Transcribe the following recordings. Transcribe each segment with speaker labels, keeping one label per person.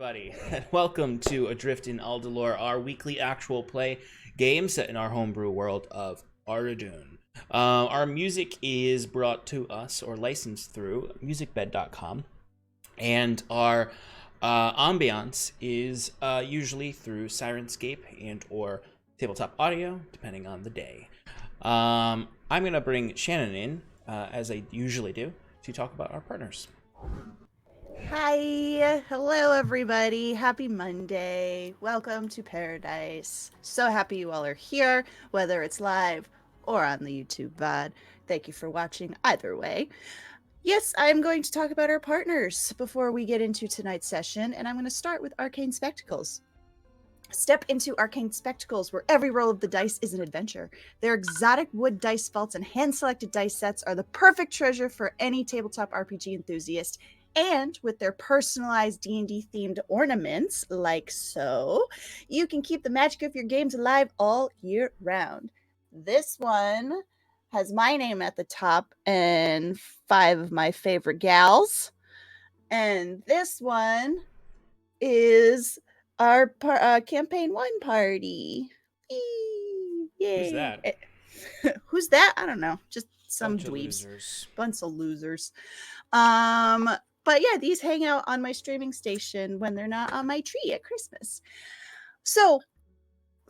Speaker 1: everybody, and welcome to Adrift in Aldhalor, our weekly actual play game set in our homebrew world of Ardadoon. Our music is brought to us or licensed through Musicbed.com, and our Ambience is usually through Syrinscape and or TabletopAudio, depending on the day. I'm going to bring Shannon in, as I usually do, to talk about our partners.
Speaker 2: Hi, hello everybody. Happy Monday. Welcome to Paradice. So happy you all are here, whether it's live or on the YouTube VOD. Thank you for watching either way. Yes, I'm going to talk about our partners before we get into tonight's session, and I'm going to start with Arcane Spectacles. Step into Arcane Spectacles, where every roll of the dice is an adventure. Their exotic wood dice vaults and hand-selected dice sets are the perfect treasure for any tabletop RPG enthusiast. And with their personalized D&D themed ornaments, like so, you can keep the magic of your games alive all year round. This one has my name at the top and 5 of my favorite gals. And this one is our campaign 1 party. Yay.
Speaker 1: Who's that?
Speaker 2: Who's that? I don't know. Just some
Speaker 1: Bunch of
Speaker 2: dweebs.
Speaker 1: losers.
Speaker 2: Bunch of losers. But yeah, these hang out on my streaming station when they're not on my tree at Christmas. So,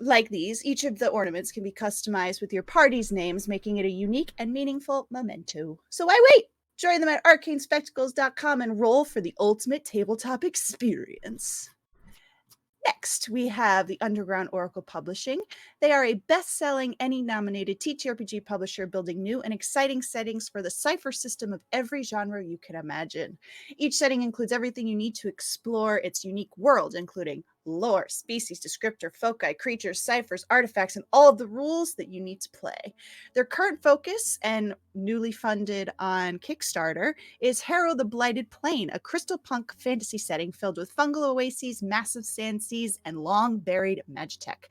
Speaker 2: like these, each of the ornaments can be customized with your party's names, making it a unique and meaningful memento. So why wait? Join them at arcanespectacles.com and roll for the ultimate tabletop experience. Next, we have the Underground Oracle Publishing. They are a best-selling, Emmy-nominated TTRPG publisher building new and exciting settings for the cipher system of every genre you can imagine. Each setting includes everything you need to explore its unique world, including lore, species, descriptor, foci, creatures, ciphers, artifacts, and all of the rules that you need to play. Their current focus, and newly funded on Kickstarter, is Harrow the Blighted Plain, a crystal punk fantasy setting filled with fungal oases, massive sand seas, and long-buried magitech.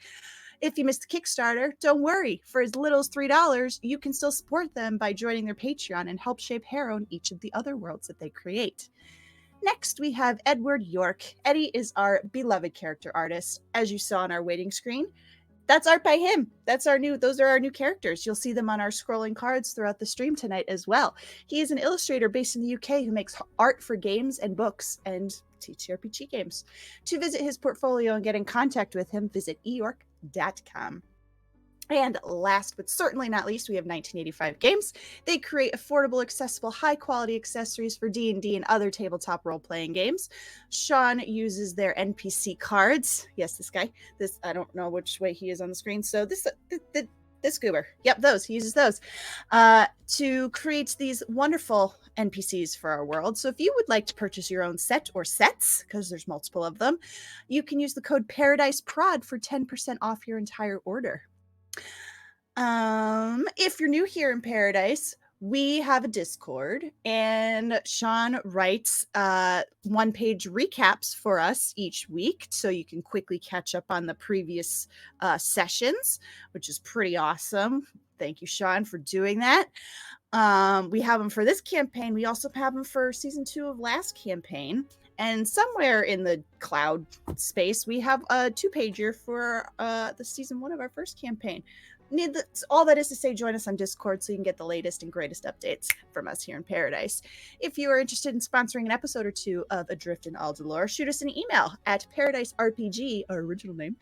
Speaker 2: If you missed the Kickstarter, don't worry. For as little as $3, you can still support them by joining their Patreon and help shape Harrow and each of the other worlds that they create. Next, we have Edward Yorke. Eddie is our beloved character artist. As you saw on our waiting screen, that's art by him. Those are our new characters. You'll see them on our scrolling cards throughout the stream tonight as well. He is an illustrator based in the UK who makes art for games and books and TTRPG games. To visit his portfolio and get in contact with him, visit eyorke.com. And last but certainly not least, we have 1985 Games. They create affordable, accessible, high-quality accessories for D&D and other tabletop role-playing games. Sean uses their NPC cards. Yes, this guy. This, I don't know which way he is on the screen. So this goober. Yep, those. He uses those to create these wonderful NPCs for our world. So if you would like to purchase your own set or sets, because there's multiple of them, you can use the code ParadiceProd for 10% off your entire order. If you're new here in Paradice, we have a Discord, and Sean writes one-page recaps for us each week, so you can quickly catch up on the previous sessions, which is pretty awesome. Thank you, Sean, for doing that. We have them for this campaign. We also have them for season 2 of last campaign. And somewhere in the cloud space, we have a 2-pager for the season 1 of our first campaign. All that is to say, join us on Discord so you can get the latest and greatest updates from us here in Paradice. If you are interested in sponsoring an episode or 2 of Adrift in Aldhalor, shoot us an email at ParadiceRPG, our original name.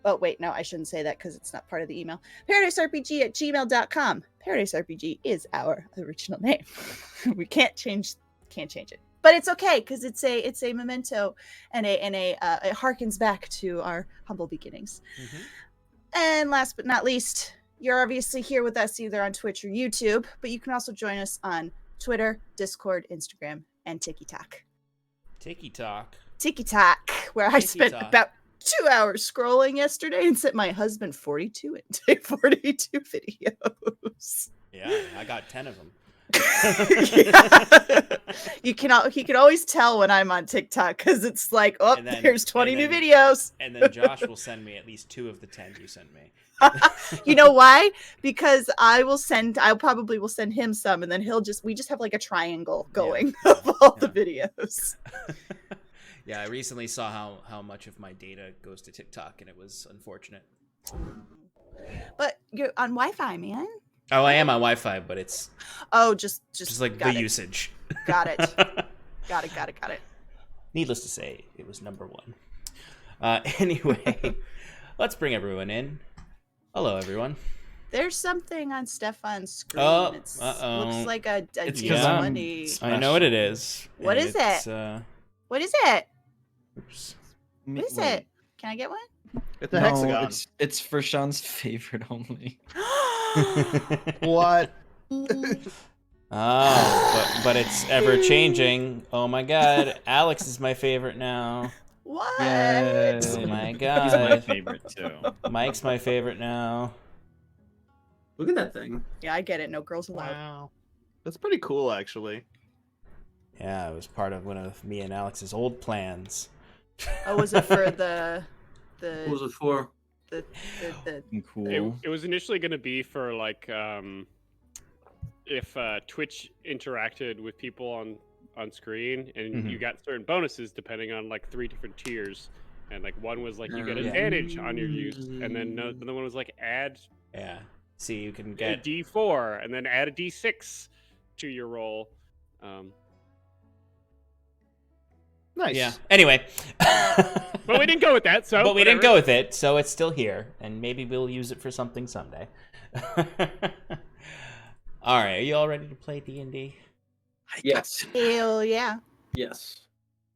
Speaker 2: Oh, wait, no, I shouldn't say that because it's not part of the email. ParadiceRPG@gmail.com. ParadiceRPG is our original name. We can't change it. But it's okay because it's a memento and it harkens back to our humble beginnings. Mm-hmm. And last but not least, you're obviously here with us either on Twitch or YouTube, but you can also join us on Twitter, Discord, Instagram, and TikTok. TikTok, where I spent about 2 hours scrolling yesterday and sent my husband 42 videos.
Speaker 1: Yeah, I got 10 of them.
Speaker 2: He can always tell when I'm on TikTok because it's like, here's 20 new videos.
Speaker 1: And then Josh will send me at least 2 of the 10 you sent me.
Speaker 2: You know why? Because I probably will send him some, and then we just have like a triangle going of all the videos.
Speaker 1: Yeah, I recently saw how much of my data goes to TikTok, and it was unfortunate.
Speaker 2: But you're on Wi-Fi, man.
Speaker 1: Oh, I am on Wi-Fi, but it's
Speaker 2: just
Speaker 1: like the usage.
Speaker 2: Got it. Got it.
Speaker 1: Needless to say, it was number one. Anyway, let's bring everyone in. Hello, everyone.
Speaker 2: There's something on Stefan's screen.
Speaker 1: Oh,
Speaker 2: looks like a
Speaker 3: It's
Speaker 2: money.
Speaker 1: I know what it is.
Speaker 2: What is it? What is it?
Speaker 1: Oops.
Speaker 2: What is it? Can I get one?
Speaker 4: It's a hexagon.
Speaker 3: It's for Sean's favorite only.
Speaker 4: What?
Speaker 1: Oh, but it's ever changing. Oh my God, Alex is my favorite now.
Speaker 2: What?
Speaker 3: Yes.
Speaker 1: Oh my
Speaker 3: He's
Speaker 1: God,
Speaker 3: my favorite too.
Speaker 1: Mike's my favorite now.
Speaker 5: Look at that thing.
Speaker 2: Yeah, I get it. No girls allowed.
Speaker 4: Wow. That's pretty cool, actually.
Speaker 1: Yeah, it was part of one of me and Alex's old plans.
Speaker 2: Oh, was it for the
Speaker 5: What was it for?
Speaker 2: the
Speaker 3: Cool.
Speaker 6: It was initially going to be for like if Twitch interacted with people on screen, and you got certain bonuses depending on like 3 different tiers, and like one was like you get advantage on your use, and then another one was like add
Speaker 1: See, you can
Speaker 6: a
Speaker 1: get
Speaker 6: D4 and then add a D6 to your roll.
Speaker 4: Nice.
Speaker 1: Yeah. Anyway.
Speaker 6: But we didn't go with that, so.
Speaker 1: But we didn't go with it, so it's still here, and maybe we'll use it for something someday. All right, are you all ready to play D&D?
Speaker 5: Yes.
Speaker 2: Hell yeah.
Speaker 5: Yes.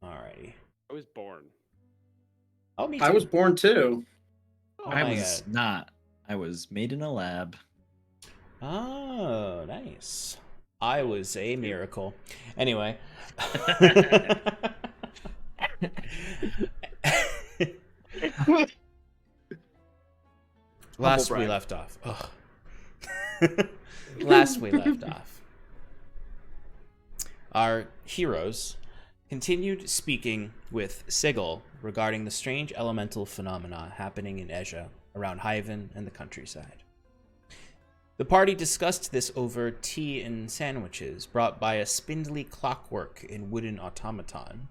Speaker 1: Alrighty.
Speaker 6: I was born.
Speaker 1: Oh, me too.
Speaker 5: I was born too.
Speaker 1: Oh
Speaker 3: I
Speaker 1: my
Speaker 3: was
Speaker 1: God.
Speaker 3: not. I was made in a lab.
Speaker 1: Oh, nice. I was a miracle. Anyway. Last we left off. Last we left off. Our heroes continued speaking with Sigil regarding the strange elemental phenomena happening in Asia around Hyvin and the countryside. The party discussed this over tea and sandwiches brought by a spindly clockwork and wooden automaton.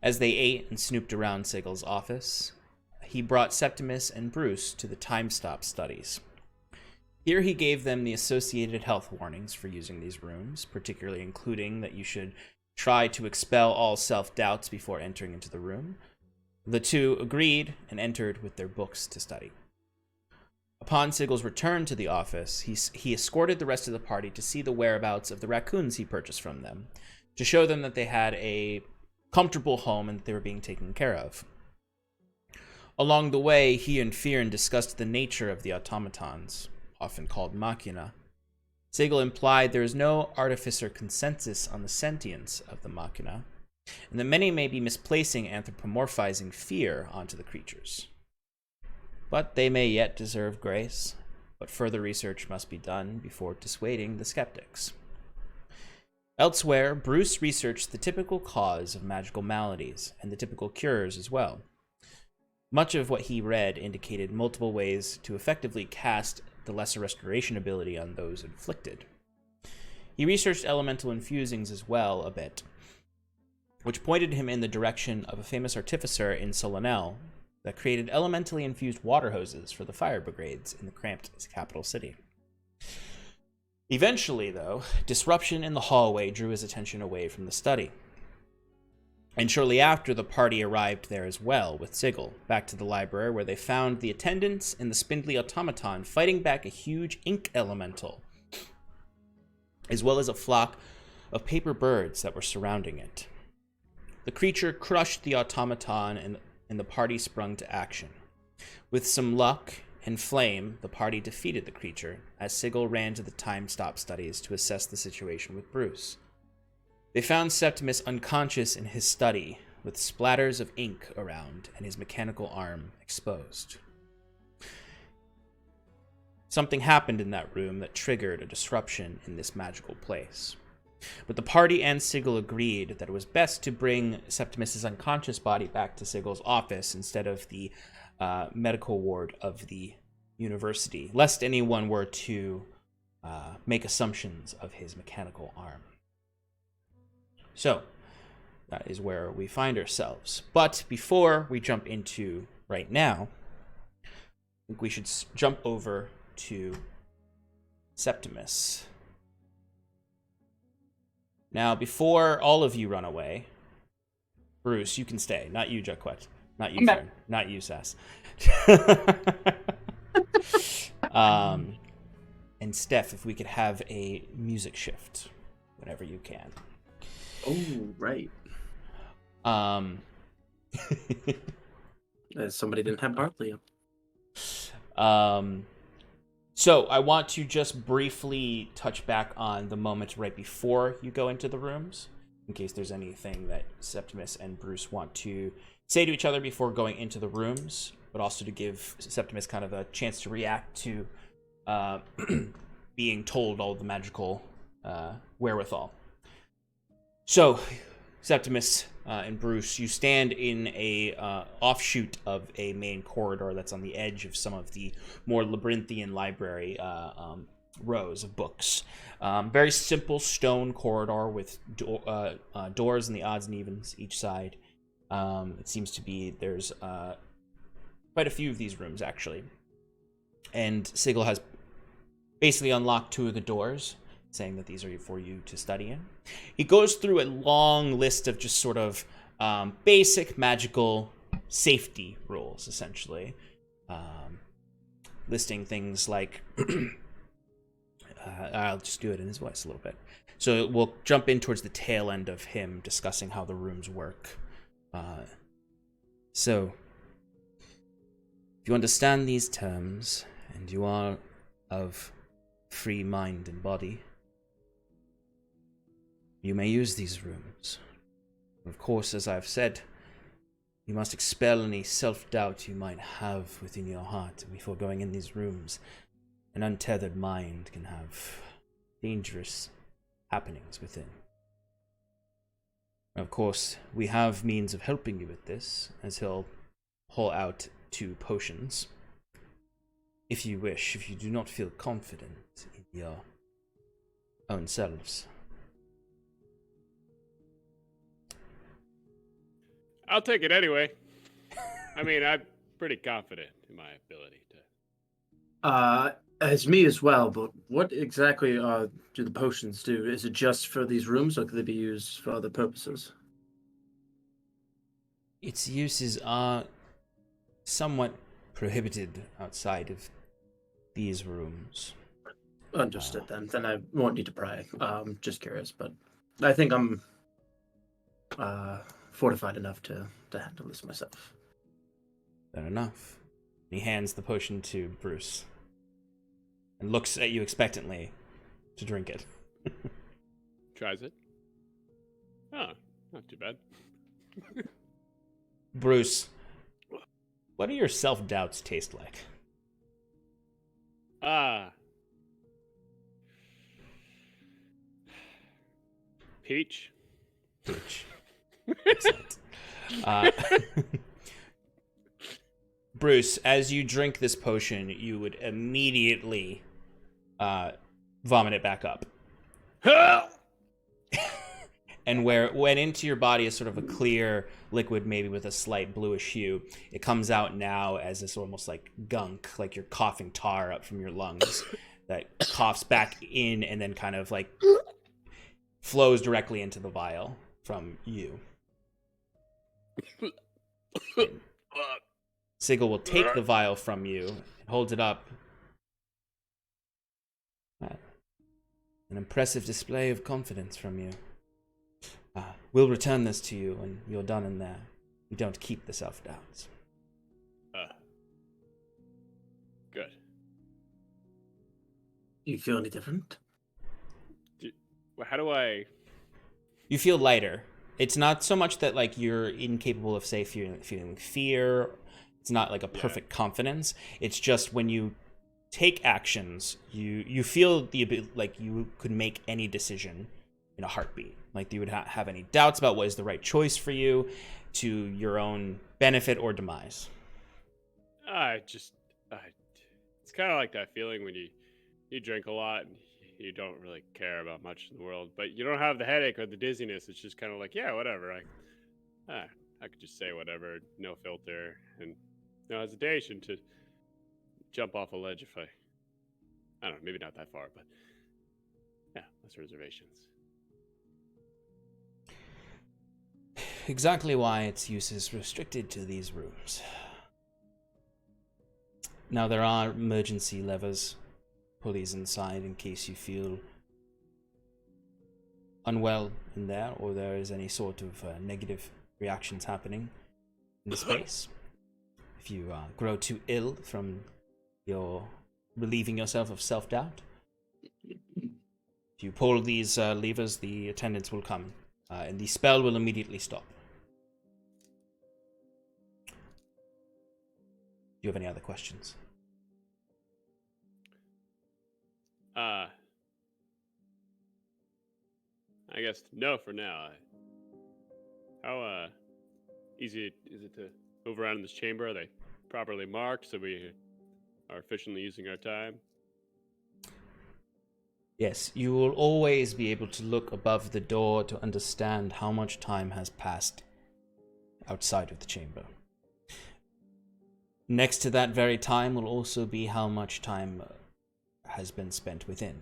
Speaker 1: As they ate and snooped around Sigil's office, he brought Septimus and Bruce to the time-stop studies. Here he gave them the associated health warnings for using these rooms, particularly including that you should try to expel all self-doubts before entering into the room. The two agreed and entered with their books to study. Upon Sigil's return to the office, he escorted the rest of the party to see the whereabouts of the raccoons he purchased from them, to show them that they had a comfortable home and that they were being taken care of. Along the way, he and Fyrn discussed the nature of the automatons, often called machina. Sigil implied there is no artificer consensus on the sentience of the machina, and that many may be misplacing anthropomorphizing fear onto the creatures. But they may yet deserve grace, but further research must be done before dissuading the skeptics. Elsewhere, Bruce researched the typical cause of magical maladies and the typical cures as well. Much of what he read indicated multiple ways to effectively cast the lesser restoration ability on those inflicted. He researched elemental infusings as well a bit, which pointed him in the direction of a famous artificer in Solonel that created elementally infused water hoses for the fire brigades in the cramped capital city. Eventually, though, disruption in the hallway drew his attention away from the study. And shortly after, the party arrived there as well, with Sigil, back to the library where they found the attendants and the spindly automaton fighting back a huge ink elemental, as well as a flock of paper birds that were surrounding it. The creature crushed the automaton and the party sprung to action. With some luck and flame, the party defeated the creature as Sigil ran to the time-stop studies to assess the situation with Bruce. They found Septimus unconscious in his study, with splatters of ink around and his mechanical arm exposed. Something happened in that room that triggered a disruption in this magical place. But the party and Sigil agreed that it was best to bring Septimus's unconscious body back to Sigil's office instead of the medical ward of the university, lest anyone were to make assumptions of his mechanical arm. So, that is where we find ourselves. But before we jump into right now, I think we should jump over to Septimus. Now, before all of you run away, Bruce, you can stay. Not you, Jaquet. Not you, Fyrn. Not you, Sass. And Steph, if we could have a music shift, whenever you can.
Speaker 5: Oh, right. Somebody didn't have Bardly.
Speaker 1: So I want to just briefly touch back on the moment right before you go into the rooms, in case there's anything that Septimus and Bruce want to say to each other before going into the rooms, but also to give Septimus kind of a chance to react to being told all the magical wherewithal. So, Septimus and Bruce, you stand in a offshoot of a main corridor that's on the edge of some of the more labyrinthian library rows of books. Very simple stone corridor with doors and the odds and evens each side. It seems to be there's quite a few of these rooms, actually. And Sigil has basically unlocked 2 of the doors, saying that these are for you to study in. He goes through a long list of just sort of basic magical safety rules, essentially. Listing things like... I'll just do it in his voice a little bit. So we'll jump in towards the tail end of him discussing how the rooms work. So, if you understand these terms, and you are of free mind and body, you may use these rooms. Of course, as I've said, you must expel any self-doubt you might have within your heart before going in these rooms. An untethered mind can have dangerous happenings within. Of course, we have means of helping you with this, as he'll pull out 2 potions. If you wish, if you do not feel confident in your own selves.
Speaker 6: I'll take it anyway. I mean, I'm pretty confident in my ability to.
Speaker 5: As me as well, but what exactly do the potions do? Is it just for these rooms, or could they be used for other purposes?
Speaker 1: Its uses are somewhat prohibited outside of these rooms.
Speaker 5: Understood then. Then I won't need to pry. Just curious, but I think I'm fortified enough to handle this myself.
Speaker 1: Fair enough. He hands the potion to Bruce and looks at you expectantly to drink it.
Speaker 6: Tries it. Oh, not too bad.
Speaker 1: Bruce, what do your self-doubts taste like?
Speaker 6: Peach.
Speaker 1: Peach. Excellent. Bruce, as you drink this potion, you would immediately vomit it back up. And where it went into your body as sort of a clear liquid, maybe with a slight bluish hue, it comes out now as this almost like gunk, like you're coughing tar up from your lungs that coughs back in and then kind of like flows directly into the vial from you. Sigil will take the vial from you and holds it up. An impressive display of confidence from you. We'll return this to you when you're done in there. You don't keep the self-doubts.
Speaker 6: Good.
Speaker 5: Do you feel any different?
Speaker 6: How do I...
Speaker 1: You feel lighter. It's not so much that like you're incapable of, say, feeling fear. It's not like a perfect confidence. It's just when you take actions, you feel like you could make any decision in a heartbeat. Like you would have any doubts about what is the right choice for you, to your own benefit or demise.
Speaker 6: It's kind of like that feeling when you drink a lot and you don't really care about much in the world, but you don't have the headache or the dizziness. It's just kind of like, yeah, whatever. I could just say whatever, no filter, and no hesitation to jump off a ledge if I don't know, maybe not that far, but yeah, less reservations.
Speaker 1: Exactly why its use is restricted to these rooms. Now, there are emergency levers, pulleys inside in case you feel unwell in there, or there is any sort of negative reactions happening in the space. If you grow too ill from your relieving yourself of self-doubt, if you pull these levers, the attendants will come, and the spell will immediately stop. Do you have any other questions?
Speaker 6: I guess no for now. How easy is it to move around in this chamber? Are they properly marked so we are efficiently using our time?
Speaker 1: Yes, you will always be able to look above the door to understand how much time has passed outside of the chamber. Next to that very time will also be how much time has been spent within.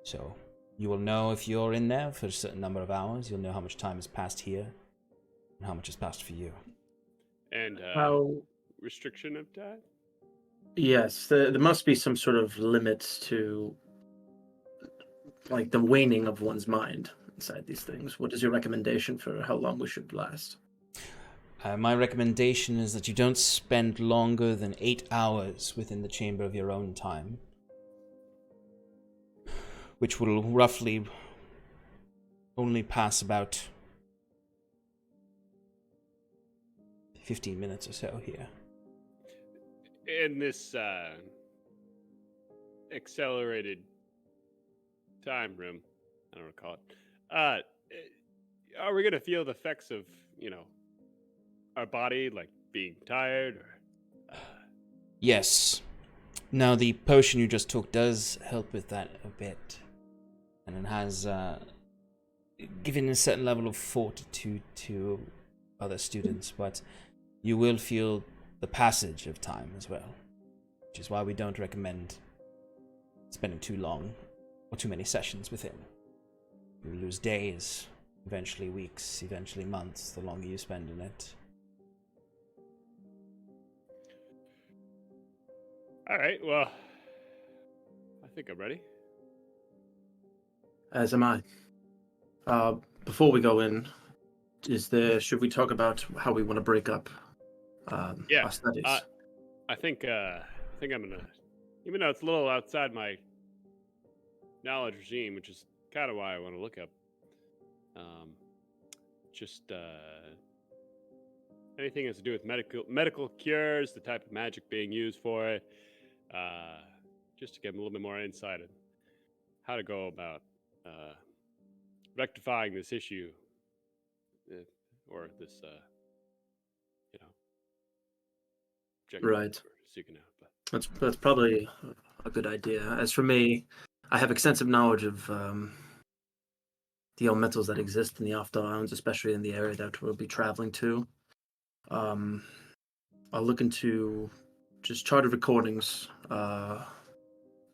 Speaker 1: So you will know if you're in there for a certain number of hours, you'll know how much time has passed here and how much has passed for you.
Speaker 6: And
Speaker 5: How?
Speaker 6: restriction of time?
Speaker 5: Yes, there must be some sort of limits to, like, the waning of one's mind inside these things. What is your recommendation for how long we should last?
Speaker 1: My recommendation is that you don't spend longer than 8 hours within the chamber of your own time, which will roughly only pass about 15 minutes or so here.
Speaker 6: In this accelerated time room, I don't know what to call it, are we going to feel the effects of, our body, like, being tired? Or,
Speaker 1: Yes. Now, the potion you just took does help with that a bit. And it has given a certain level of fortitude to other students, but you will feel the passage of time as well, which is why we don't recommend spending too long or too many sessions within. You lose days, eventually weeks, eventually months, the longer you spend in it.
Speaker 6: All right, well, I think I'm ready.
Speaker 5: As am I. Before we go in, should we talk about how we want to break up our studies?
Speaker 6: I think I'm gonna, even though it's a little outside my knowledge regime, which is kind of why I want to look up, anything has to do with medical cures, the type of magic being used for it, just to get a little bit more insight on how to go about rectifying this issue, or this, objective
Speaker 5: Right.
Speaker 6: we're seeking out. But
Speaker 5: That's probably a good idea. As for me, I have extensive knowledge of the elementals that exist in the Aldhalor Islands, especially in the area that we'll be traveling to. I'll look into just charted recordings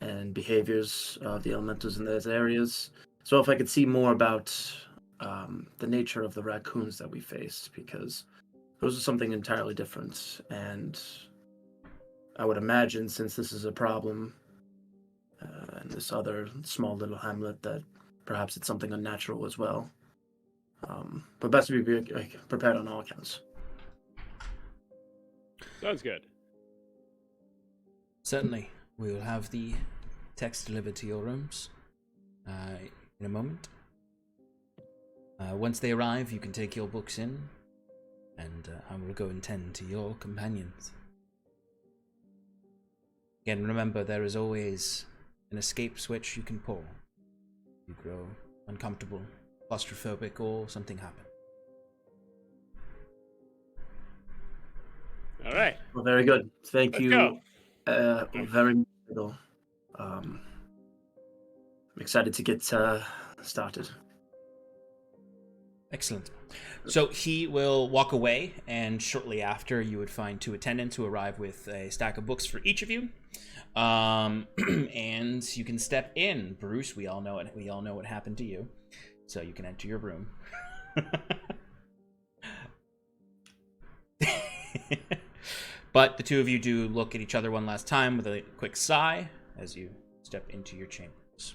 Speaker 5: and behaviors of the elementals in those areas. So if I could see more about the nature of the raccoons that we faced, because those are something entirely different. And I would imagine, since this is a problem in this other small little hamlet, that perhaps it's something unnatural as well. But best to be prepared on all accounts.
Speaker 6: sounds good.
Speaker 1: Certainly. We will have the text delivered to your rooms in a moment. Once they arrive, you can take your books in, and I will go and tend to your companions. Again, remember, there is always an escape switch you can pull. You grow uncomfortable, claustrophobic, or something happens.
Speaker 6: All right.
Speaker 5: Well, very good. Thank
Speaker 6: Let's
Speaker 5: you
Speaker 6: go.
Speaker 5: very much. excited to get started.
Speaker 1: Excellent. So he will walk away, and shortly after, you would find 2 attendants who arrive with a stack of books for each of you. And you can step in. Bruce, we all know it. We all know what happened to you. So you can enter your room. But the 2 of you do look at each other one last time with a quick sigh as you step into your chambers.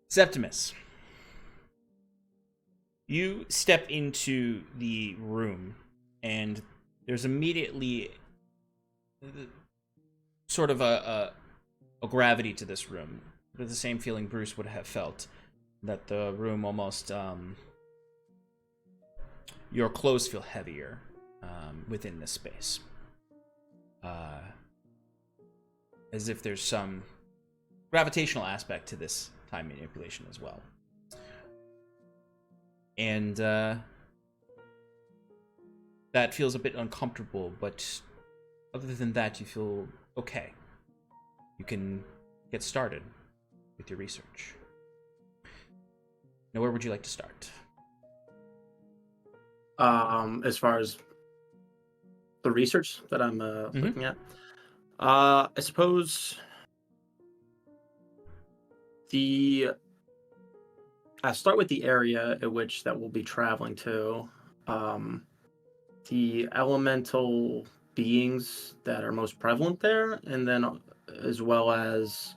Speaker 1: Septimus, you step into the room, and there's immediately sort of a gravity to this room, with the same feeling Bruce would have felt, that the room almost, your clothes feel heavier within this space. As if there's some gravitational aspect to this time manipulation as well. And that feels a bit uncomfortable, but other than that, you feel okay. You can get started with your research. Now, where would you like to start?
Speaker 5: As far as the research that I'm looking at, I suppose I start with the area at which that we'll be traveling to. The elemental beings that are most prevalent there, and then as well as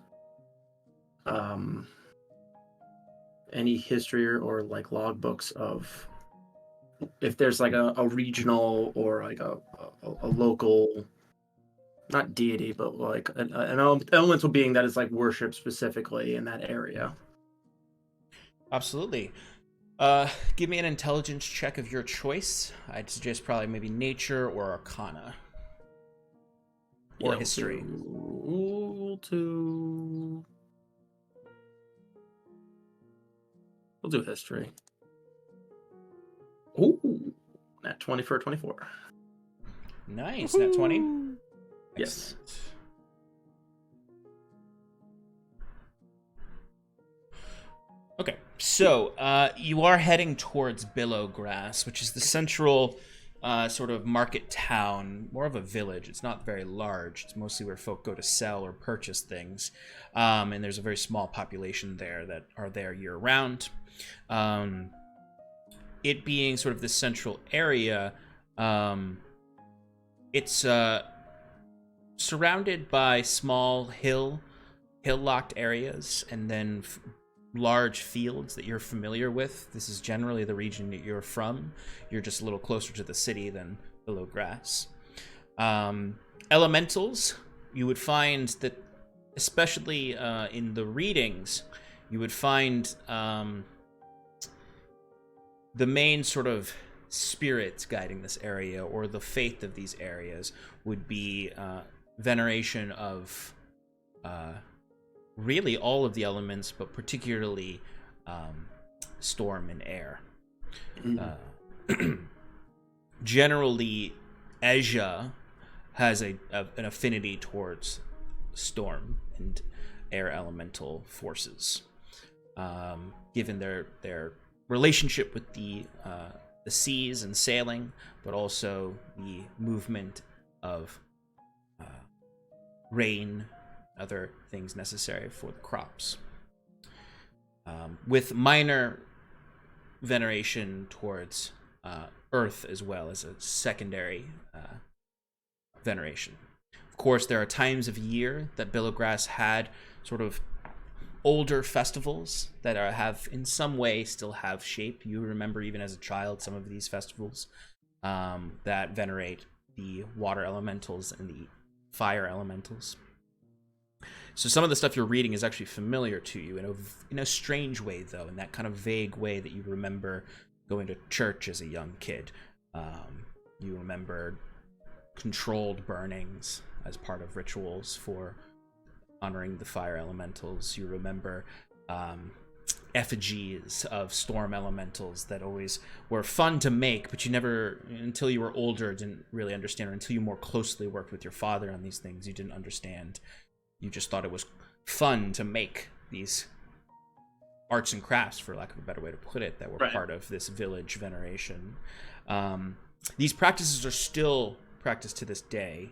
Speaker 5: any history or like logbooks of if there's like a regional or like a local, not deity, but like an elemental being that is like worshipped specifically in that area.
Speaker 1: Absolutely. Give me an intelligence check of your choice. I'd suggest probably maybe nature or arcana. Or history.
Speaker 5: We'll do history. Ooh, nat 20 for a 24.
Speaker 1: Nice, nat 20.
Speaker 5: Yes.
Speaker 1: Excellent. Okay, so you are heading towards Billowgrass, which is the central sort of market town, more of a village. It's not very large. It's mostly where folk go to sell or purchase things. And there's a very small population there that are there year-round. It being sort of the central area, it's surrounded by small hill-locked areas, and then large fields that you're familiar with. This is generally the region that you're from. You're just a little closer to the city than Billowgrass. Elementals, you would find that, especially in the readings, you would find the main sort of spirits guiding this area, or the faith of these areas, would be veneration of really all of the elements, but particularly storm and air. Generally, Asia has an affinity towards storm and air elemental forces, given their relationship with the seas and sailing, but also the movement of rain, other things necessary for the crops, with minor veneration towards earth as well as a secondary veneration. Of course, there are times of year that Billowgrass had sort of older festivals that have in some way still have shape. You remember even as a child some of these festivals that venerate the water elementals and the fire elementals. So some of the stuff you're reading is actually familiar to you in a strange way, though, in that kind of vague way that you remember going to church as a young kid. You remember controlled burnings as part of rituals for honoring the fire elementals. You remember effigies of storm elementals that always were fun to make, but you never, until you were older, didn't really understand, or until you more closely worked with your father on these things, you didn't understand you just thought it was fun to make these arts and crafts, for lack of a better way to put it, that were
Speaker 5: Right.
Speaker 1: part of this village veneration. These practices are still practiced to this day,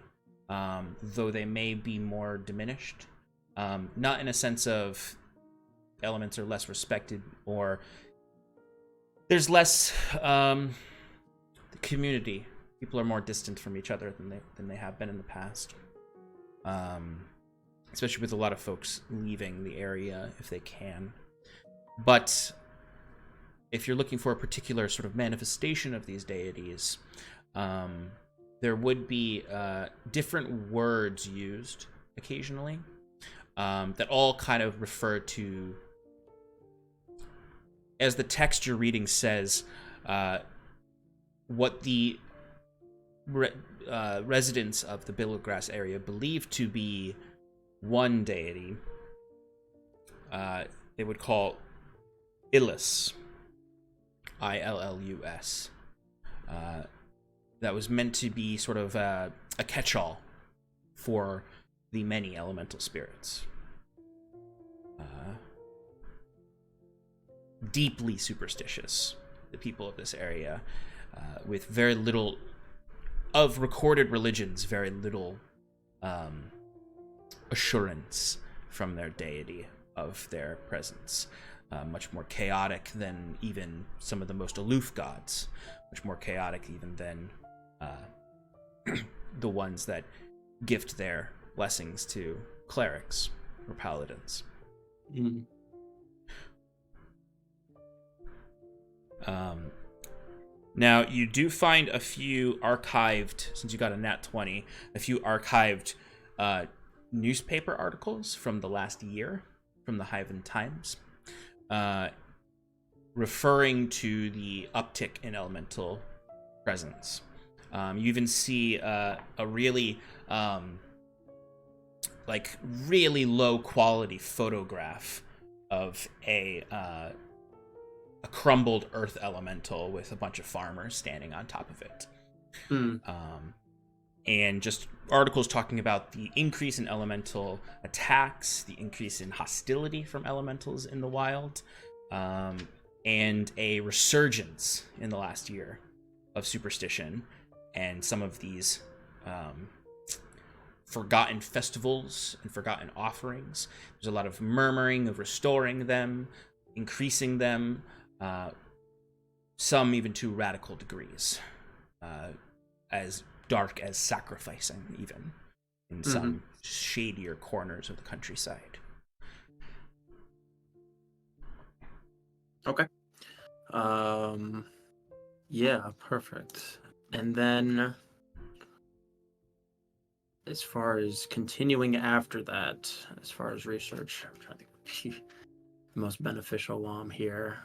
Speaker 1: though they may be more diminished. Not in a sense of elements are less respected, or there's less community. People are more distant from each other than they have been in the past. Especially with a lot of folks leaving the area if they can. But if you're looking for a particular sort of manifestation of these deities, there would be different words used occasionally that all kind of refer to, as the text you're reading says, what the residents of the Billowgrass area believe to be one deity. They would call Illus, Illus. That was meant to be sort of a catch-all for the many elemental spirits. Deeply superstitious, the people of this area, with very little of recorded religions, very little assurance from their deity of their presence. Much more chaotic than even some of the most aloof gods. Much more chaotic even than the ones that gift their blessings to clerics or paladins.
Speaker 5: Mm.
Speaker 1: Now, you do find a few archived, since you got a nat 20, a few archived newspaper articles from the last year from the Hyvin Times, referring to the uptick in elemental presence. You even see a really, really low quality photograph of a crumbled earth elemental with a bunch of farmers standing on top of it.
Speaker 5: Mm.
Speaker 1: And just articles talking about the increase in elemental attacks, the increase in hostility from elementals in the wild, and a resurgence in the last year of superstition and some of these forgotten festivals and forgotten offerings. There's a lot of murmuring of restoring them, increasing them, some even to radical degrees, as dark as sacrificing, even in some shadier corners of the countryside.
Speaker 5: Okay. Yeah, perfect. And then, as far as continuing after that, as far as research, I'm trying to think the most beneficial while I'm here.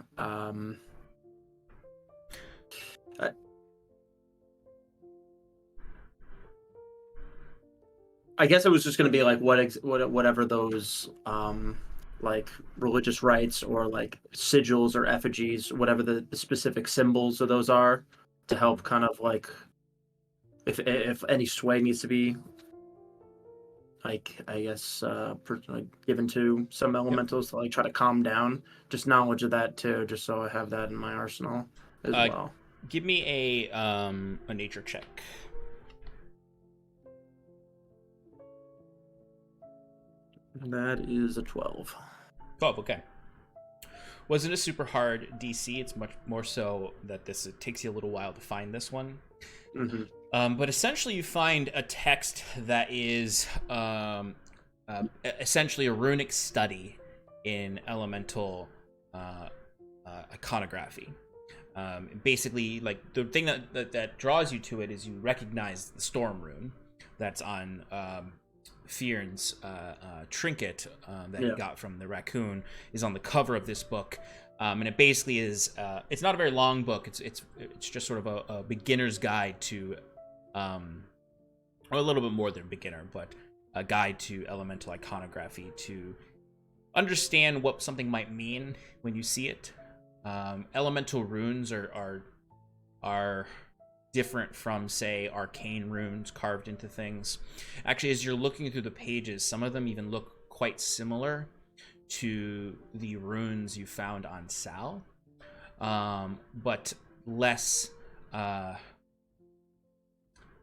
Speaker 5: I guess it was just going to be like whatever those like religious rites or like sigils or effigies, whatever the specific symbols of those are, to help kind of like if any sway needs to be like, I guess given to some elementals to like try to calm down. Just knowledge of that too, just so I have that in my arsenal as well.
Speaker 1: Give me a nature check.
Speaker 5: That is a 12.
Speaker 1: 12, okay. Wasn't a super hard DC. It's much more so that it takes you a little while to find this one.
Speaker 5: Mm-hmm.
Speaker 1: But essentially you find a text that is essentially a runic study in elemental iconography. Basically, like, the thing that draws you to it is you recognize the storm rune that's on Fyrn's trinket that he got from the raccoon is on the cover of this book, and it basically is it's not a very long book. It's just sort of a beginner's guide to or a little bit more than beginner, but a guide to elemental iconography to understand what something might mean when you see it. Elemental runes are different from, say, arcane runes carved into things. Actually, as you're looking through the pages, some of them even look quite similar to the runes you found on Sal, but less,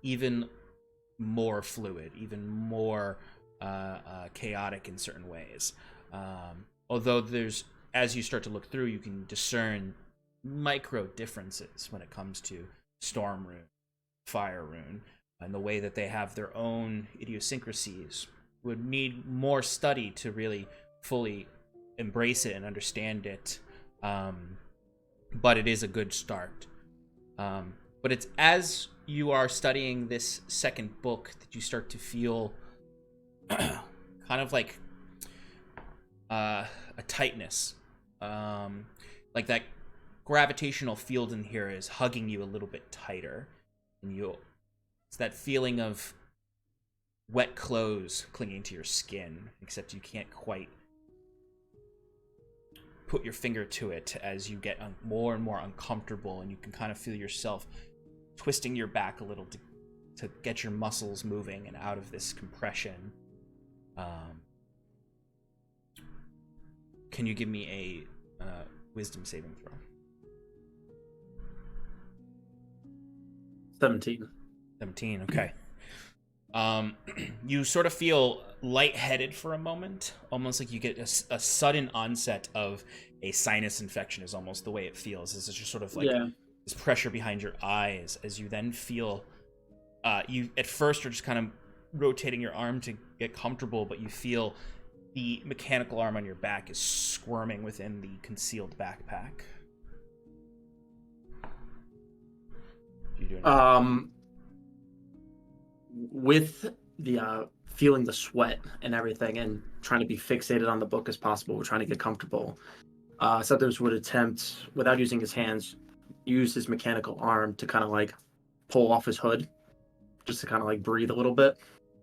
Speaker 1: even more fluid, even more chaotic in certain ways. Although as you start to look through, you can discern micro differences when it comes to Storm Rune, Fire Rune, and the way that they have their own idiosyncrasies. Would need more study to really fully embrace it and understand it, but it is a good start. But it's as you are studying this second book that you start to feel kind of like a tightness, like that gravitational field in here is hugging you a little bit tighter, and it's that feeling of wet clothes clinging to your skin, except you can't quite put your finger to it as you get more and more uncomfortable, and you can kind of feel yourself twisting your back a little to get your muscles moving and out of this compression. Can you give me a wisdom saving throw?
Speaker 5: 17.
Speaker 1: 17, okay. You sort of feel lightheaded for a moment, almost like you get a sudden onset of a sinus infection is almost the way it feels. It's just sort of like this pressure behind your eyes as you then feel, you at first are just kind of rotating your arm to get comfortable, but you feel the mechanical arm on your back is squirming within the concealed backpack. You doing
Speaker 5: with the feeling the sweat and everything and trying to be fixated on the book as possible, we're trying to get comfortable. Septimus would attempt, without using his hands, use his mechanical arm to kind of like pull off his hood, just to kind of like breathe a little bit.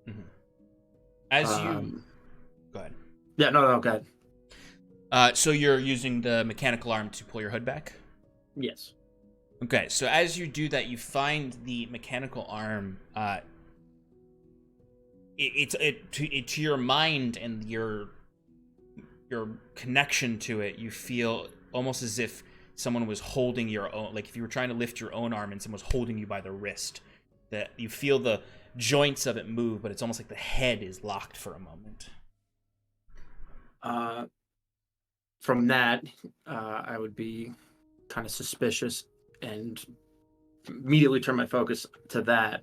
Speaker 1: Mm-hmm. As you go ahead.
Speaker 5: Yeah, no, go ahead.
Speaker 1: So you're using the mechanical arm to pull your hood back?
Speaker 5: Yes.
Speaker 1: Okay, so as you do that, you find the mechanical arm, to your mind and your connection to it, you feel almost as if someone was holding your own, like if you were trying to lift your own arm and someone was holding you by the wrist, that you feel the joints of it move, but it's almost like the head is locked for a moment.
Speaker 5: From that, I would be kind of suspicious and immediately turn my focus to that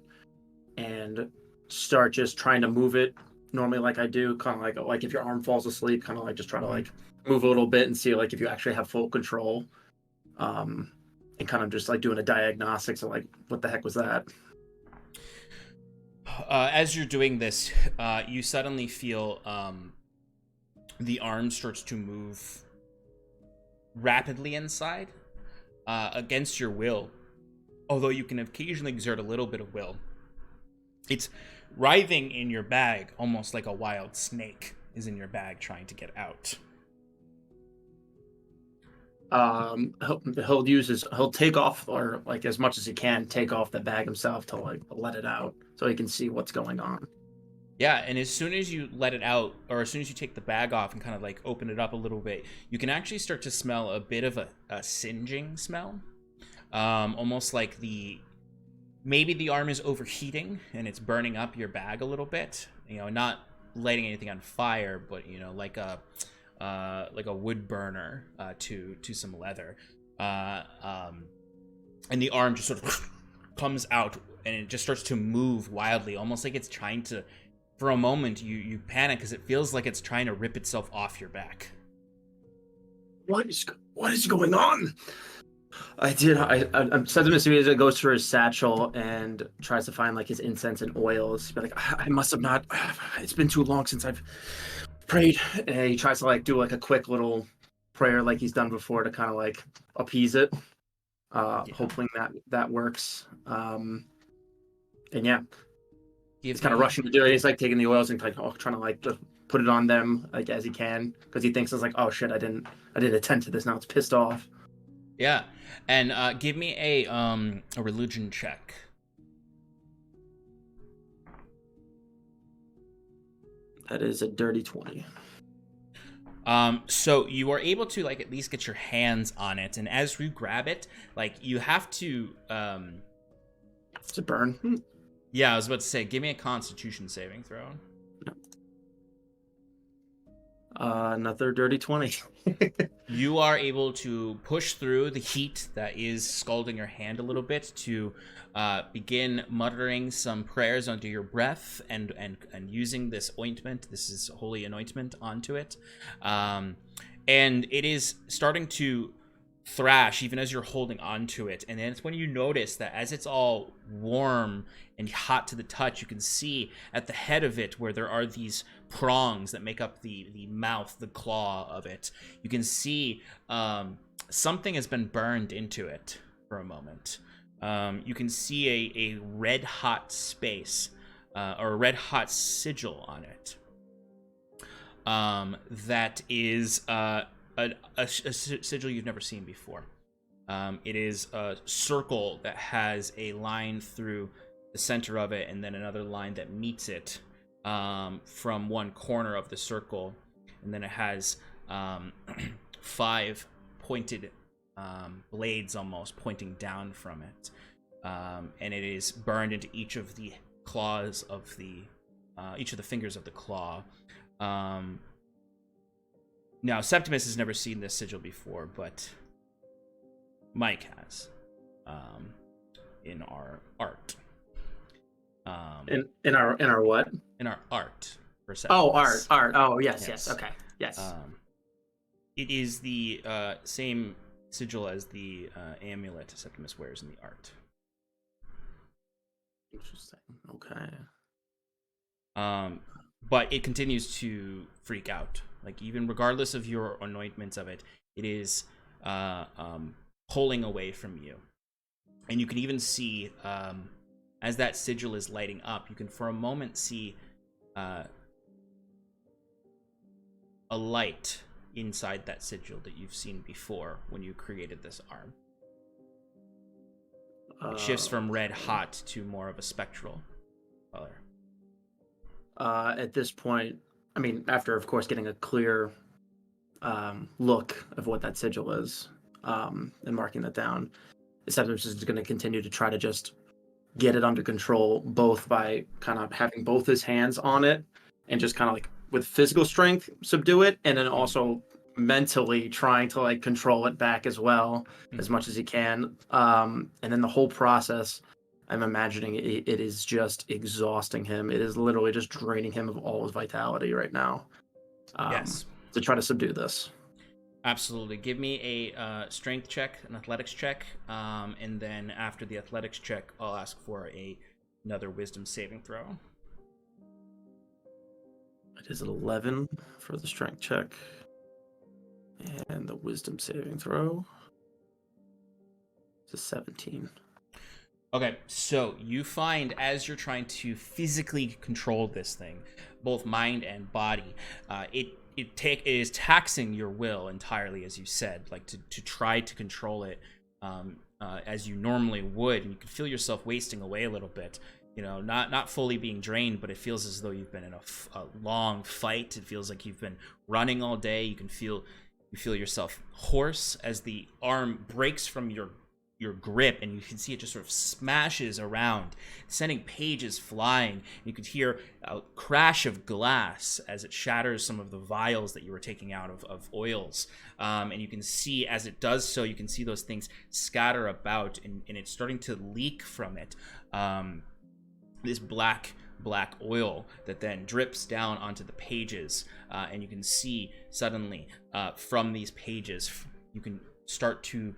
Speaker 5: and start just trying to move it normally like I do, kind of like if your arm falls asleep, kind of like just try to like move a little bit and see like if you actually have full control, and kind of just like doing a diagnostics of like what the heck was that.
Speaker 1: As you're doing this, you suddenly feel the arm starts to move rapidly inside, against your will, although you can occasionally exert a little bit of will. It's writhing in your bag, almost like a wild snake is in your bag trying to get out. He'll take off, or like as much as he can, take off the bag himself to like let it out so he can see what's going on. Yeah, and as soon as you let it out, or as soon as you take the bag off and kind of like open it up a little bit, you can actually start to smell a bit of a singeing smell. Almost like maybe the arm is overheating and it's burning up your bag a little bit. You know, not lighting anything on fire, but you know, like a wood burner to some leather. And the arm just sort of comes out and it just starts to move wildly, almost like it's trying to. For a moment, you panic because it feels like it's trying to rip itself off your back.
Speaker 5: What is going on? I'm Septimus immediately goes to his satchel and tries to find like his incense and oils. But like, I must have not. It's been too long since I've prayed. And he tries to like do like a quick little prayer like he's done before to kind of like appease it. Hoping that works. And yeah. He's kind of rushing to do it. He's like taking the oils and like trying to like just put it on them like as he can, because he thinks it's like, oh shit, I didn't attend to this. Now it's pissed off.
Speaker 1: Yeah, and give me a religion check.
Speaker 5: That is a dirty 20.
Speaker 1: So you are able to like at least get your hands on it, and as you grab it, like you have to
Speaker 5: It's a burn.
Speaker 1: yeah, I was about to say, give me a Constitution saving throw.
Speaker 5: Another dirty 20.
Speaker 1: You are able to push through the heat that is scalding your hand a little bit to begin muttering some prayers under your breath and using this ointment. This is holy anointment onto it. And it is starting to thrash even as you're holding onto it. And then it's when you notice that as it's all warm and hot to the touch, you can see at the head of it where there are these prongs that make up the mouth, the claw of it. You can see something has been burned into it for a moment. You can see a red hot space or a red hot sigil on it. That is a sigil you've never seen before. It is a circle that has a line through the center of it, and then another line that meets it from one corner of the circle, and then it has 5 pointed blades almost pointing down from it, and it is burned into each of the claws of each of the fingers of the claw. Now, Septimus has never seen this sigil before, but Mike has in our art.
Speaker 5: In our what?
Speaker 1: In our art for Septimus.
Speaker 5: Oh, art. Oh, yes. Okay, yes.
Speaker 1: It is the same sigil as the amulet Septimus wears in the art.
Speaker 5: Interesting. Okay.
Speaker 1: But it continues to freak out. Like, even regardless of your anointments of it, it is pulling away from you. And you can even see, as that sigil is lighting up, you can for a moment see a light inside that sigil that you've seen before when you created this arm. It shifts from red hot to more of a spectral color.
Speaker 5: At this point, I mean, after, of course, getting a clear look of what that sigil is and marking that down, Septimus is going to continue to try to just get it under control, both by kind of having both his hands on it and just kind of like with physical strength subdue it, and then also mentally trying to like control it back as well as much as he can. And then the whole process, I'm imagining it is just exhausting him. It is literally just draining him of all his vitality right now.
Speaker 1: Yes.
Speaker 5: To try to subdue this.
Speaker 1: Absolutely. Give me a strength check, an athletics check, and then after the athletics check, I'll ask for another wisdom saving throw.
Speaker 5: It is an 11 for the strength check. And the wisdom saving throw is a 17.
Speaker 1: Okay, so you find as you're trying to physically control this thing, both mind and body, it is taxing your will entirely, as you said, like to try to control it as you normally would, and you can feel yourself wasting away a little bit. You know, not fully being drained, but it feels as though you've been in a long fight. It feels like you've been running all day. You feel yourself hoarse as the arm breaks from your grip, and you can see it just sort of smashes around, sending pages flying. You could hear a crash of glass as it shatters some of the vials that you were taking out of oils. And you can see as it does so, you can see those things scatter about, and it's starting to leak from it. This black oil that then drips down onto the pages, and you can see suddenly from these pages, you can start to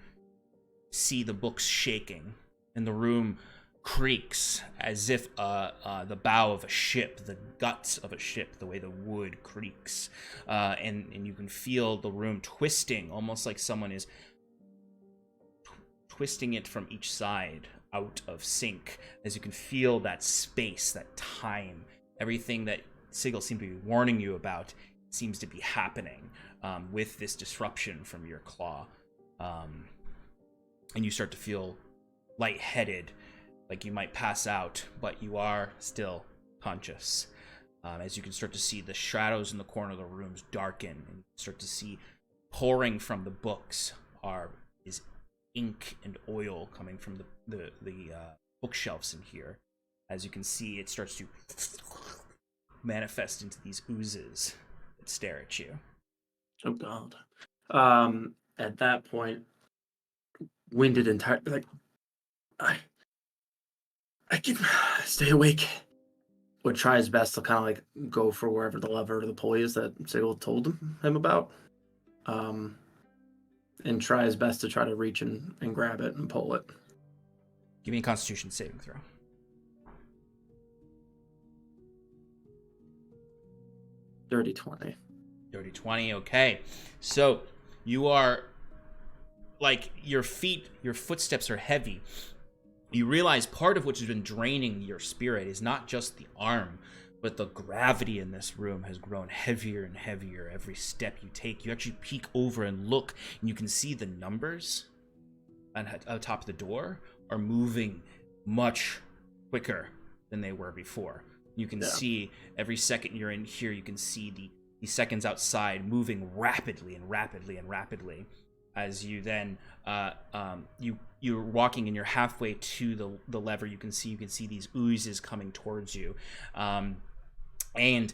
Speaker 1: see the books shaking, and the room creaks as if the bow of a ship, the guts of a ship, the way the wood creaks, and you can feel the room twisting, almost like someone is twisting it from each side out of sync, as you can feel that space, that time, everything that Sigil seemed to be warning you about seems to be happening with this disruption from your claw. and you start to feel lightheaded, like you might pass out, but you are still conscious. As you can start to see the shadows in the corner of the rooms darken, and start to see pouring from the books is ink and oil coming from the bookshelves in here. As you can see, it starts to manifest into these oozes that stare at you.
Speaker 5: Oh God. At that point, winded entirely, like, I can stay awake. Would try his best to kind of like go for wherever the lever or the pulley is that Sigil told him about. And try his best to try to reach and grab it and pull it.
Speaker 1: Give me a Constitution saving throw.
Speaker 5: Dirty 20.
Speaker 1: Dirty 20, okay. So, you are, like, your footsteps are heavy. You realize part of what has been draining your spirit is not just the arm, but the gravity in this room has grown heavier and heavier every step you take. You actually peek over and look, and you can see the numbers on top of the door are moving much quicker than they were before. You can see every second you're in here, you can see the seconds outside moving rapidly and rapidly and rapidly. As you then you're walking and you're halfway to the lever, you can see these oozes coming towards you, and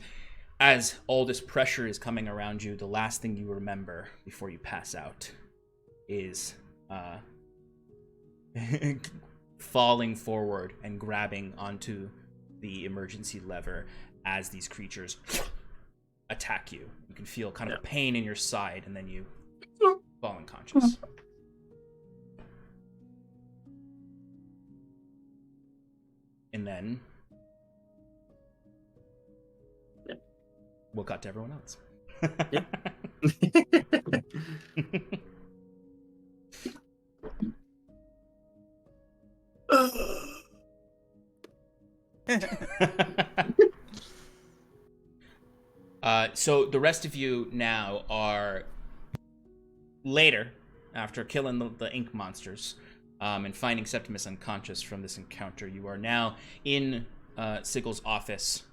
Speaker 1: as all this pressure is coming around you, the last thing you remember before you pass out is falling forward and grabbing onto the emergency lever as these creatures attack you. You can feel kind of pain in your side, and then you fall unconscious. And then we'll cut to everyone else. So the rest of you now are later, after killing the ink monsters and finding Septimus unconscious from this encounter. You are now in Sigil's office.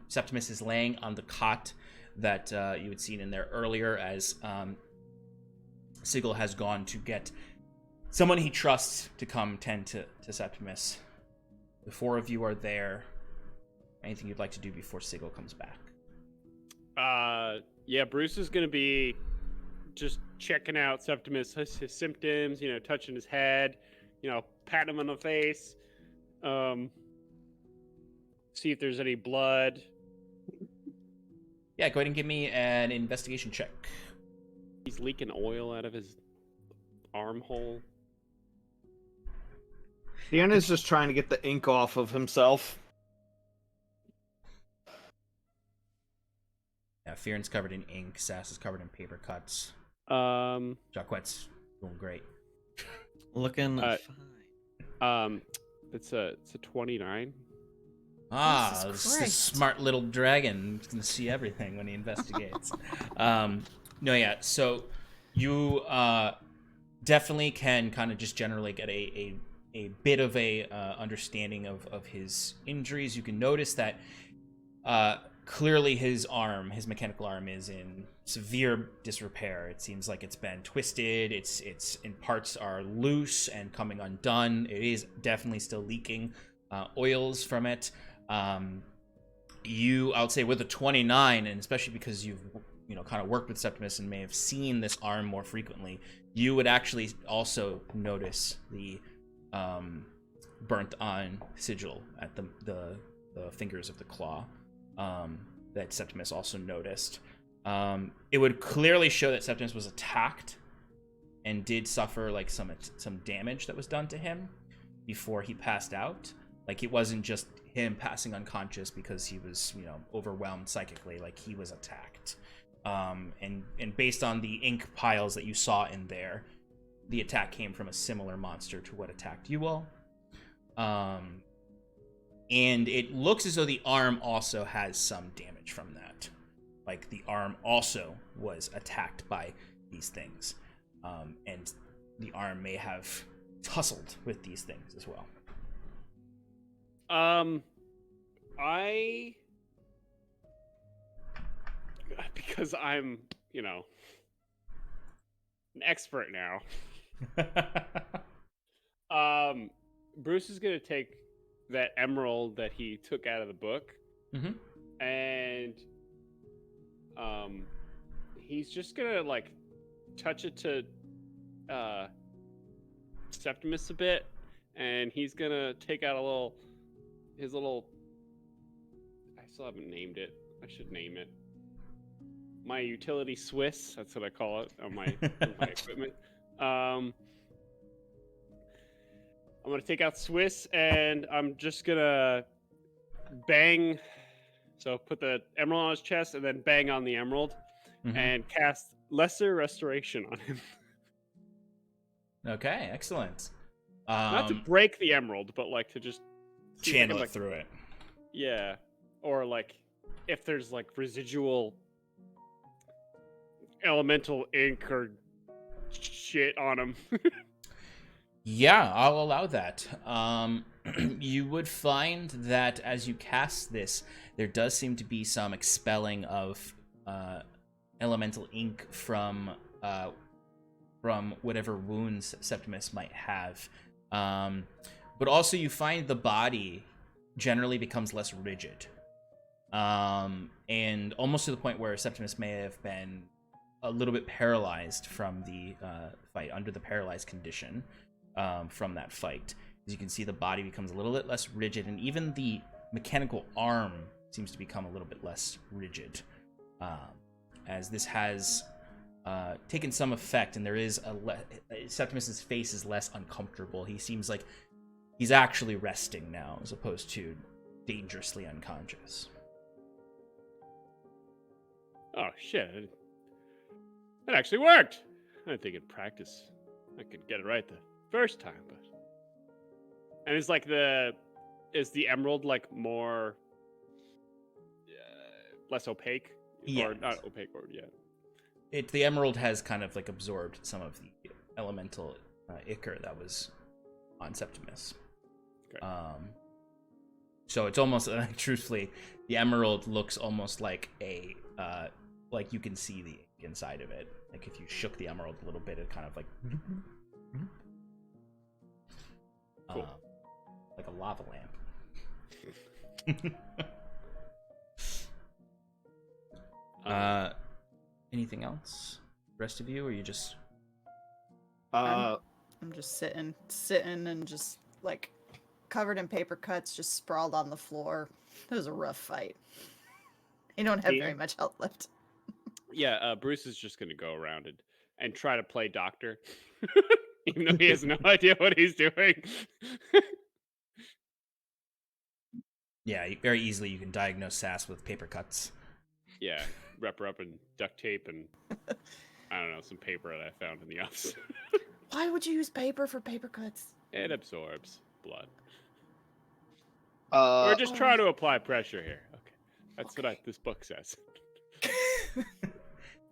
Speaker 1: Septimus is laying on the cot that you had seen in there earlier, as Sigil has gone to get someone he trusts to come tend to Septimus. The four of you are there. Anything you'd like to do before Sigil comes back?
Speaker 6: Yeah, Bruce is going to be just checking out Septimus, his symptoms, touching his head, patting him on the face, see if there's any blood.
Speaker 1: Yeah, go ahead and give me an investigation check.
Speaker 6: He's leaking oil out of his armhole.
Speaker 4: Deanna's just trying to get the ink off of himself.
Speaker 1: Yeah, Fyrn's covered in ink. Sass is covered in paper cuts. Jaquet's doing great.
Speaker 3: Looking fine.
Speaker 6: It's a 29.
Speaker 1: This smart little dragon is gonna see everything when he investigates. So you definitely can kind of just generally get a bit of a understanding of his injuries. You can notice that clearly his mechanical arm is in severe disrepair. It seems like it's been twisted. It's in parts are loose and coming undone. It is definitely still leaking oils from it. I would say with a 29, and especially because you've kind of worked with Septimus and may have seen this arm more frequently, you would actually also notice the burnt on sigil at the fingers of the claw that Septimus also noticed. It would clearly show that Septimus was attacked and did suffer like some damage that was done to him before he passed out. Like, it wasn't just him passing unconscious because he was overwhelmed psychically. Like, he was attacked. And based on the ink piles that you saw in there, the attack came from a similar monster to what attacked you all. And it looks as though the arm also has some damage from that. Like, the arm also was attacked by these things. And the arm may have tussled with these things as well.
Speaker 6: Because I'm, an expert now. Bruce is gonna take that emerald that he took out of the book, and he's just gonna like touch it to Septimus a bit, and he's gonna take out his little. I still haven't named it. I should name it. My utility Swiss. That's what I call it on my equipment. I'm gonna take out Swiss, and I'm just gonna bang. So put the emerald on his chest, and then bang on the emerald, and cast Lesser Restoration on him.
Speaker 1: Okay, excellent.
Speaker 6: Not to break the emerald, but like to just
Speaker 1: channel it through it.
Speaker 6: Yeah, or like if there's like residual elemental ink or shit on him.
Speaker 1: Yeah, I'll allow that. You would find that as you cast this, there does seem to be some expelling of elemental ink from whatever wounds Septimus might have. But also you find the body generally becomes less rigid. And almost to the point where Septimus may have been a little bit paralyzed from the fight, under the paralyzed condition from that fight. As you can see, the body becomes a little bit less rigid, and even the mechanical arm seems to become a little bit less rigid. As this has taken some effect, and there is Septimus's face is less uncomfortable. He seems like he's actually resting now, as opposed to dangerously unconscious.
Speaker 6: Oh shit! That actually worked. I didn't think in practice I could get it right the first time, but. And is the emerald like more less opaque?
Speaker 1: Yeah.
Speaker 6: Or not opaque, or yeah.
Speaker 1: The emerald has kind of like absorbed some of the elemental ichor that was on Septimus.
Speaker 6: Okay.
Speaker 1: So it's almost truthfully, the emerald looks almost like a like you can see the ink inside of it. Like if you shook the emerald a little bit, it kind of like
Speaker 6: cool.
Speaker 1: Like a lava lamp. Anything else? Rest of you, or you just?
Speaker 2: I'm just sitting and just like covered in paper cuts, just sprawled on the floor. It was a rough fight. You don't have very much health left.
Speaker 6: Yeah, Bruce is just gonna go around and try to play doctor, even though he has no idea what he's doing.
Speaker 1: Yeah, very easily you can diagnose Sass with paper cuts.
Speaker 6: Yeah, wrap her up in duct tape and I don't know, some paper that I found in the office.
Speaker 2: Why would you use paper for paper cuts?
Speaker 6: It absorbs blood. Or just try to apply pressure here. Okay, that's what this book says.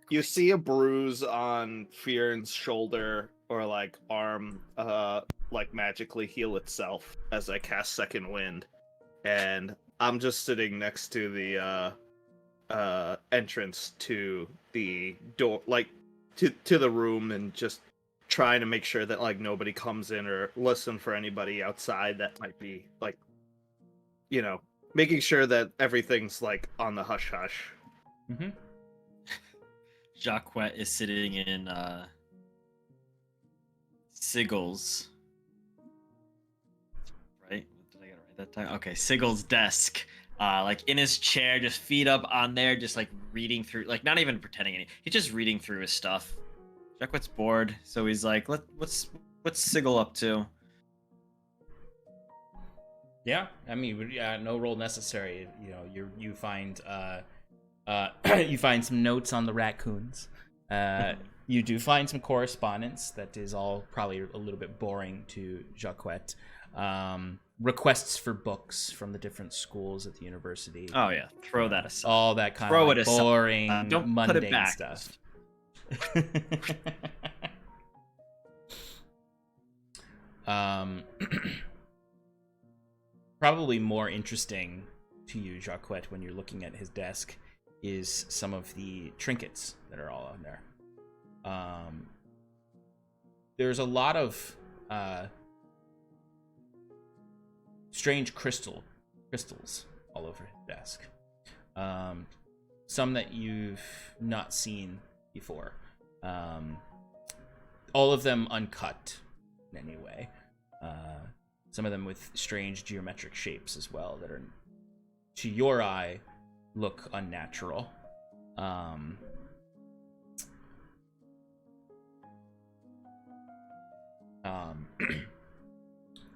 Speaker 4: You see a bruise on Fyrn's shoulder or like arm, like magically heal itself as I cast Second Wind, and I'm just sitting next to the entrance to the door, like to the room, and just trying to make sure that like nobody comes in or listen for anybody outside that might be like, making sure that everything's like on the hush hush.
Speaker 1: Mm-hmm.
Speaker 3: Jaquet is sitting in Sigel's. Right? Did I get it right that time? Okay, Sigel's desk. Like in his chair, just feet up on there, just like reading through, like not even pretending any. He's just reading through his stuff. Jaquet's bored, so he's like, "What's Sigel up to?"
Speaker 1: Yeah, I mean, no roll necessary. You find you find some notes on the raccoons. You do find some correspondence that is all probably a little bit boring to Jaquet. Requests for books from the different schools at the university.
Speaker 3: Oh yeah, throw that aside.
Speaker 1: All that kind
Speaker 3: Throw
Speaker 1: of
Speaker 3: it
Speaker 1: boring,
Speaker 3: aside. Don't
Speaker 1: mundane
Speaker 3: put it back.
Speaker 1: stuff. Probably more interesting to you, Jaquet, when you're looking at his desk, is some of the trinkets that are all on there. There's a lot of strange crystals all over his desk. Some that you've not seen before. All of them uncut in any way. Some of them with strange geometric shapes as well that are, to your eye, look unnatural.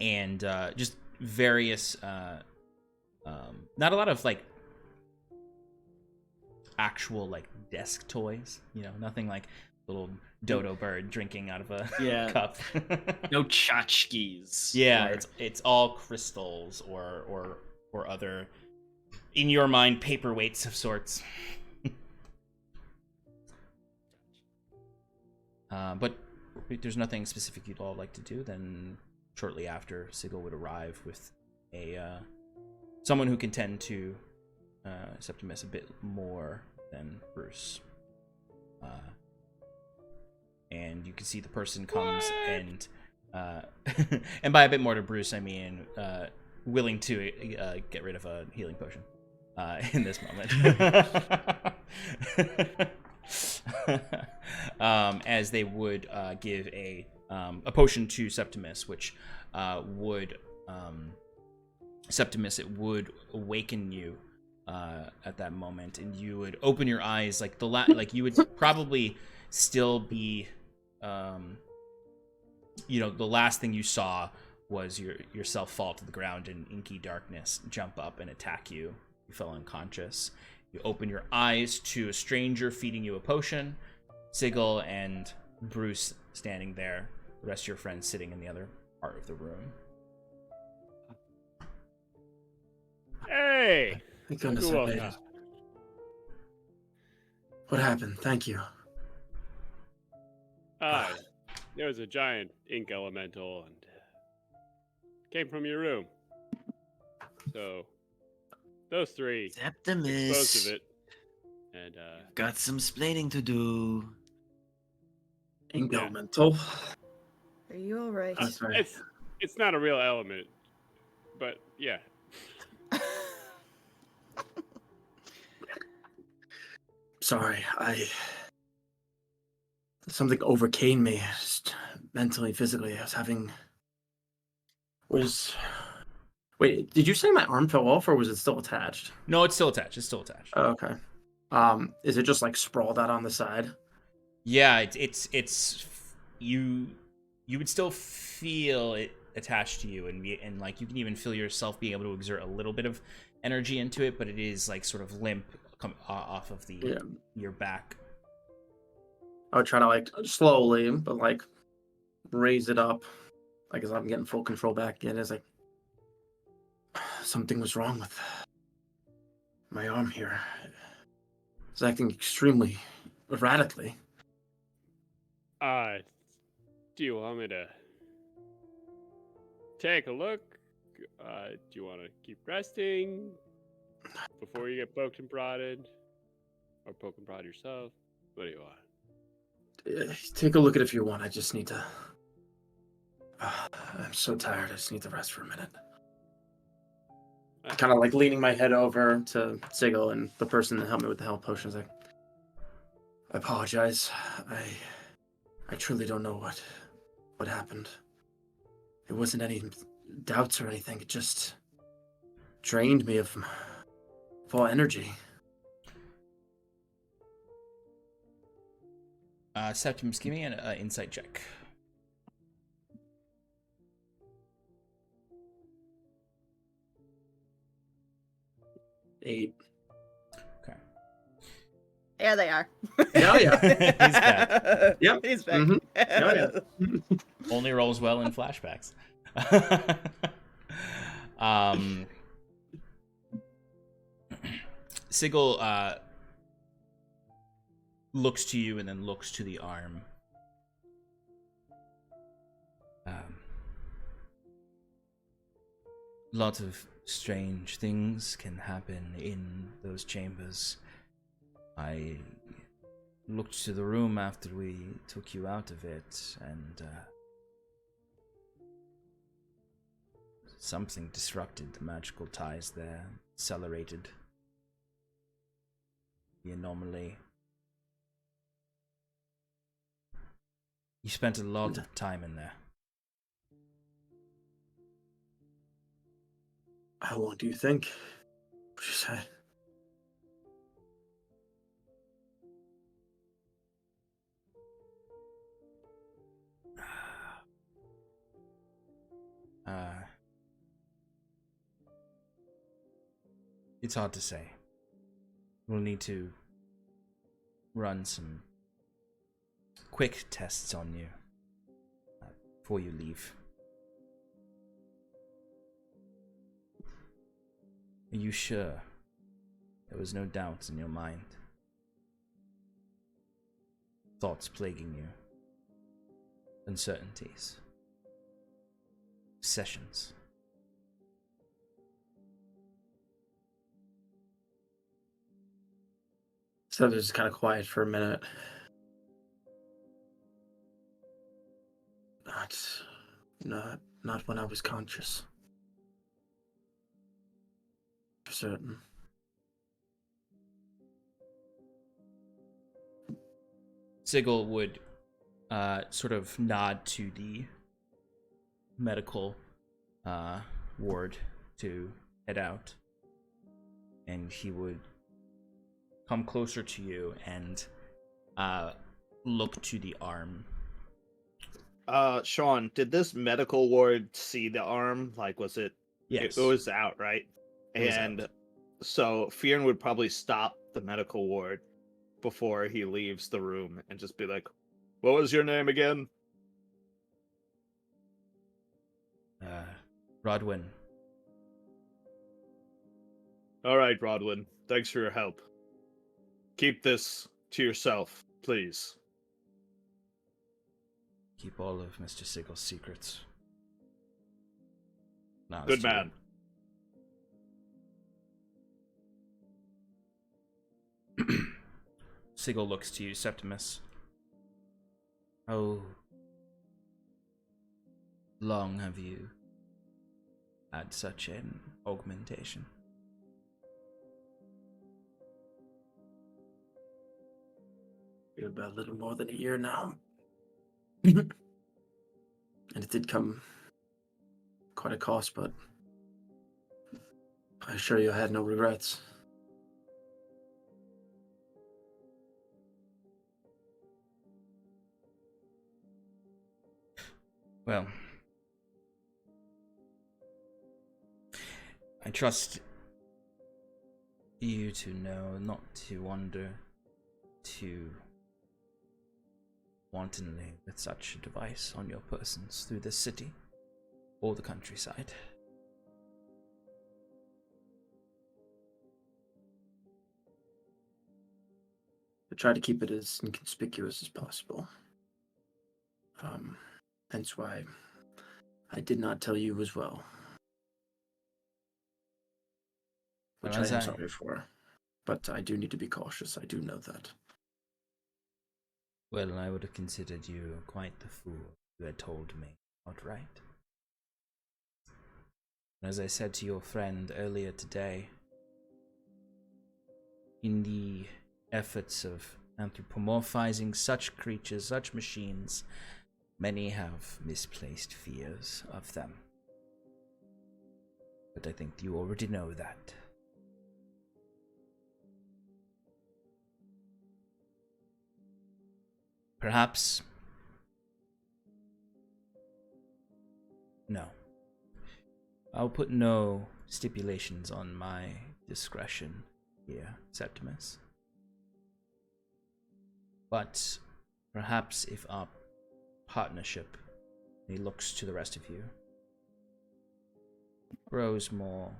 Speaker 1: And just various not a lot of like actual like desk toys, you know, nothing like little dodo bird drinking out of a cup.
Speaker 3: No tchotchkes.
Speaker 1: Yeah, it's all crystals or other, in your mind, paperweights of sorts. But if there's nothing specific you'd all like to do, then shortly after, Sigil would arrive with a someone who can tend to Septimus a bit more than Bruce. And you can see the person comes and and by a bit more to Bruce, I mean willing to get rid of a healing potion in this moment. As they would give a potion to Septimus, which would Septimus, it would awaken you at that moment, and you would open your eyes like like you would probably still be you know, the last thing you saw was yourself fall to the ground in inky darkness, jump up and attack you. You fell unconscious. You open your eyes to a stranger feeding you a potion, Sigil and Bruce standing there, the rest of your friends sitting in the other part of the room.
Speaker 6: Hey!
Speaker 5: Thank goodness
Speaker 6: Who
Speaker 5: I
Speaker 6: else?
Speaker 5: made it. What happened? Thank you.
Speaker 6: There was a giant ink elemental and came from your room. So those three
Speaker 3: Septimus,
Speaker 6: disposed of it. And
Speaker 3: got some splaining to do.
Speaker 5: Ink
Speaker 6: Yeah.
Speaker 5: elemental.
Speaker 2: Are you all right?
Speaker 5: That's right.
Speaker 6: it's not a real element, but yeah.
Speaker 5: Sorry, something overcame me, just mentally, physically. I was having. Wait, did you say my arm fell off, or was it still attached?
Speaker 1: No, it's still attached. It's still attached.
Speaker 5: Oh, okay. Is it just like sprawled out on the side?
Speaker 1: Yeah, it's you would still feel it attached to you, and like you can even feel yourself being able to exert a little bit of energy into it, but it is like sort of limp off of your back.
Speaker 5: I would try to like slowly, but like raise it up, like as I'm getting full control back again. It's like something was wrong with my arm here. It's acting extremely erratically.
Speaker 6: Do you want me to take a look? Do you want to keep resting before you get poked and prodded? Or poke and prod yourself? What do you want?
Speaker 5: Take a look at it if you want. I just need to. I'm so tired. I just need to rest for a minute. Kind of like leaning my head over to Sigil and the person that helped me with the health potions. Like, I apologize. I truly don't know what happened. It wasn't any doubts or anything. It just drained me of all energy.
Speaker 1: Septimus, give me an insight check.
Speaker 5: Eight.
Speaker 1: Okay.
Speaker 2: Yeah, they are.
Speaker 5: Yeah, yeah.
Speaker 1: He's back.
Speaker 5: Yep.
Speaker 2: He's back.
Speaker 5: Mhm. Yeah.
Speaker 1: Only rolls well in flashbacks. Sigil looks to you and then looks to the arm. lot of strange things can happen in those chambers. I looked to the room after we took you out of it, and something disrupted the magical ties there, accelerated the anomaly. You spent a lot of time in there.
Speaker 5: How long do you think? What you say?
Speaker 1: It's hard to say. We'll need to run some quick tests on you before you leave. Are you sure? There was no doubt in your mind. Thoughts plaguing you. Uncertainties. Obsessions.
Speaker 5: So it was kind of quiet for a minute. Not when I was conscious. For certain.
Speaker 1: Sigil would sort of nod to the medical ward to head out, and he would come closer to you and look to the arm.
Speaker 4: Sean, did this medical ward see the arm? Like, was it?
Speaker 1: Yes.
Speaker 4: It was out, right?
Speaker 1: It was
Speaker 4: And
Speaker 1: out.
Speaker 4: so Fyrn would probably stop the medical ward before he leaves the room and just be like, "What was your name again?"
Speaker 1: Rodwin.
Speaker 4: All right, Rodwin. Thanks for your help. Keep this to yourself, please.
Speaker 1: Keep all of Mr. Sigel's secrets. Now it's
Speaker 4: Good
Speaker 1: to you.
Speaker 4: man.
Speaker 1: Sigil looks to you, Septimus. How long have you had such an augmentation?
Speaker 5: Been about a little more than a year now. And it did come quite a cost, but I assure you I had no regrets.
Speaker 1: Well, I trust you to know not to wander too wantonly with such a device on your persons through this city or the countryside.
Speaker 5: I try to keep it as inconspicuous as possible. Hence why I did not tell you as well. Which
Speaker 1: Well,
Speaker 5: I
Speaker 1: as
Speaker 5: am
Speaker 1: I-
Speaker 5: sorry for. But I do need to be cautious, I do know that.
Speaker 1: Well, I would have considered you quite the fool if you had told me outright. As I said to your friend earlier today, in the efforts of anthropomorphizing such creatures, such machines, many have misplaced fears of them. But I think you already know that. Perhaps. No. I'll put no stipulations on my discretion here, Septimus. But perhaps if our partnership, he looks to the rest of you, grows more,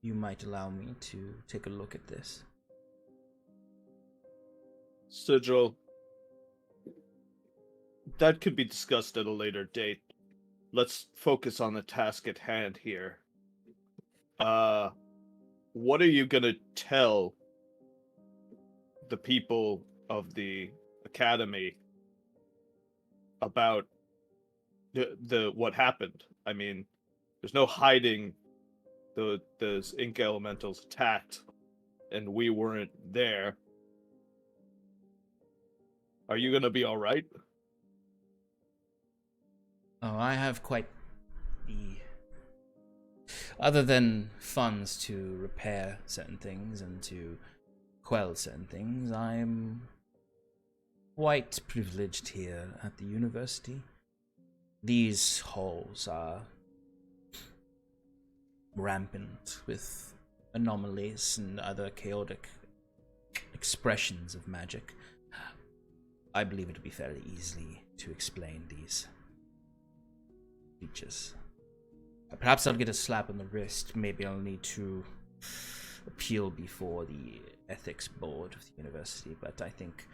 Speaker 1: you might allow me to take a look at this.
Speaker 4: Sigil, that could be discussed at a later date. let's focus on the task at hand here. What are you gonna tell the people of the academy about the what happened? I mean, there's no hiding those ink elementals attacked, and we weren't there. Are you gonna be all right?
Speaker 1: Oh, I have quite the... Other than funds to repair certain things and to quell certain things, I'm quite privileged here at the university. These halls are rampant with anomalies and other chaotic expressions of magic. I believe it would be fairly easy to explain these features. Perhaps I'll get a slap on the wrist. Maybe I'll need to appeal before the ethics board of the university, but I think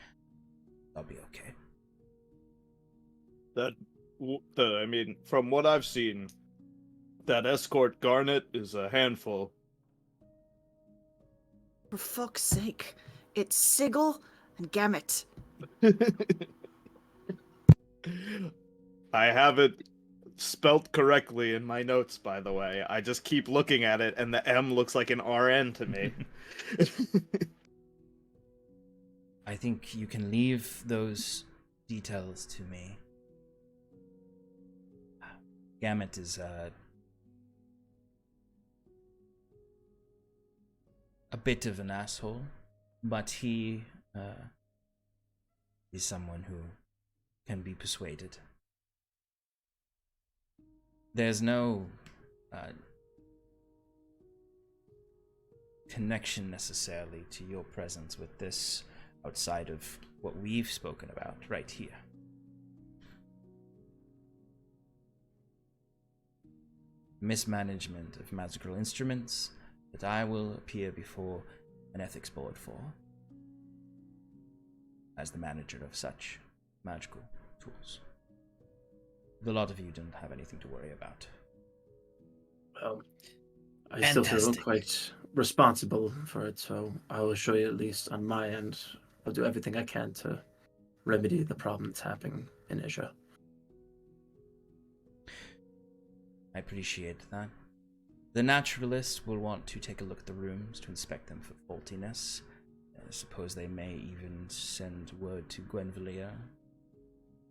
Speaker 1: I'll be okay.
Speaker 4: I mean, from what I've seen, that escort Garnet is a handful.
Speaker 2: For fuck's sake, it's Sigil and Gamut.
Speaker 4: I have it spelt correctly in my notes, by the way. I just keep looking at it, and the M looks like an RN to me.
Speaker 1: I think you can leave those details to me. Gamut is a bit of an asshole, but he is someone who can be persuaded. There's no connection necessarily to your presence with this outside of what we've spoken about right here. Mismanagement of magical instruments that I will appear before an ethics board for as the manager of such magical tools. The lot of you don't have anything to worry about.
Speaker 5: Well, I still feel quite responsible for it, so I will show you at least on my end. I'll do everything I can to remedy the problem that's happening in Asia.
Speaker 1: I appreciate that. The naturalists will want to take a look at the rooms to inspect them for faultiness. I suppose they may even send word to Gwenvalia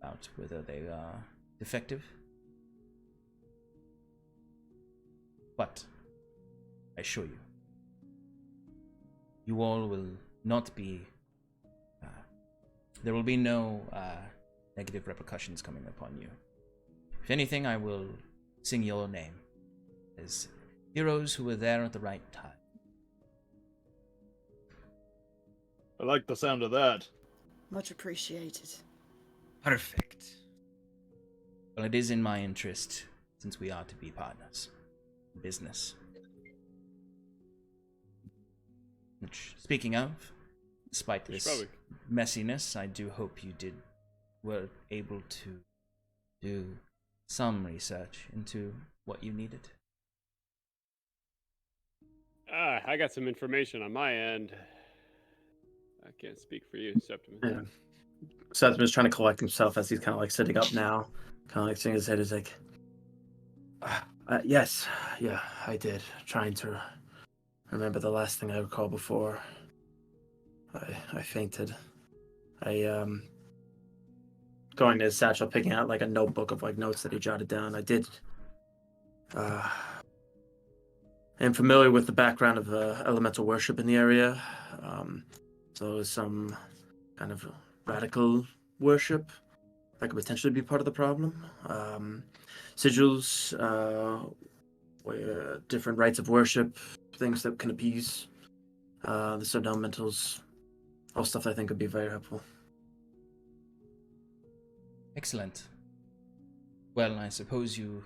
Speaker 1: about whether they are defective. But I assure you, you all will not be... there will be no negative repercussions coming upon you. If anything, I will sing your name as heroes who were there at the right time.
Speaker 4: I like the sound of that.
Speaker 2: Much appreciated.
Speaker 3: Perfect.
Speaker 1: Well, it is in my interest, since we are to be partners in business. Which, speaking of, despite this messiness, I do hope you were able to do some research into what you needed.
Speaker 6: I got some information on my end. I can't speak for you, Septimus.
Speaker 5: Yeah. Septimus trying to collect himself as he's kind of like sitting up now, kind of like seeing his head. He's like, yes, yeah, I did. Trying to remember the last thing I recall before I fainted. Going to his satchel, picking out like a notebook of like notes that he jotted down. I did. I'm familiar with the background of elemental worship in the area. So there's some kind of radical worship that could potentially be part of the problem. Sigils, different rites of worship, things that can appease the certain elementals, all stuff I think could be very helpful.
Speaker 1: Excellent. Well, I suppose you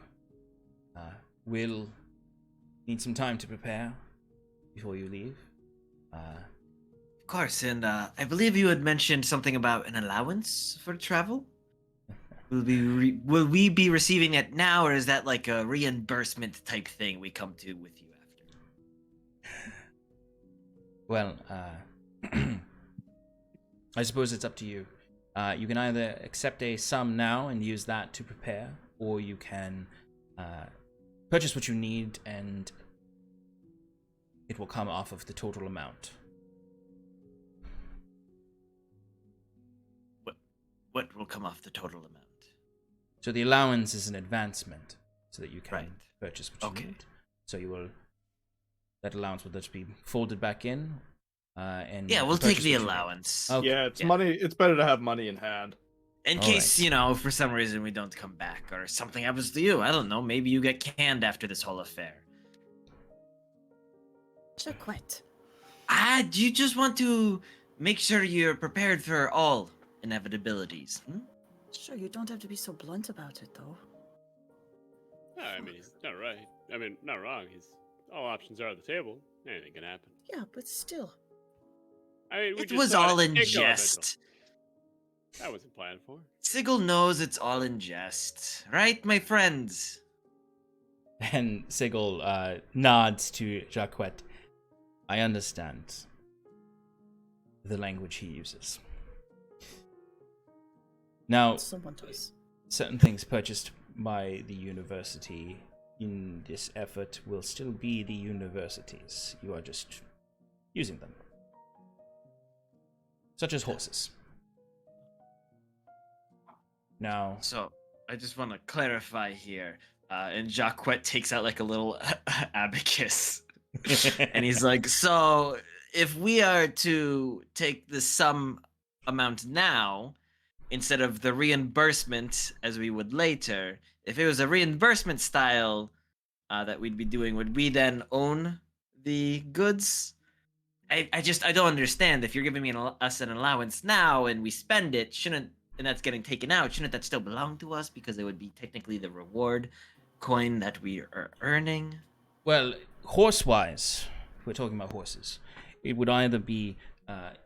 Speaker 1: will need some time to prepare before you leave.
Speaker 3: Of course, and I believe you had mentioned something about an allowance for travel? Will we be receiving it now, or is that like a reimbursement type thing we come to with you after?
Speaker 1: Well, I suppose it's up to you. You can either accept a sum now and use that to prepare, or you can purchase what you need and it will come off of the total amount.
Speaker 3: What will come off the total amount?
Speaker 1: So the allowance is an advancement, so that you can
Speaker 3: Right.
Speaker 1: purchase what you
Speaker 3: Okay.
Speaker 1: need. So that allowance will just be folded back in, and
Speaker 3: Yeah,
Speaker 1: you
Speaker 3: we'll
Speaker 1: can
Speaker 3: take
Speaker 1: purchase
Speaker 3: the
Speaker 1: what you need.
Speaker 3: allowance.
Speaker 1: Okay.
Speaker 4: Yeah, it's money. It's better to have money in hand.
Speaker 3: In
Speaker 1: All
Speaker 3: case,
Speaker 1: right.
Speaker 3: for some reason we don't come back or something happens to you. I don't know. Maybe you get canned after this whole affair.
Speaker 2: Jaquet.
Speaker 3: You just want to make sure you're prepared for all inevitabilities.
Speaker 2: Sure, you don't have to be so blunt about it, though.
Speaker 6: No, I mean, he's not right. I mean, not wrong. All options are on the table. Anything can happen.
Speaker 2: Yeah, but still.
Speaker 6: I mean, we
Speaker 3: It
Speaker 6: just
Speaker 3: was
Speaker 6: thought
Speaker 3: all in
Speaker 6: it go eventual.
Speaker 3: jest.
Speaker 6: That wasn't planned for.
Speaker 3: Sigil knows it's all in jest. Right, my friends?
Speaker 1: And Sigil nods to Jaquet. I understand the language he uses. Now,
Speaker 2: Someone does.
Speaker 1: certain things purchased by the university in this effort will still be the university's. You are just using them. Such as horses. Now,
Speaker 3: So, I just want to clarify here. And Jaquet takes out like a little abacus. And he's like, so if we are to take the sum amount now, instead of the reimbursement as we would later, if it was a reimbursement style that we'd be doing, would we then own the goods? I don't understand. If you're giving me us an allowance now and we spend it, and that's getting taken out, shouldn't that still belong to us because it would be technically the reward coin that we are earning?
Speaker 1: well, horse-wise, we're talking about horses. It would either be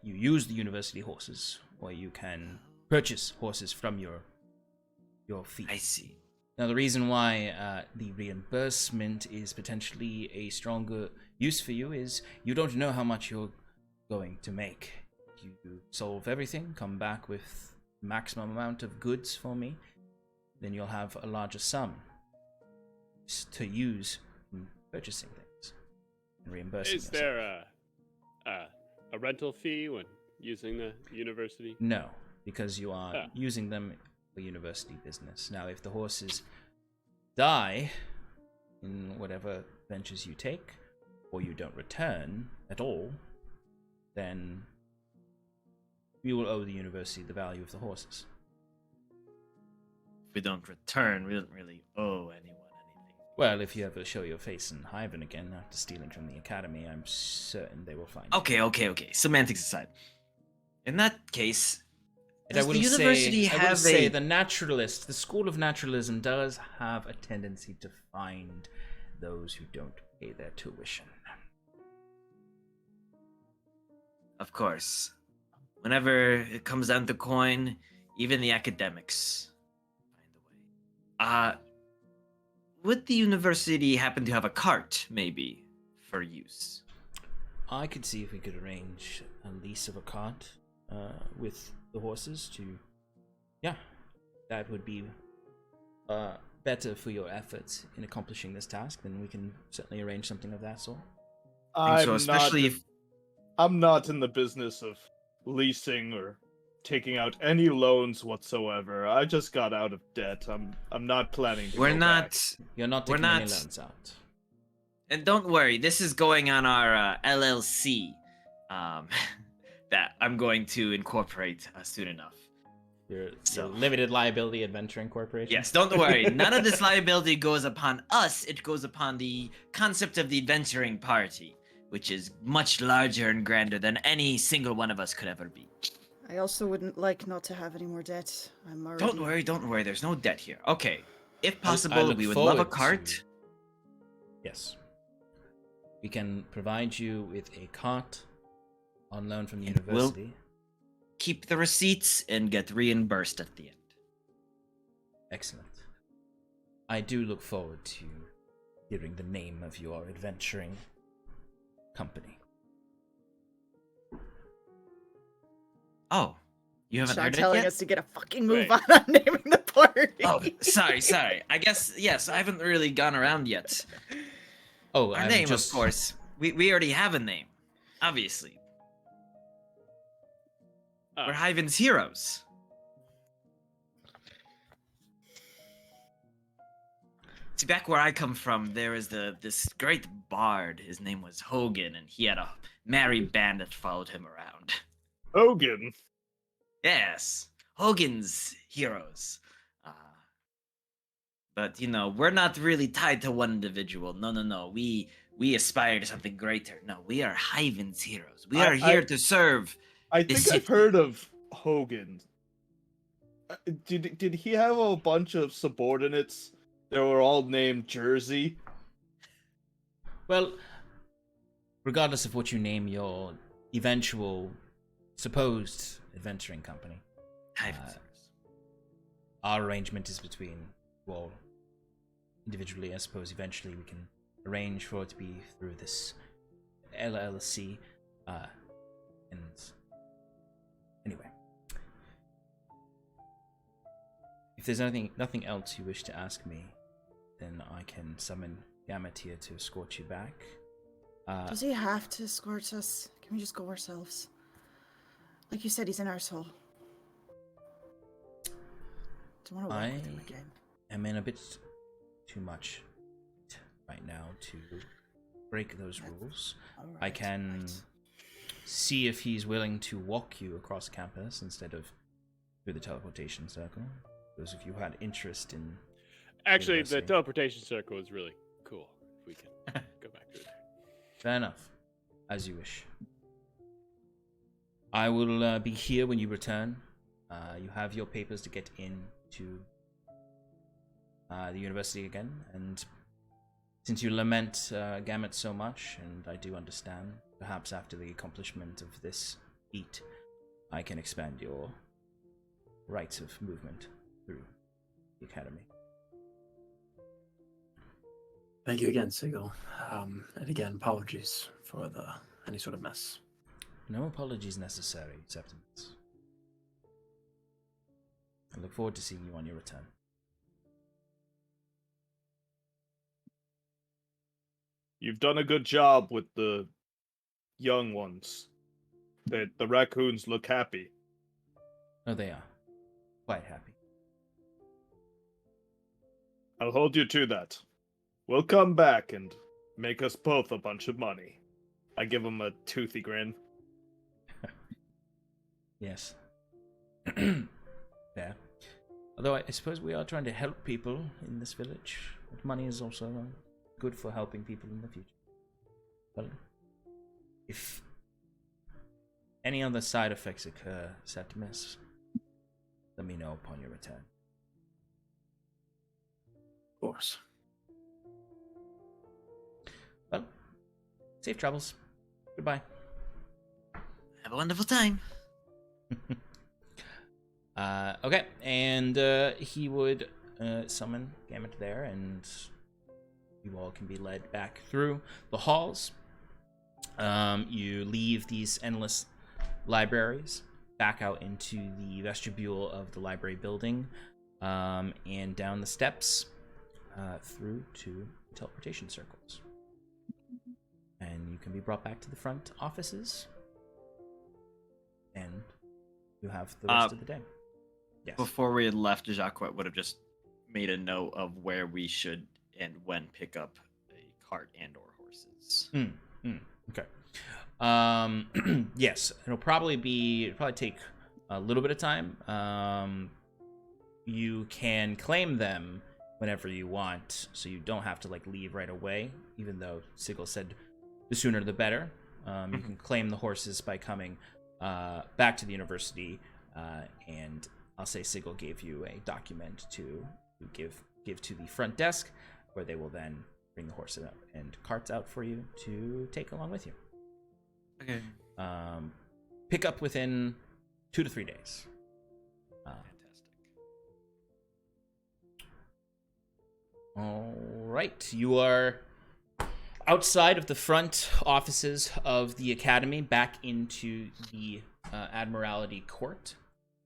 Speaker 1: you use the university horses, or you can purchase horses from your fee.
Speaker 3: I see.
Speaker 1: Now, the reason why the reimbursement is potentially a stronger use for you is you don't know how much you're going to make. You solve everything, come back with maximum amount of goods for me, then you'll have a larger sum to use in purchasing things and reimbursing
Speaker 6: Is
Speaker 1: yourself.
Speaker 6: there a rental fee when using the university?
Speaker 1: No, because you are
Speaker 6: Ah.
Speaker 1: using them for university business. Now, if the horses die in whatever ventures you take, or you don't return at all, then we will owe the university the value of the horses.
Speaker 3: If we don't return, we don't really owe anyone anything.
Speaker 1: Well, if you ever show your face in Hyven again after stealing from the academy, I'm certain they will find you.
Speaker 3: Okay. Semantics aside. In that case,
Speaker 1: And I
Speaker 3: does
Speaker 1: will
Speaker 3: the university have
Speaker 1: say the naturalist, the school of naturalism does have a tendency to find those who don't pay their tuition.
Speaker 3: Of course. Whenever it comes down to coin, even the academics find a way. Would the university happen to have a cart, maybe, for use?
Speaker 1: I could see if we could arrange a lease of a cart with the horses to... Yeah, that would be better for your efforts in accomplishing this task. Then we can certainly arrange something of that sort.
Speaker 3: So especially if
Speaker 4: I'm not in the business of leasing or taking out any loans whatsoever. I just got out of debt. I'm not planning to
Speaker 3: we're
Speaker 4: go
Speaker 3: not,
Speaker 4: back.
Speaker 1: You're not
Speaker 3: We're
Speaker 1: taking any
Speaker 3: not-
Speaker 1: loans out.
Speaker 3: and don't worry, this is going on our LLC, that I'm going to incorporate soon enough.
Speaker 1: Your
Speaker 3: So-
Speaker 1: limited liability adventuring corporation.
Speaker 3: Yes, don't worry. None of this liability goes upon us. It goes upon the concept of the adventuring party, which is much larger and grander than any single one of us could ever be.
Speaker 2: I also wouldn't like not to have any more debt. I'm already...
Speaker 3: Don't worry. There's no debt here. Okay. If
Speaker 1: I
Speaker 3: possible,
Speaker 1: look
Speaker 3: we would love a
Speaker 1: forward
Speaker 3: cart.
Speaker 1: to- Yes. We can provide you with a cart on loan from the
Speaker 3: And we'll-
Speaker 1: university.
Speaker 3: Keep the receipts and get reimbursed at the end.
Speaker 1: Excellent. I do look forward to hearing the name of your adventuring company.
Speaker 3: Oh, you haven't
Speaker 2: Sean
Speaker 3: heard it
Speaker 2: telling
Speaker 3: yet?
Speaker 2: us to get a fucking move
Speaker 6: Wait.
Speaker 2: on naming the party.
Speaker 3: Oh, sorry. I guess, yes, I haven't really gone around yet.
Speaker 1: Oh,
Speaker 3: Our
Speaker 1: I'm
Speaker 3: name,
Speaker 1: just...
Speaker 3: of course. We already have a name. Obviously. We're Hyven's heroes. See, back where I come from, there was this great bard. His name was Hogan, and he had a merry band that followed him around.
Speaker 4: Hogan.
Speaker 3: Yes, Hogan's heroes. But you know, we're not really tied to one individual. No. We aspire to something greater. No, we are Hyven's heroes. We are here to serve.
Speaker 4: I
Speaker 3: the
Speaker 4: think
Speaker 3: city.
Speaker 4: I've heard of Hogan. Did he have a bunch of subordinates that were all named Jersey?
Speaker 1: Well, regardless of what you name your eventual supposed adventuring company,
Speaker 3: Hyven's heroes.
Speaker 1: our arrangement is between you all individually. I suppose eventually we can arrange for it to be through this LLC. And anyway, if there's nothing else you wish to ask me, then I can summon Gamut here to escort you back.
Speaker 2: Does he have to escort us? Can we just go ourselves? Like you said, he's an arsehole. Don't want to walk with him again.
Speaker 1: I'm in a bit too much right now to break those rules. I can see if he's willing to walk you across campus instead of through the teleportation circle. Those of you who had interest in...
Speaker 6: Actually, the teleportation circle is really cool. If we can go back to it.
Speaker 1: Fair enough. As you wish. I will be here when you return. You have your papers to get into the university again, and since you lament Gamut so much, and I do understand, perhaps after the accomplishment of this feat, I can expand your rights of movement through the academy.
Speaker 5: Thank you again, Sigil. And again, apologies for any sort of mess.
Speaker 1: No apologies necessary, Septimus. I look forward to seeing you on your return.
Speaker 4: You've done a good job with the young ones. The raccoons look happy.
Speaker 1: Oh, they are. Quite happy.
Speaker 4: I'll hold you to that. We'll come back and make us both a bunch of money. I give him a toothy grin.
Speaker 1: Yes. Fair. Although I suppose we are trying to help people in this village. But money is also good for helping people in the future. Well, if any other side effects occur, Septimus, let me know upon your return.
Speaker 5: Of course.
Speaker 1: Well, safe travels. Goodbye.
Speaker 3: Have a wonderful time.
Speaker 1: Okay, and he would summon Gamut there, and you all can be led back through the halls. You leave these endless libraries back out into the vestibule of the library building, and down the steps through to teleportation circles. And you can be brought back to the front offices, and you have the rest of the day. Yes.
Speaker 3: Before we had left, Jaquet would have just made a note of where we should and when pick up a cart and or horses.
Speaker 1: Okay. Yes, it'll probably take a little bit of time. You can claim them whenever you want, so you don't have to leave right away, even though Sigil said the sooner the better. You can claim the horses by coming back to the university, and I'll say Sigil gave you a document to give to the front desk, where they will then bring the horses and carts out for you to take along with you.
Speaker 3: Okay.
Speaker 1: Pick up within 2 to 3 days.
Speaker 3: Fantastic.
Speaker 1: All right, you are outside of the front offices of the academy, back into the Admiralty Court,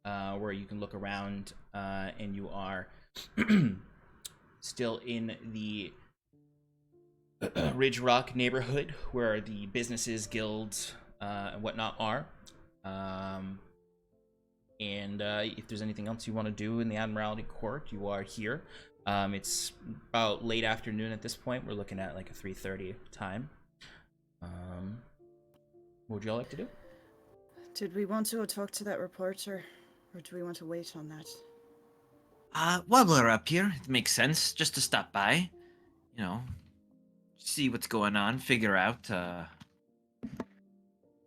Speaker 1: where you can look around, and you are still in the Ridge Rock neighborhood, where the businesses, guilds, and whatnot are. And if there's anything else you want to do in the Admiralty Court, you are here. It's about late afternoon at this point. We're looking at like a 3:30 time. What would y'all like to do?
Speaker 2: Did we want to talk to that reporter, or do we want to wait on that?
Speaker 3: While we're up here, it makes sense just to stop by, you know, see what's going on, figure out.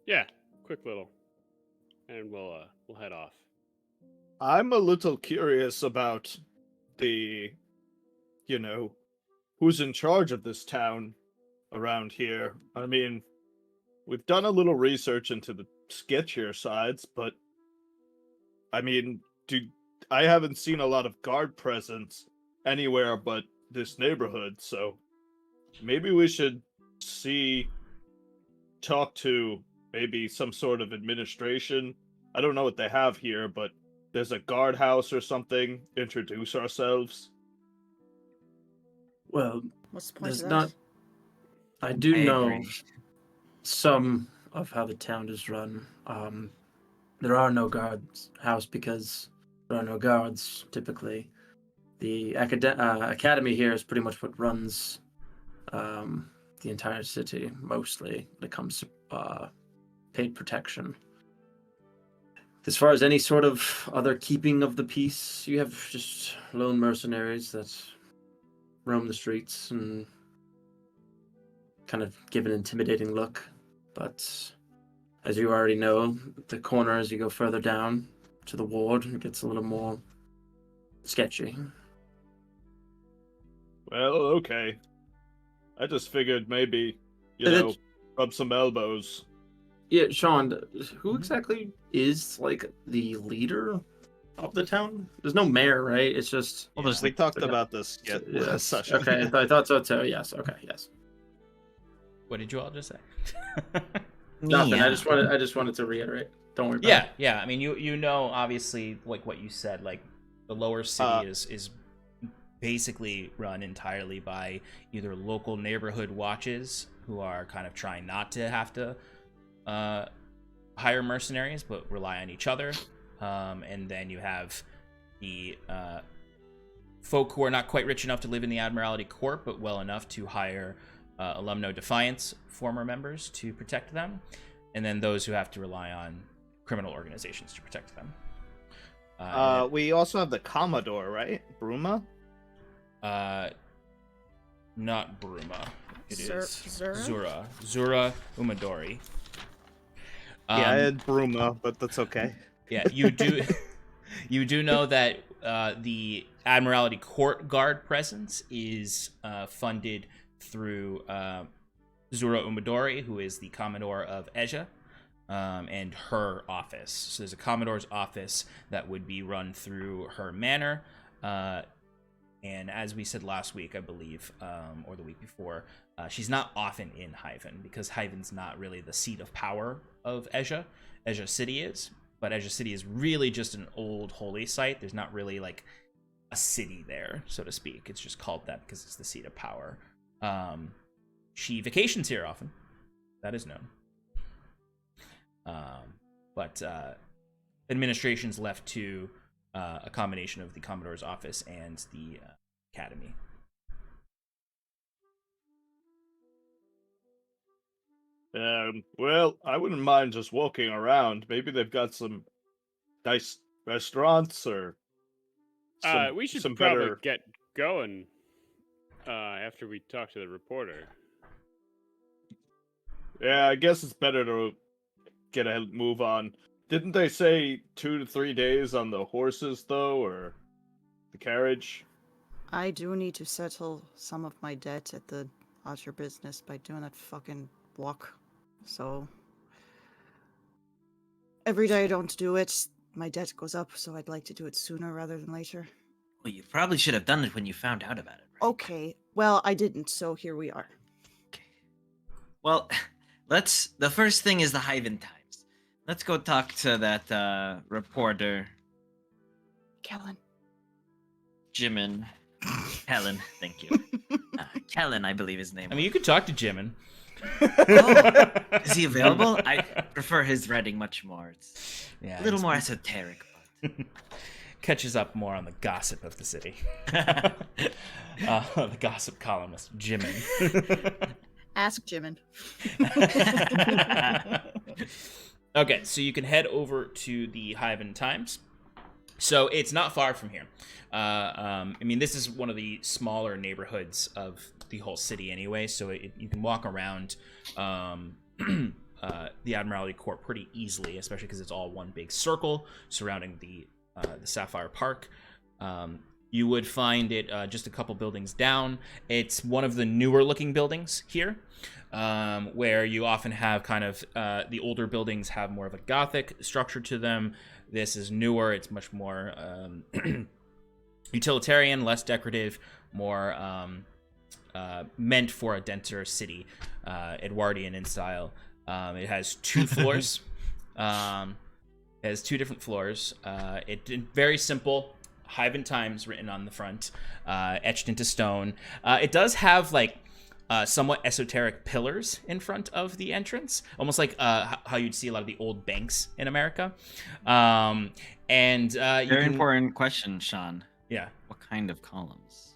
Speaker 6: Yeah, quick little, and we'll head off.
Speaker 4: I'm a little curious about who's in charge of this town around here. I mean, we've done a little research into the sketchier sides, but I mean, I haven't seen a lot of guard presence anywhere but this neighborhood, so maybe we should talk to maybe some sort of administration. I don't know what they have here, but there's a guardhouse or something. Introduce ourselves.
Speaker 5: Well,
Speaker 2: What's the point
Speaker 5: there's
Speaker 2: of
Speaker 5: not.
Speaker 2: that?
Speaker 5: I do
Speaker 3: I
Speaker 5: know
Speaker 3: agree.
Speaker 5: some of how the town is run. There are no guards house because there are no guards typically. The academy here is pretty much what runs the entire city, mostly when it comes to paid protection. As far as any sort of other keeping of the peace, you have just lone mercenaries that roam the streets and kind of give an intimidating look. But as you already know, the corner as you go further down to the ward, it gets a little more sketchy.
Speaker 4: Well, okay. I just figured maybe, rub some elbows.
Speaker 5: Yeah, Sean, who exactly is like the leader of the town? There's no mayor, right? It's just
Speaker 3: Well, there's
Speaker 4: We talked
Speaker 5: okay.
Speaker 4: about this last session.
Speaker 5: Okay, I thought so too. Yes. Okay. Yes.
Speaker 1: What did you all just say?
Speaker 5: Nothing.
Speaker 3: Yeah.
Speaker 5: I just wanted to reiterate. Don't worry about it.
Speaker 1: Yeah. I mean, you know, obviously, like what you said, like the lower city is basically run entirely by either local neighborhood watches who are kind of trying not to have to hire mercenaries, but rely on each other. And then you have the folk who are not quite rich enough to live in the Admiralty Court, but well enough to hire Alumno Defiance former members to protect them. And then those who have to rely on criminal organizations to protect them.
Speaker 4: We also have the Commodore, right? Bruma?
Speaker 1: Not Bruma. It is
Speaker 2: Zura?
Speaker 1: Zura Umadori.
Speaker 4: Yeah, I had Bruma, but that's okay.
Speaker 1: Yeah, you do. You do know that the Admiralty Court Guard presence is funded through Zura Umadori, who is the Commodore of Eja, and her office. So there's a Commodore's office that would be run through her manor. And as we said last week, I believe, or the week before, she's not often in Hyvin because Hyvin's not really the seat of power of Eja. Eja City is, but Eja City is really just an old holy site. There's not really like a city there, so to speak. It's just called that because it's the seat of power. She vacations here often. That is known. But administration's left to a combination of the Commodore's office and the academy.
Speaker 4: Well, I wouldn't mind just walking around. Maybe they've got some nice restaurants or
Speaker 6: We should
Speaker 4: some
Speaker 6: probably
Speaker 4: better...
Speaker 6: get going after we talk to the reporter.
Speaker 4: Yeah, I guess it's better to get a move on. Didn't they say 2 to 3 days on the horses, though, or the carriage?
Speaker 2: I do need to settle some of my debt at the Otter Business by doing that fucking walk. So every day I don't do it, my debt goes up, so I'd like to do it sooner rather than later.
Speaker 3: Well, you probably should have done it when you found out about it. Right?
Speaker 2: Okay. Well, I didn't, so here we are.
Speaker 3: Well, the first thing is the Hyvin Times. Let's go talk to that reporter,
Speaker 2: Kellen.
Speaker 3: Jimin. Helen, thank you. Kellen, I believe his name.
Speaker 1: I mean, you could talk to Jimin.
Speaker 3: Oh, is he available? I prefer his writing much more. It's
Speaker 1: Yeah,
Speaker 3: a little more esoteric. But...
Speaker 1: catches up more on the gossip of the city. The gossip columnist, Jimin.
Speaker 2: Ask Jimin.
Speaker 1: Okay, so you can head over to the Hyvin Times. So it's not far from here. I mean, this is one of the smaller neighborhoods of the whole city anyway, so you can walk around the Admiralty Court pretty easily, especially because it's all one big circle surrounding the Sapphire Park. You would find it just a couple buildings down. It's one of the newer looking buildings here, where you often have kind of the older buildings have more of a Gothic structure to them. This is newer. It's much more utilitarian, less decorative, more meant for a denser city, Edwardian in style. It has 2 floors. It has 2 different floors. It's very simple. Hyvin Times written on the front, etched into stone. It does have like somewhat esoteric pillars in front of the entrance, almost like how you'd see a lot of the old banks in America. Very
Speaker 3: important question, Sean.
Speaker 1: Yeah.
Speaker 3: What kind of columns?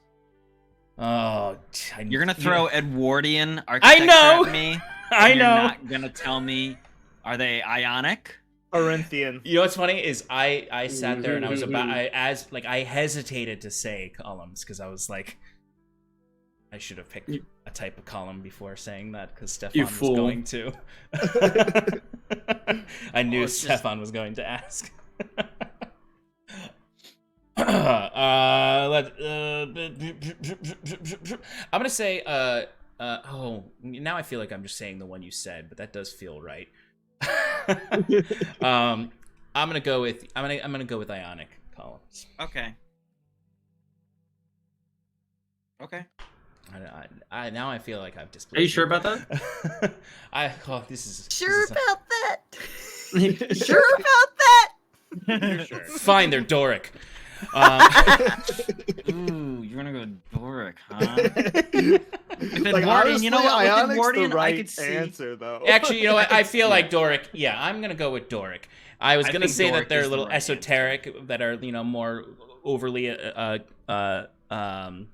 Speaker 1: Oh,
Speaker 3: you're gonna throw Edwardian architecture
Speaker 1: I know.
Speaker 3: at me.
Speaker 1: I know.
Speaker 3: You're not gonna tell me. Are they Ionic?
Speaker 4: Corinthian.
Speaker 1: You know what's funny is I sat there and I was I hesitated to say columns because I was like, I should have picked a type of column before saying that because Stefan was going to. I knew Stefan was going to ask. I'm gonna say now I feel like I'm just saying the one you said, but that does feel right. I'm gonna go with Ionic columns.
Speaker 3: Okay.
Speaker 1: I now I feel like I've displayed.
Speaker 5: Are you sure about that?
Speaker 1: This is
Speaker 2: Sure
Speaker 1: this is
Speaker 2: about that. Sure about that.
Speaker 6: You're sure.
Speaker 1: Fine, they're Doric.
Speaker 3: Ooh, you're gonna go Doric, huh? With
Speaker 4: Like,
Speaker 3: Edwardian,
Speaker 4: honestly,
Speaker 3: you know what? With
Speaker 4: Ionic's
Speaker 3: Edwardian,
Speaker 4: the right
Speaker 3: I could see.
Speaker 4: answer, though.
Speaker 1: Actually, you know what? I feel like Doric. Yeah, I'm gonna go with Doric. I was gonna
Speaker 3: think
Speaker 1: say
Speaker 3: Doric
Speaker 1: that they're
Speaker 3: is
Speaker 1: a
Speaker 3: the
Speaker 1: little
Speaker 3: right
Speaker 1: esoteric, that are more overly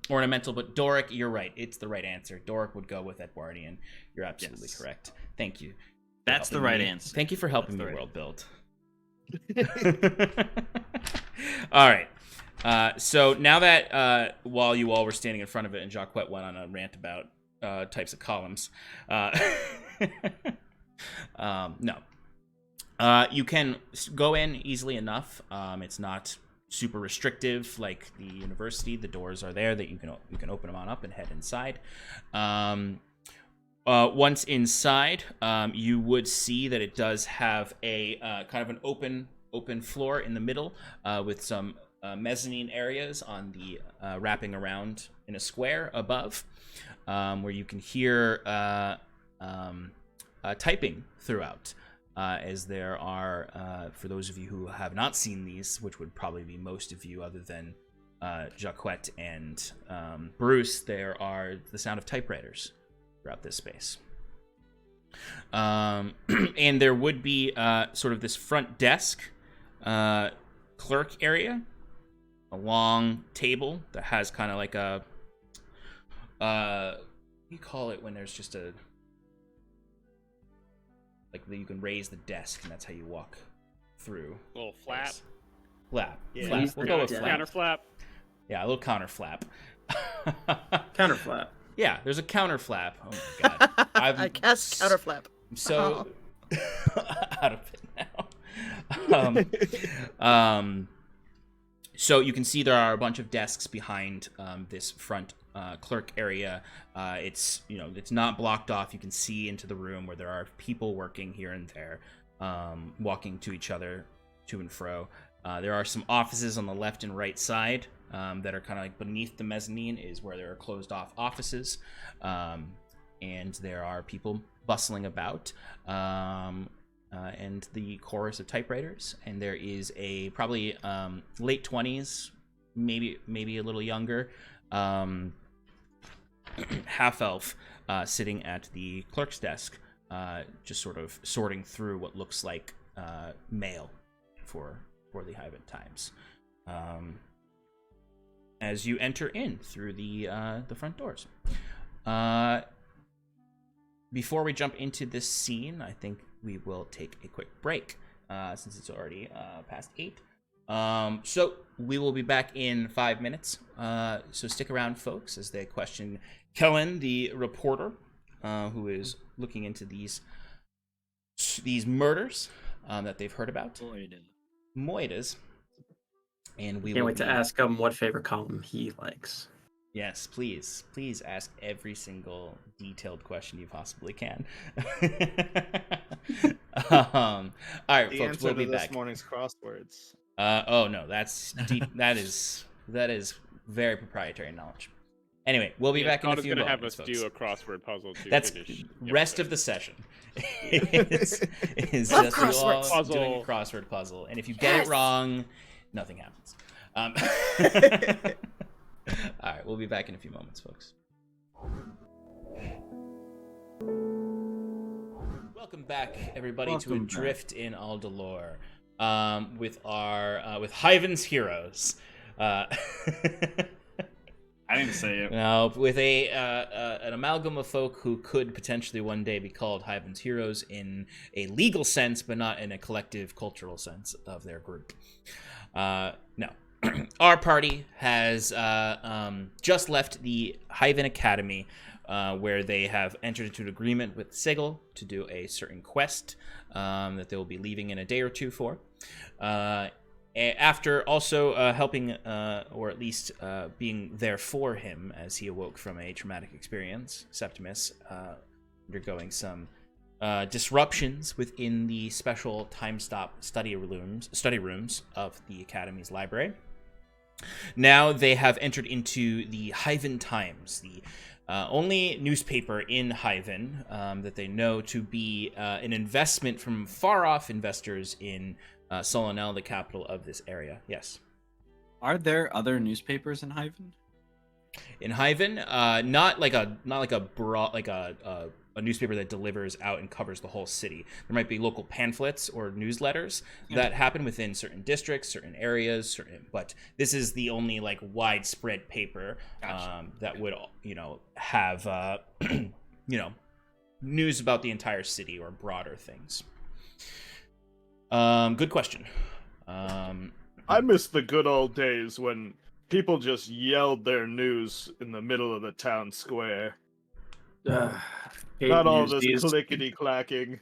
Speaker 1: ornamental. But Doric, you're right. It's the right answer. Doric would go with Edwardian. You're absolutely correct. Thank you.
Speaker 3: That's the right answer.
Speaker 1: Thank you for helping me
Speaker 3: That's the
Speaker 1: world build. All right. So now that while you all were standing in front of it and Jaquet went on a rant about types of columns, no. You can go in easily enough. It's not super restrictive like the university. The doors are there that you can open them on up and head inside. Once inside, you would see that it does have a kind of an open floor in the middle with some mezzanine areas on the wrapping around in a square above, where you can hear typing throughout. As there are, for those of you who have not seen these, which would probably be most of you other than Jaquet and Bruce, there are the sound of typewriters throughout this space. And there would be sort of this front desk clerk area, a long table that has kind of like a what do you call it when there's just a you can raise the desk and that's how you walk through.
Speaker 6: A little flap.
Speaker 1: Flap.
Speaker 4: Yeah.
Speaker 1: Flap. We'll go with flap.
Speaker 6: Counter flap.
Speaker 1: Yeah, a little counter flap.
Speaker 5: Counter flap.
Speaker 1: Yeah, there's a counter flap. Oh my god.
Speaker 2: I cast counter flap.
Speaker 1: I'm so out of it now. So you can see there are a bunch of desks behind this front clerk area. It's not blocked off. You can see into the room where there are people working here and there, walking to each other, to and fro. There are some offices on the left and right side that are kind of like beneath the mezzanine is where there are closed off offices, and there are people bustling about, and the chorus of typewriters, and there is a probably late 20s, maybe a little younger, half elf sitting at the clerk's desk, just sort of sorting through what looks like mail for the Hyvin Times. As you enter in through the front doors. Before we jump into this scene, I think we will take a quick break, since it's already past 8. So we will be back in 5 minutes. So stick around, folks, as they question Kellen, the reporter, who is looking into these murders that they've heard about. Moidas. And we
Speaker 5: Can't wait to ask him what favorite column he likes.
Speaker 1: Yes, please ask every single detailed question you possibly can. All right,
Speaker 4: The
Speaker 1: folks,
Speaker 4: answer
Speaker 1: we'll
Speaker 4: to
Speaker 1: be
Speaker 4: this
Speaker 1: back.
Speaker 4: morning's crosswords.
Speaker 1: Oh no, that's deep. that is very proprietary knowledge. Anyway, we'll be back in a few
Speaker 6: going to
Speaker 1: moments,
Speaker 6: have us
Speaker 1: folks.
Speaker 6: do a crossword puzzle to
Speaker 1: That's
Speaker 6: finish.
Speaker 1: rest of the session. is
Speaker 2: Love
Speaker 1: just you all
Speaker 6: crosswords.
Speaker 1: doing a crossword puzzle, and if you get it wrong, nothing happens. All right, we'll be back in a few moments, folks. Welcome back, everybody, to Adrift in Aldhalor, with our with Hyvin's heroes.
Speaker 3: I didn't say it.
Speaker 1: Now, with an amalgam of folk who could potentially one day be called Hyvin's heroes in a legal sense, but not in a collective cultural sense of their group. No. Our party has just left the Hyvin Academy, where they have entered into an agreement with Sigil to do a certain quest that they will be leaving in a day or two for. After also helping, or at least being there for him as he awoke from a traumatic experience, Septimus undergoing some disruptions within the special time-stop study rooms of the Academy's library. Now they have entered into the Hyvin Times, the only newspaper in Hyvin that they know to be an investment from far-off investors in Solonel, the capital of this area. Yes.
Speaker 3: Are there other newspapers in Hyvin?
Speaker 1: In Hyvin, not like a broad, like a newspaper that delivers out and covers the whole city. There might be local pamphlets or newsletters that happen within certain districts, certain areas, but this is the only like widespread paper that would have news about the entire city or broader things. Good question.
Speaker 4: I miss the good old days when people just yelled their news in the middle of the town square. Not all this clickety-clacking.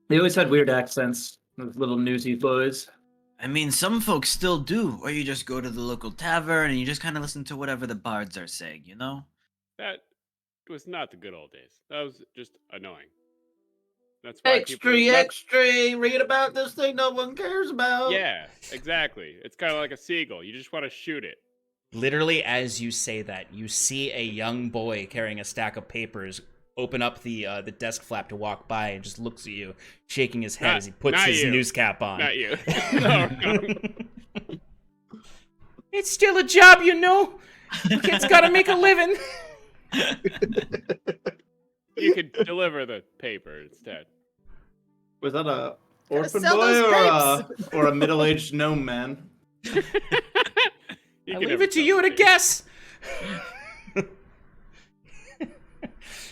Speaker 5: They always had weird accents, those little newsy boys.
Speaker 3: I mean, some folks still do, or you just go to the local tavern and you just kind of listen to whatever the bards are saying, you know?
Speaker 6: That was not the good old days. That was just annoying. That's why
Speaker 5: Extra, read about this thing no one cares about.
Speaker 6: Yeah, exactly. It's kind of like a seagull. You just want to shoot it.
Speaker 1: Literally, as you say that, you see a young boy carrying a stack of papers open up the desk flap to walk by and just looks at you, shaking his head as he puts his news cap on.
Speaker 6: Not you. No.
Speaker 1: It's still a job, you know. The kid's got to make a living.
Speaker 6: You could deliver the paper instead.
Speaker 5: Was that a orphan
Speaker 2: sell
Speaker 5: boy
Speaker 2: those
Speaker 5: or a middle-aged gnome man?
Speaker 1: I leave it to you to guess.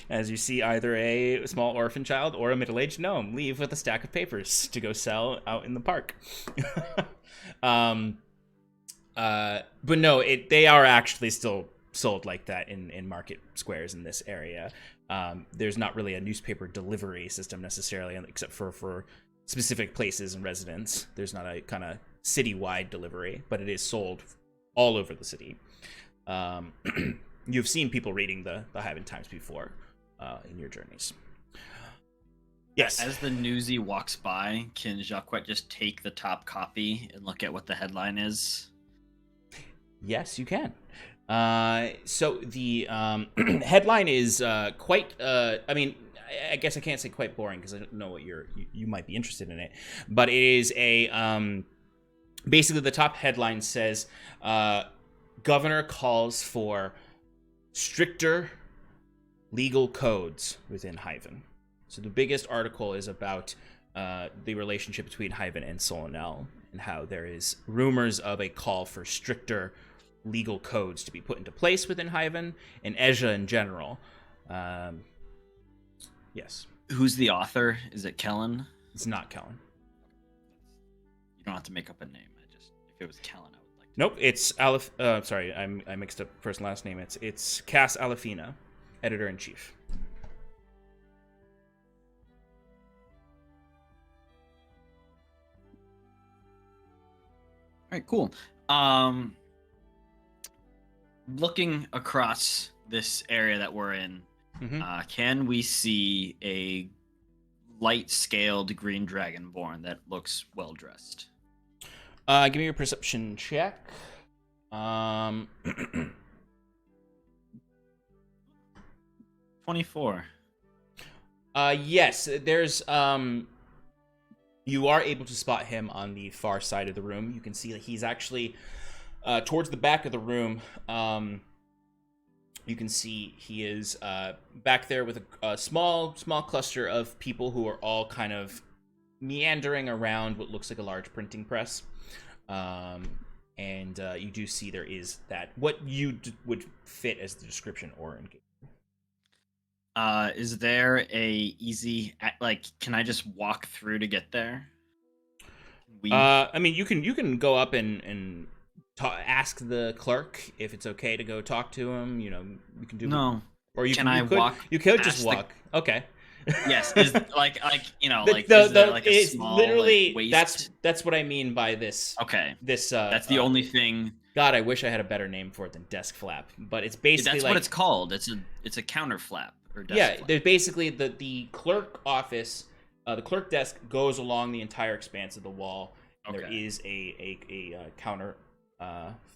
Speaker 1: As you see either a small orphan child or a middle-aged gnome leave with a stack of papers to go sell out in the park. But no, they are actually still sold like that in market squares in this area. There's not really a newspaper delivery system necessarily, except for specific places and residents. There's not a kind of citywide delivery, but it is sold all over the city. You've seen people reading the Hyvin Times before in your journeys. Yes.
Speaker 3: As the newsy walks by, can Jaquet just take the top copy and look at what the headline is?
Speaker 1: Yes, you can. So the headline is quite. I mean, I guess I can't say quite boring because I don't know what you might be interested in it, but it is a basically the top headline says governor calls for stricter legal codes within Hyvin. So the biggest article is about the relationship between Hyvin and Solonel and how there is rumors of a call for stricter legal codes to be put into place within Hyvin and Ezha in general. Yes.
Speaker 3: Who's the author? Is it Kellen?
Speaker 1: It's not Kellen.
Speaker 3: You don't have to make up a name. If it was Kellen, I would like to.
Speaker 1: Nope, it's sorry, I mixed up first and last name. It's Cass Alafina, editor-in-chief.
Speaker 3: All right, cool. Looking across this area that we're in, can we see a light-scaled green dragonborn that looks well-dressed?
Speaker 1: Give me your perception check.
Speaker 3: 24.
Speaker 1: Yes, there's you are able to spot him on the far side of the room. You can see that he's actually towards the back of the room. You can see he is back there with a small cluster of people who are all kind of meandering around what looks like a large printing press. And you do see there is that what you would fit as the description or engagement.
Speaker 3: Is there a easy can I just walk through to get there?
Speaker 1: I mean, you can go up and ask the clerk if it's okay to go talk to him. You know, you can do
Speaker 3: no.
Speaker 1: Or you
Speaker 3: can
Speaker 1: you
Speaker 3: I
Speaker 1: could,
Speaker 3: walk?
Speaker 1: You could just walk. Okay.
Speaker 3: Yes, is like you know
Speaker 1: The-
Speaker 3: like
Speaker 1: the-
Speaker 3: is there
Speaker 1: the-
Speaker 3: like a
Speaker 1: it's
Speaker 3: small
Speaker 1: literally
Speaker 3: waist?
Speaker 1: that's what I mean by this.
Speaker 3: Okay,
Speaker 1: This
Speaker 3: that's the only thing.
Speaker 1: God, I wish I had a better name for it than desk flap, but it's basically
Speaker 3: That's
Speaker 1: like
Speaker 3: what it's called. It's a counter flap or desk
Speaker 1: yeah.
Speaker 3: flap.
Speaker 1: There's basically the clerk office, the clerk desk goes along the entire expanse of the wall. And there
Speaker 3: Okay.
Speaker 1: is a counter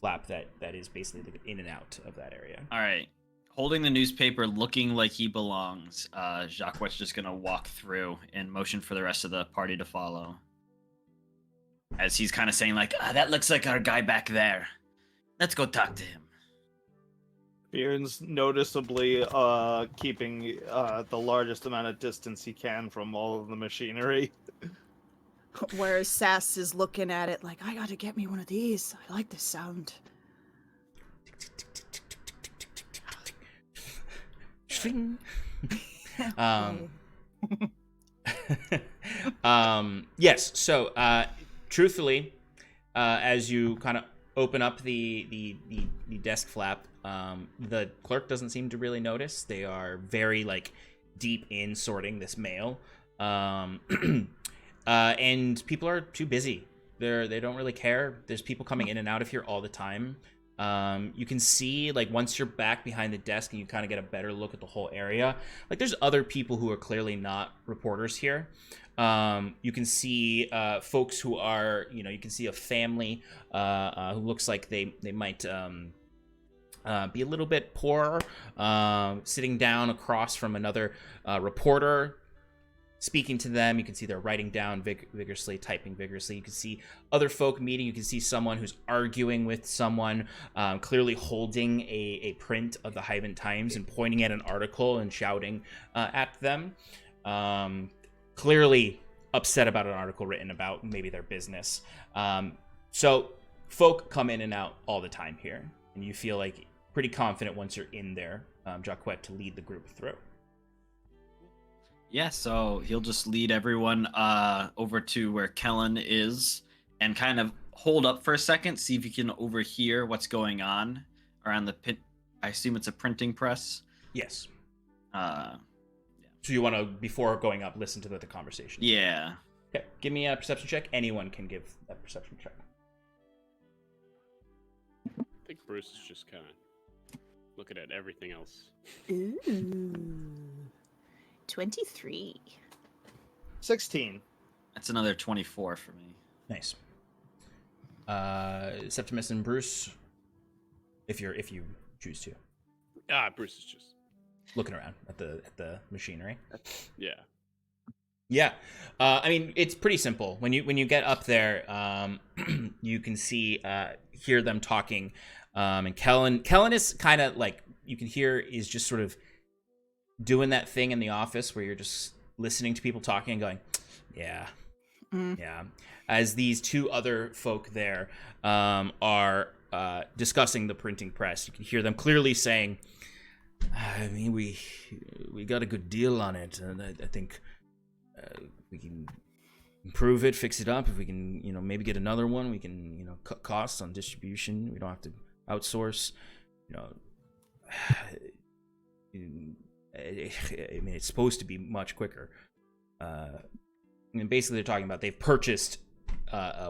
Speaker 1: flap that is basically the in and out of that area.
Speaker 3: All right. Holding the newspaper, looking like he belongs, Jaquet's just gonna walk through and motion for the rest of the party to follow. As he's kind of saying like, that looks like our guy back there. Let's go talk to him.
Speaker 4: Fyrn's noticeably keeping the largest amount of distance he can from all of the machinery.
Speaker 2: Whereas Sass is looking at it like, I gotta get me one of these. I like this sound.
Speaker 1: Shing. Yes. So, truthfully, as you kind of open up the desk flap, the clerk doesn't seem to really notice. They are very like deep in sorting this mail, and people are too busy. They don't really care. There's people coming in and out of here all the time. You can see like once you're back behind the desk and you kind of get a better look at the whole area, like there's other people who are clearly not reporters here. You can see folks who are, you can see a family who looks like they might be a little bit poorer, sitting down across from another reporter, speaking to them. You can see they're writing down vigorously, typing vigorously. You can see other folk meeting. You can see someone who's arguing with someone, clearly holding a print of the Hyvin Times and pointing at an article and shouting at them. Clearly upset about an article written about maybe their business. So folk come in and out all the time here, and you feel like pretty confident once you're in there, Jaquet, to lead the group through.
Speaker 3: Yeah, so he'll just lead everyone over to where Kellen is and kind of hold up for a second, see if you can overhear what's going on around the pit. I assume it's a printing press.
Speaker 1: Yes.
Speaker 3: Yeah.
Speaker 1: So you want to, before going up, listen to the conversation?
Speaker 3: Yeah.
Speaker 1: Okay, give me a perception check. Anyone can give that perception check.
Speaker 6: I think Bruce is just kind of looking at everything else.
Speaker 2: Ooh. 23.
Speaker 4: 16.
Speaker 3: That's another 24 for me.
Speaker 1: Nice. Septimus and Bruce, if you choose to.
Speaker 6: Bruce is just
Speaker 1: Looking around at the machinery.
Speaker 6: yeah.
Speaker 1: Yeah, I mean it's pretty simple. When you get up there, you can hear them talking, and Kellen is kind of like you can hear is just sort of doing that thing in the office where you're just listening to people talking and going, yeah, yeah. As these two other folk there are discussing the printing press, you can hear them clearly saying, I mean, we got a good deal on it, and I think we can improve it, fix it up. If we can, maybe get another one, we can, cut costs on distribution. We don't have to outsource. I mean, it's supposed to be much quicker. And basically, they're talking about they've purchased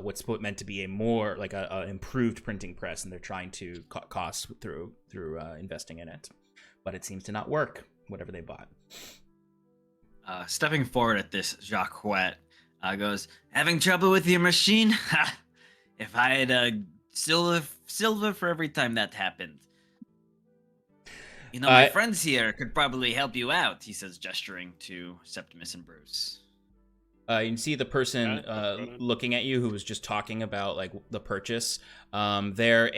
Speaker 1: what's meant to be a more like a improved printing press, and they're trying to cut costs through investing in it. But it seems to not work. Whatever they bought.
Speaker 3: Stepping forward at this, Jaquet goes, "Having trouble with your machine? Ha! If I had silver for every time that happened. My friends here could probably help you out," he says, gesturing to Septimus and Bruce.
Speaker 1: You can see the person looking at you who was just talking about like the purchase. They're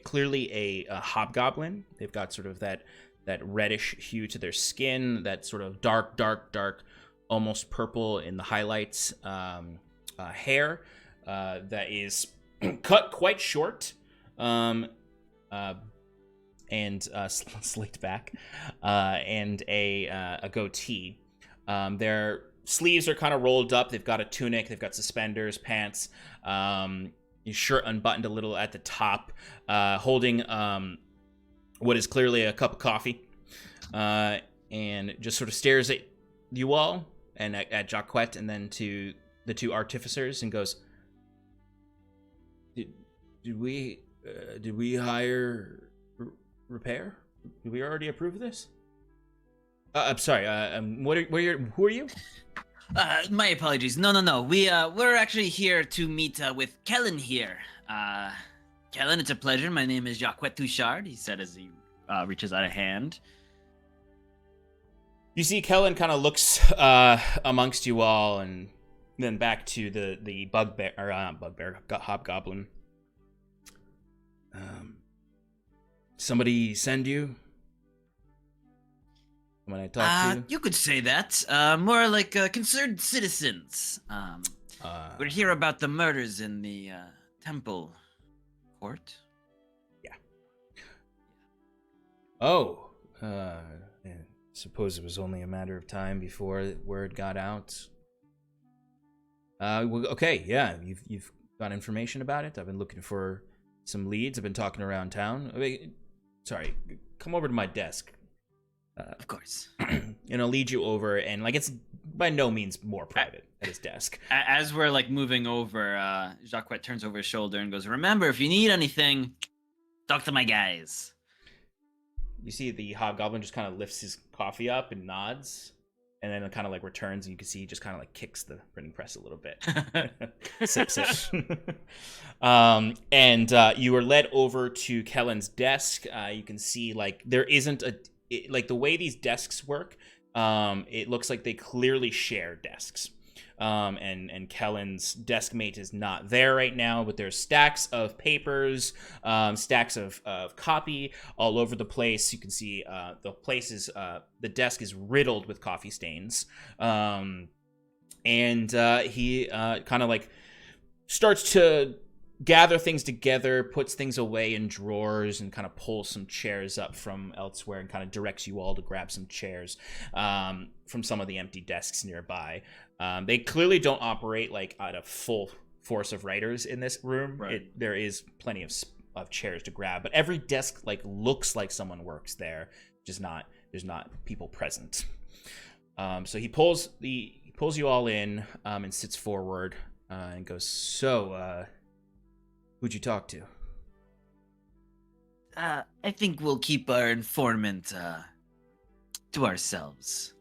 Speaker 1: clearly a hobgoblin. They've got sort of that reddish hue to their skin, that sort of dark, almost purple in the highlights, hair that is cut quite short, and slicked back, and a goatee. Their sleeves are kind of rolled up. They've got a tunic. They've got suspenders, pants. His shirt unbuttoned a little at the top, holding what is clearly a cup of coffee, and just sort of stares at you all and at Jaquet and then to the two artificers and goes, Did we hire repair? Did we already approve this? I'm sorry. Who are you?
Speaker 3: My apologies. No. We're actually here to meet with Kellen here. Kellen, it's a pleasure. My name is Jaquet Touchard, he said as he reaches out a hand.
Speaker 1: You see Kellen kind of looks amongst you all and then back to the bugbear, or not bugbear, hobgoblin. Somebody send you? When I talk to you?
Speaker 3: You could say that. More like concerned citizens. We're here about the murders in the temple court.
Speaker 1: Yeah. Oh. I suppose it was only a matter of time before word got out. Well, okay, yeah. You've got information about it. I've been looking for some leads. I've been talking around town. Sorry, come over to my desk.
Speaker 3: Of course.
Speaker 1: And I'll lead you over, and like it's by no means more private at his desk.
Speaker 3: As we're like moving over, Jaquet turns over his shoulder and goes, "Remember, if you need anything, talk to my guys."
Speaker 1: You see the hobgoblin just kind of lifts his coffee up and nods, and then it kind of like returns, and you can see he just kind of like kicks the printing press a little bit. Sip. And you are led over to Kellen's desk. You can see like there isn't like the way these desks work, it looks like they clearly share desks. And Kellen's desk mate is not there right now, but there's stacks of papers, stacks of copy all over the place. You can see the desk is riddled with coffee stains. And he kind of like starts to gather things together, puts things away in drawers, and kind of pulls some chairs up from elsewhere and kind of directs you all to grab some chairs from some of the empty desks nearby. They clearly don't operate like at a full force of writers in this room.
Speaker 3: Right.
Speaker 1: There is plenty of chairs to grab, but every desk like looks like someone works there. There's not people present. So he pulls you all in and sits forward and goes, "So, who'd you talk to?"
Speaker 3: I think we'll keep our informant to ourselves.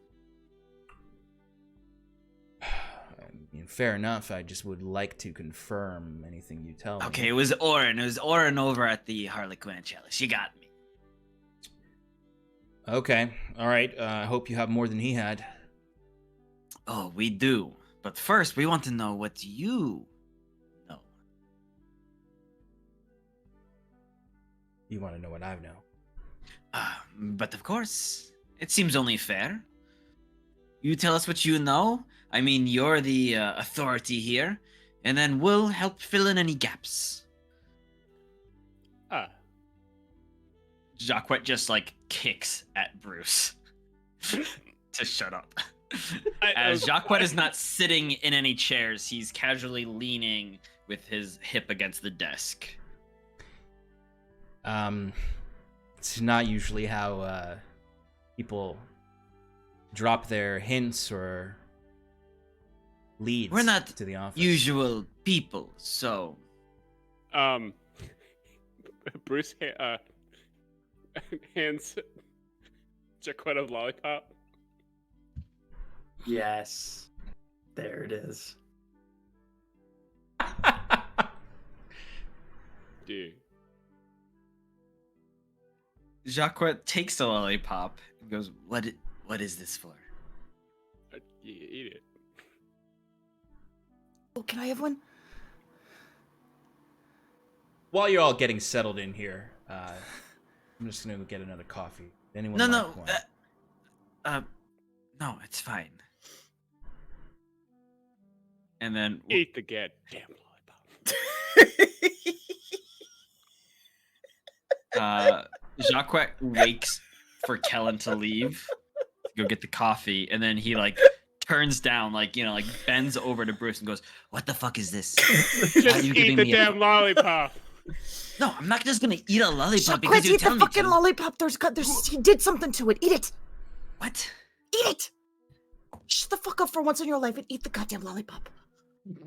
Speaker 1: mean, fair enough. I just would like to confirm anything you tell me.
Speaker 3: Okay, it was Oren. It was Oren over at the Harlequin and Chalice. You got me.
Speaker 1: Okay. All right. I hope you have more than he had.
Speaker 3: Oh, we do. But first, we want to know what you know.
Speaker 1: You want to know what I know?
Speaker 3: But of course, it seems only fair. You tell us what you know. I mean, you're the authority here, and then we'll help fill in any gaps. Jaquet just like kicks at Bruce to shut up. As Jaquet is not sitting in any chairs, he's casually leaning with his hip against the desk.
Speaker 1: It's not usually how people drop their hints or leads.
Speaker 3: We're not
Speaker 1: to the office.
Speaker 3: Usual people, so.
Speaker 6: Bruce hands Jaquet a lollipop.
Speaker 5: Yes. There it is.
Speaker 6: Dude.
Speaker 3: Jaquet takes the lollipop and goes, What is this for?
Speaker 6: You eat it.
Speaker 2: Oh, can I have one?
Speaker 1: While you're all getting settled in here, I'm just gonna go get another coffee. Anyone
Speaker 3: No,
Speaker 1: like one?
Speaker 3: No, it's fine. And then
Speaker 6: Eat the goddamn lollipop.
Speaker 3: Jaquet waits for Kellen to leave to go get the coffee, and then he like turns down, like bends over to Bruce and goes, "What the fuck is this? Why are
Speaker 6: Just
Speaker 3: you
Speaker 6: eat
Speaker 3: giving
Speaker 6: the
Speaker 3: me
Speaker 6: damn lollipop.
Speaker 3: No, I'm not just gonna eat a lollipop
Speaker 2: Jaquet,
Speaker 3: because you
Speaker 2: eat
Speaker 3: tell
Speaker 2: the
Speaker 3: me
Speaker 2: fucking
Speaker 3: to.
Speaker 2: lollipop. There's he did something to it. Eat it.
Speaker 3: What?
Speaker 2: Eat it. Shut the fuck up for once in your life and eat the goddamn lollipop.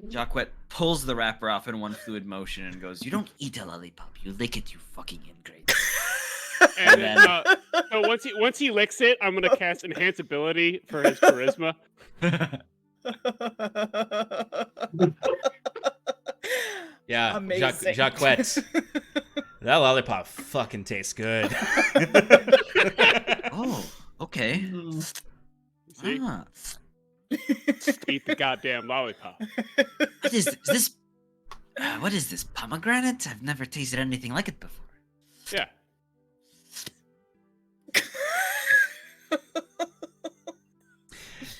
Speaker 3: Jaquet pulls the wrapper off in one fluid motion and goes, "You don't eat a lollipop. You lick it, you fucking ingrate."
Speaker 6: And then, so once he licks it, I'm gonna cast enhance ability for his charisma.
Speaker 1: Yeah,
Speaker 2: Amazing.
Speaker 1: Jaquet. That lollipop fucking tastes good.
Speaker 3: Oh, okay.
Speaker 6: See?
Speaker 3: Ah.
Speaker 6: Eat the goddamn lollipop.
Speaker 3: What is this? What is this? Pomegranate? I've never tasted anything like it before.
Speaker 6: Yeah.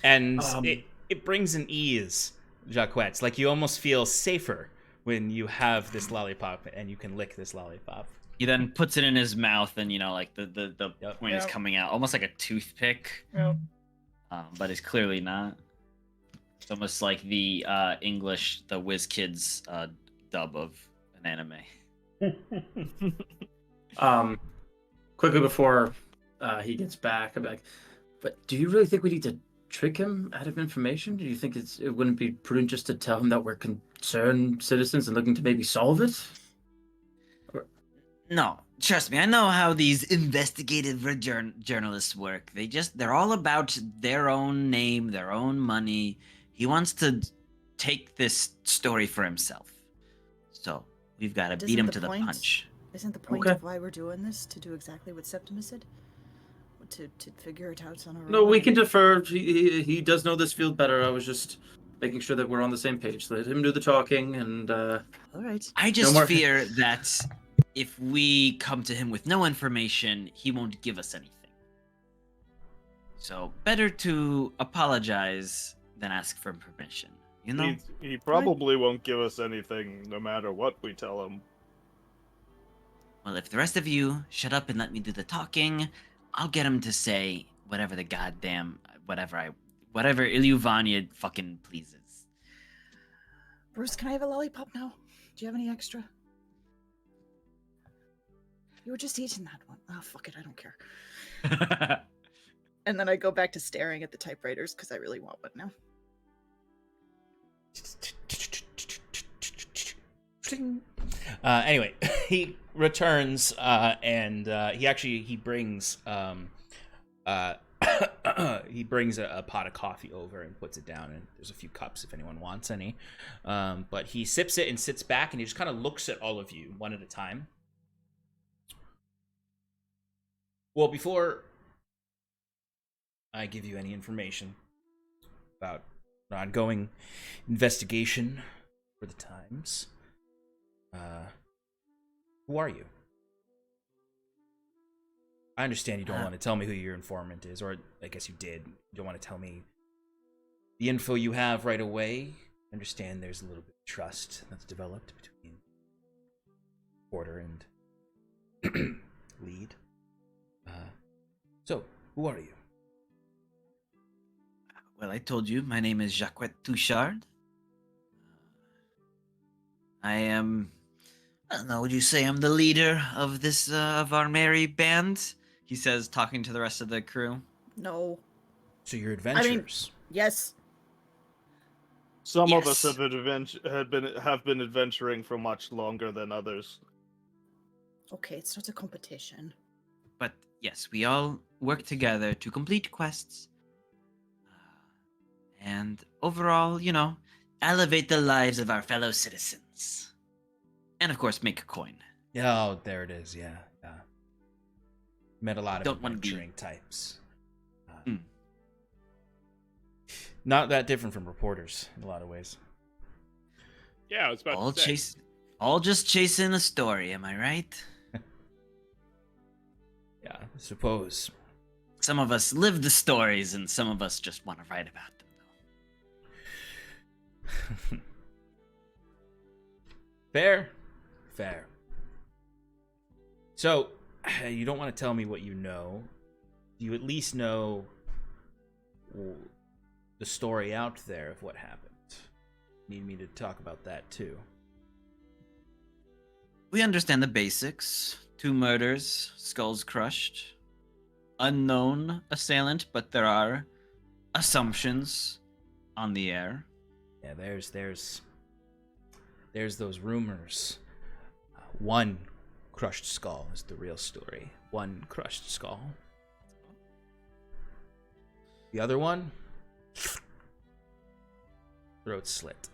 Speaker 1: And it brings an ease, Jaquet. It's like you almost feel safer when you have this lollipop and you can lick this lollipop.
Speaker 3: He then puts it in his mouth, and like the
Speaker 1: Yep.
Speaker 3: point is coming out, almost like a toothpick.
Speaker 2: Yep.
Speaker 3: But it's clearly not. It's almost like the English, the WizKids dub of an anime.
Speaker 5: Quickly before he gets back, I'm like, but do you really think we need to trick him out of information? Do you think it wouldn't be prudent just to tell him that we're concerned citizens and looking to maybe solve it?
Speaker 3: No, trust me, I know how these investigative journalists work. They're all about their own name, their own money. He wants to take this story for himself. So we've got to beat him to the punch.
Speaker 2: Isn't the point of why we're doing this to do exactly what Septimus said? To figure it out on our own?
Speaker 5: No, we can defer. He does know this field better. I was just making sure that we're on the same page. Let him do the talking, and
Speaker 2: All right.
Speaker 3: I just fear that if we come to him with no information, he won't give us anything. So better to apologize than ask for permission. You know?
Speaker 4: He probably won't give us anything no matter what we tell him.
Speaker 3: Well, if the rest of you shut up and let me do the talking, I'll get him to say whatever the goddamn whatever Ilyuvania fucking pleases.
Speaker 2: Bruce, can I have a lollipop now? Do you have any extra? You were just eating that one. Oh, fuck it, I don't care. And then I go back to staring at the typewriters because I really want one now.
Speaker 1: Anyway, he returns and he brings he brings a pot of coffee over and puts it down, and there's a few cups if anyone wants any. But he sips it and sits back, and he just kind of looks at all of you one at a time. Well, before I give you any information about an ongoing investigation for the Times, who are you? I understand you don't want to tell me who your informant is, or I guess you did. You don't want to tell me the info you have right away. I understand there's a little bit of trust that's developed between Porter and Lead. So, who are you?
Speaker 7: Well, I told you, my name is Jaquet Touchard. I don't know, would you say I'm the leader of this, of our merry band? He says, talking to the rest of the crew.
Speaker 2: No.
Speaker 1: So you're adventurers.
Speaker 2: Yes.
Speaker 4: Some of
Speaker 7: Yes.
Speaker 4: us have been adventuring for much longer than others.
Speaker 2: Okay, it's not a competition.
Speaker 7: But yes, we all work together to complete quests. And overall, you know, elevate the lives of our fellow citizens. And of course, make a coin.
Speaker 1: Oh, there it is. Yeah. Met a lot of
Speaker 7: Don't wanna be-
Speaker 1: adventuring types.
Speaker 7: Mm.
Speaker 1: Not that different from reporters in a lot of ways.
Speaker 6: Yeah, I was about to say.
Speaker 7: All just chasing a story, am I right?
Speaker 1: Yeah, I suppose.
Speaker 7: Some of us live the stories, and some of us just want to write about them.
Speaker 1: Fair. So, you don't want to tell me what you know. You at least know the story out there of what happened. Need me to talk about that too.
Speaker 7: We understand the basics. 2 murders, skulls crushed. Unknown assailant, but there are assumptions on the air.
Speaker 1: Yeah, there's those rumors. One crushed skull is the real story. One crushed skull. The other one, throat slit.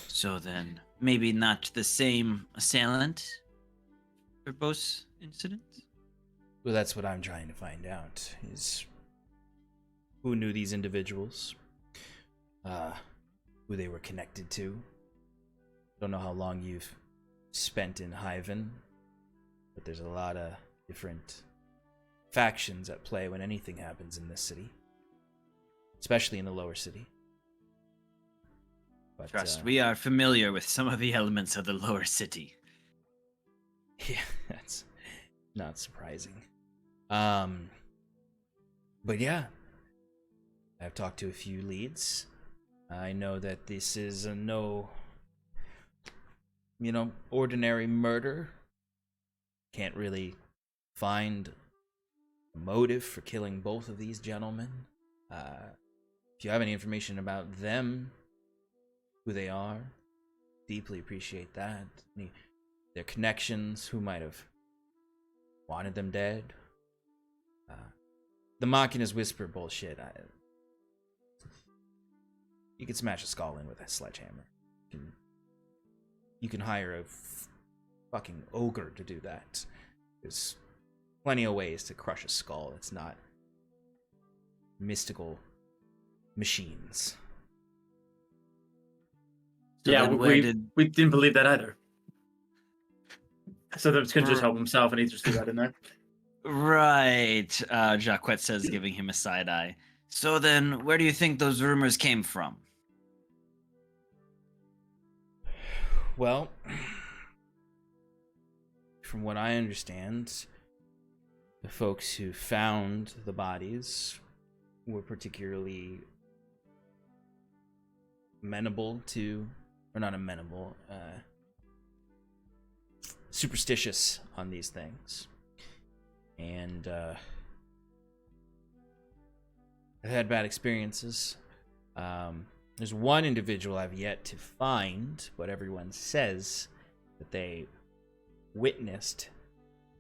Speaker 7: So then, maybe not the same assailant for both incidents?
Speaker 1: Well, that's what I'm trying to find out, is who knew these individuals, who they were connected to. Don't know how long you've spent in Hyvin, but there's a lot of different factions at play when anything happens in this city, especially in the lower city. But,
Speaker 7: Trust, we are familiar with some of the elements of the lower city.
Speaker 1: yeah, that's not surprising. But yeah, I've talked to a few leads. I know that this is no, ordinary murder. Can't really find a motive for killing both of these gentlemen. If you have any information about them, who they are, deeply appreciate that. Their connections, who might have wanted them dead. The Machina's whisper bullshit. You can smash a skull in with a sledgehammer. You can hire a fucking ogre to do that. There's plenty of ways to crush a skull. It's not mystical machines.
Speaker 7: So
Speaker 5: Yeah,
Speaker 7: then
Speaker 5: we didn't believe that either. So that's going to just help himself, and he just threw that in there.
Speaker 7: Right, Jaquet says, giving him a side eye. So then, where do you think those rumors came from?
Speaker 1: Well, from what I understand, the folks who found the bodies were particularly superstitious on these things. And I've had bad experiences. There's one individual I've yet to find, but everyone says that they witnessed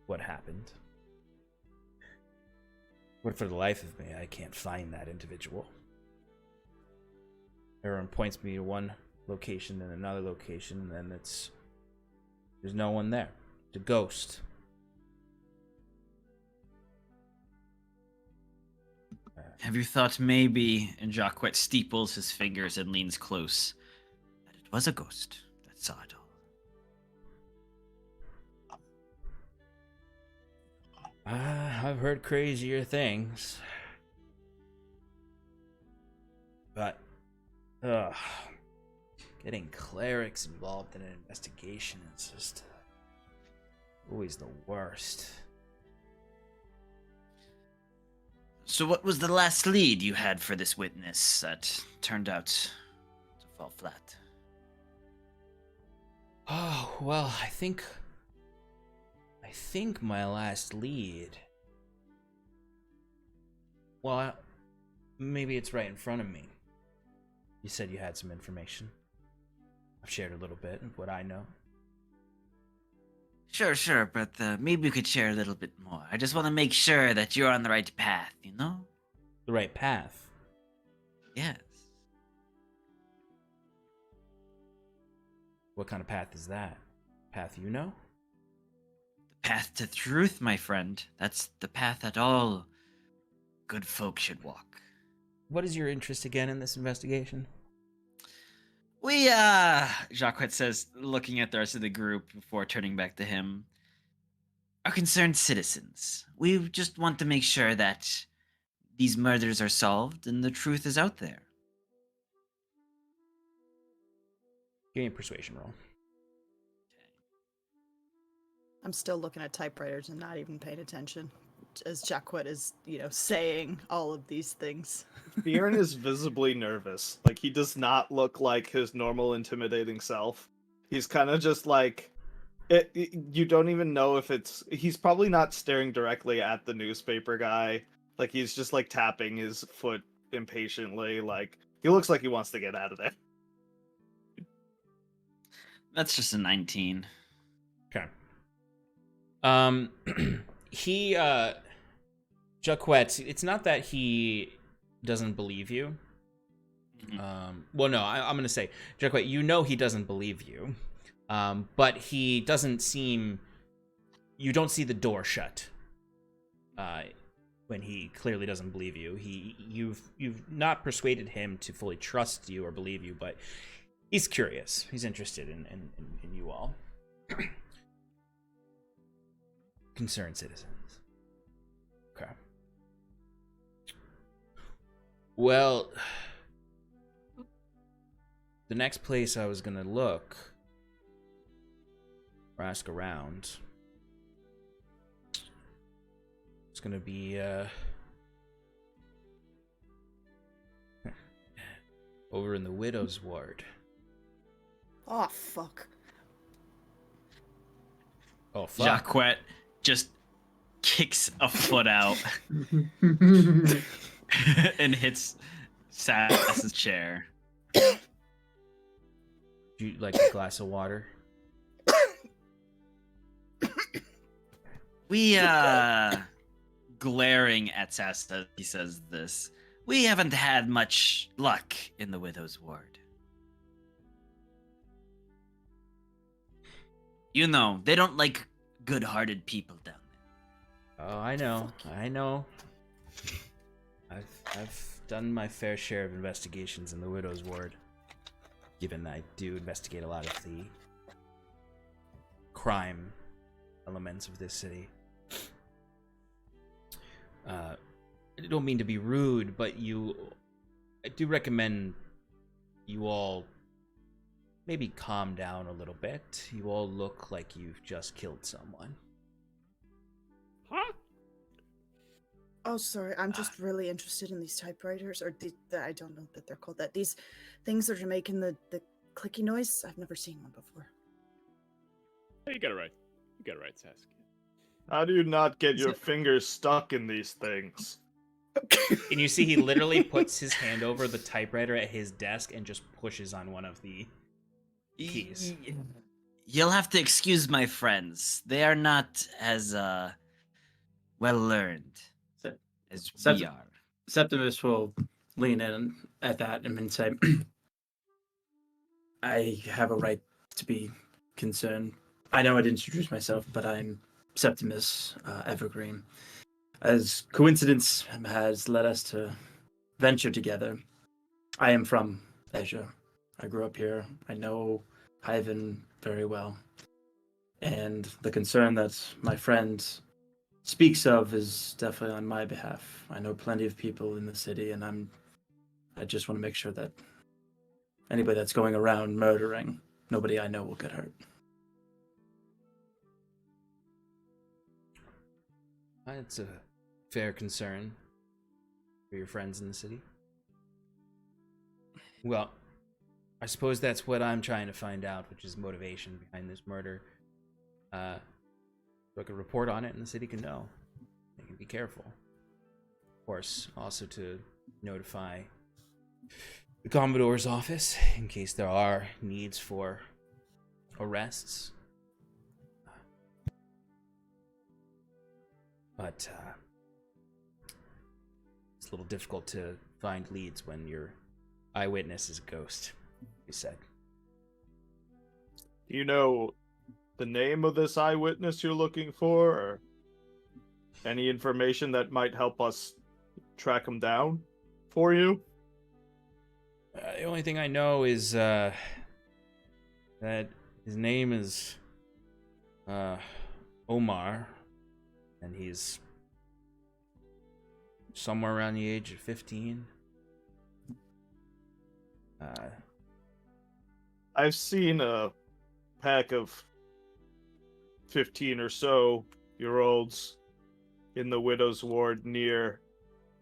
Speaker 1: what happened. But for the life of me, I can't find that individual. Everyone points me to one location and another location, and then there's no one there. It's a ghost.
Speaker 7: Have you thought maybe, and Jaquet steeples his fingers and leans close, that it was a ghost that saw it all?
Speaker 1: I've heard crazier things. But, getting clerics involved in an investigation is just always the worst.
Speaker 7: So what was the last lead you had for this witness that turned out to fall flat?
Speaker 1: Oh, well, I think my last lead... Well, maybe it's right in front of me. You said you had some information. I've shared a little bit of what I know.
Speaker 7: Sure, but maybe we could share a little bit more. I just want to make sure that you're on the right path, you know?
Speaker 1: The right path?
Speaker 7: Yes.
Speaker 1: What kind of path is that? Path you know?
Speaker 7: The path to truth, my friend. That's the path that all good folk should walk.
Speaker 1: What is your interest again in this investigation?
Speaker 7: We, Jaquet says, looking at the rest of the group before turning back to him, are concerned citizens. We just want to make sure that these murders are solved and the truth is out there.
Speaker 1: Give me a persuasion roll.
Speaker 2: I'm still looking at typewriters and not even paying attention as Jaquet is, saying all of these things.
Speaker 4: Fyrn is visibly nervous. Like, he does not look like his normal intimidating self. He's kind of just like... you don't even know if it's... He's probably not staring directly at the newspaper guy. Like, he's just, like, tapping his foot impatiently. Like, he looks like he wants to get out of there.
Speaker 7: That's just a 19.
Speaker 1: Okay. He, Jaquet, it's not that he doesn't believe you. Well, no, I'm going to say, Jaquet, you know he doesn't believe you. But he doesn't seem... You don't see the door shut. When he clearly doesn't believe you. You've not persuaded him to fully trust you or believe you, but he's curious. He's interested in you all. Concerned citizens. Okay. Well, the next place I was gonna look or ask around is gonna be over in the widow's ward.
Speaker 2: Oh, fuck.
Speaker 1: Oh, fuck.
Speaker 7: Jaquet just kicks a foot out and hits Sass's chair.
Speaker 1: You like a glass of water?
Speaker 7: We, glaring at Sass as he says this, we haven't had much luck in the widow's ward. You know, they don't like good-hearted people down there.
Speaker 1: Oh, I know. I've done my fair share of investigations in the widow's ward. Given I do investigate a lot of the crime elements of this city. I don't mean to be rude, but I do recommend you all maybe calm down a little bit. You all look like you've just killed someone.
Speaker 6: Huh?
Speaker 2: Oh, sorry. I'm just really interested in these typewriters, or I don't know that they're called that. These things that are making the clicky noise. I've never seen one before.
Speaker 6: Oh, you got it right. Sass.
Speaker 4: How do you not get your fingers stuck in these things?
Speaker 1: And you see he literally puts his hand over the typewriter at his desk and just pushes on one of the keys.
Speaker 7: You'll have to excuse my friends. They are not as well learned
Speaker 5: Sep-
Speaker 7: as
Speaker 5: Sep-
Speaker 7: we are.
Speaker 5: Septimus will lean in at that and then say, I have a right to be concerned. I know I'd introduce myself, but I'm Septimus Evergreen. As coincidence has led us to venture together, I am from Asia. I grew up here. I know Hyvin very well. And the concern that my friend speaks of is definitely on my behalf. I know plenty of people in the city, and I just want to make sure that anybody that's going around murdering, nobody I know will get hurt.
Speaker 1: It's a fair concern for your friends in the city. Well, I suppose that's what I'm trying to find out, which is motivation behind this murder. So I can report on it and the city can know. They can be careful. Of course, also to notify the Commodore's office in case there are needs for arrests. But it's a little difficult to find leads when your eyewitness is a ghost, you said.
Speaker 4: Do you know the name of this eyewitness you're looking for, or any information that might help us track him down for you?
Speaker 1: The only thing I know is that his name is Omar, and he's somewhere around the age of 15.
Speaker 4: I've seen a pack of 15 or so year olds in the widow's ward near,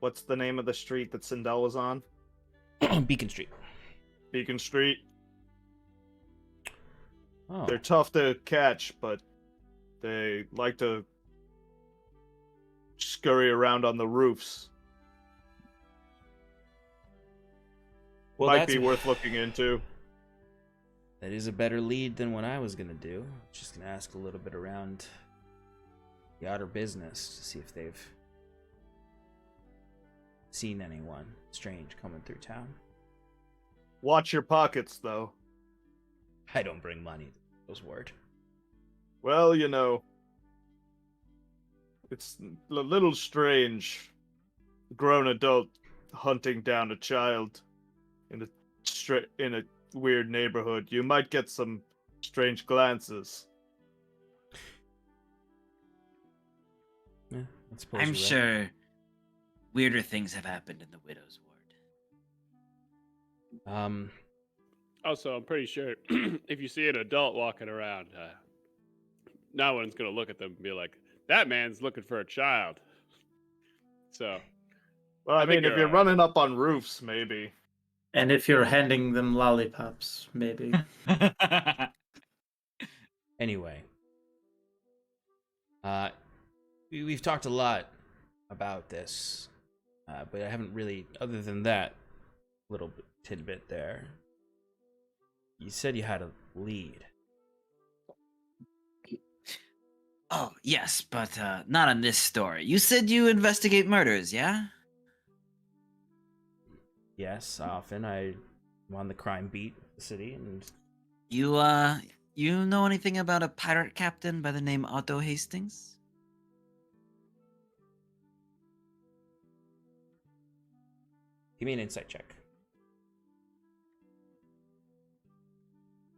Speaker 4: what's the name of the street that Sindel is on?
Speaker 1: Beacon Street.
Speaker 4: Beacon Street.
Speaker 1: Oh,
Speaker 4: They're tough to catch, but they like to scurry around on the roofs.
Speaker 1: well,
Speaker 4: Might
Speaker 1: that's
Speaker 4: be worth looking into.
Speaker 1: That is a better lead than what I was gonna do. Just gonna ask a little bit around the Otter Business to see if they've seen anyone strange coming through town.
Speaker 4: Watch your pockets, though.
Speaker 1: I don't bring money to those word.
Speaker 4: Well, you know, it's a little strange. A grown adult hunting down a child in a weird neighborhood. You might get some strange glances.
Speaker 1: Yeah, I suppose
Speaker 7: I'm
Speaker 1: you're right.
Speaker 7: sure weirder things have happened in the widow's ward.
Speaker 6: Also, I'm pretty sure if you see an adult walking around, no one's gonna look at them and be like, "That man's looking for a child." So,
Speaker 4: Well, I
Speaker 6: think
Speaker 4: mean, if
Speaker 6: you're
Speaker 4: you're
Speaker 6: alright.
Speaker 4: running up on roofs, maybe.
Speaker 5: And if you're handing them lollipops, maybe.
Speaker 1: Anyway, we've talked a lot about this, but I haven't really, other than that little tidbit there. You said you had a lead.
Speaker 7: Oh, yes, but not on this story. You said you investigate murders, yeah?
Speaker 1: Yes, often I'm on the crime beat of the city, and
Speaker 7: You know anything about a pirate captain by the name Otto Hastings?
Speaker 1: give me an insight check.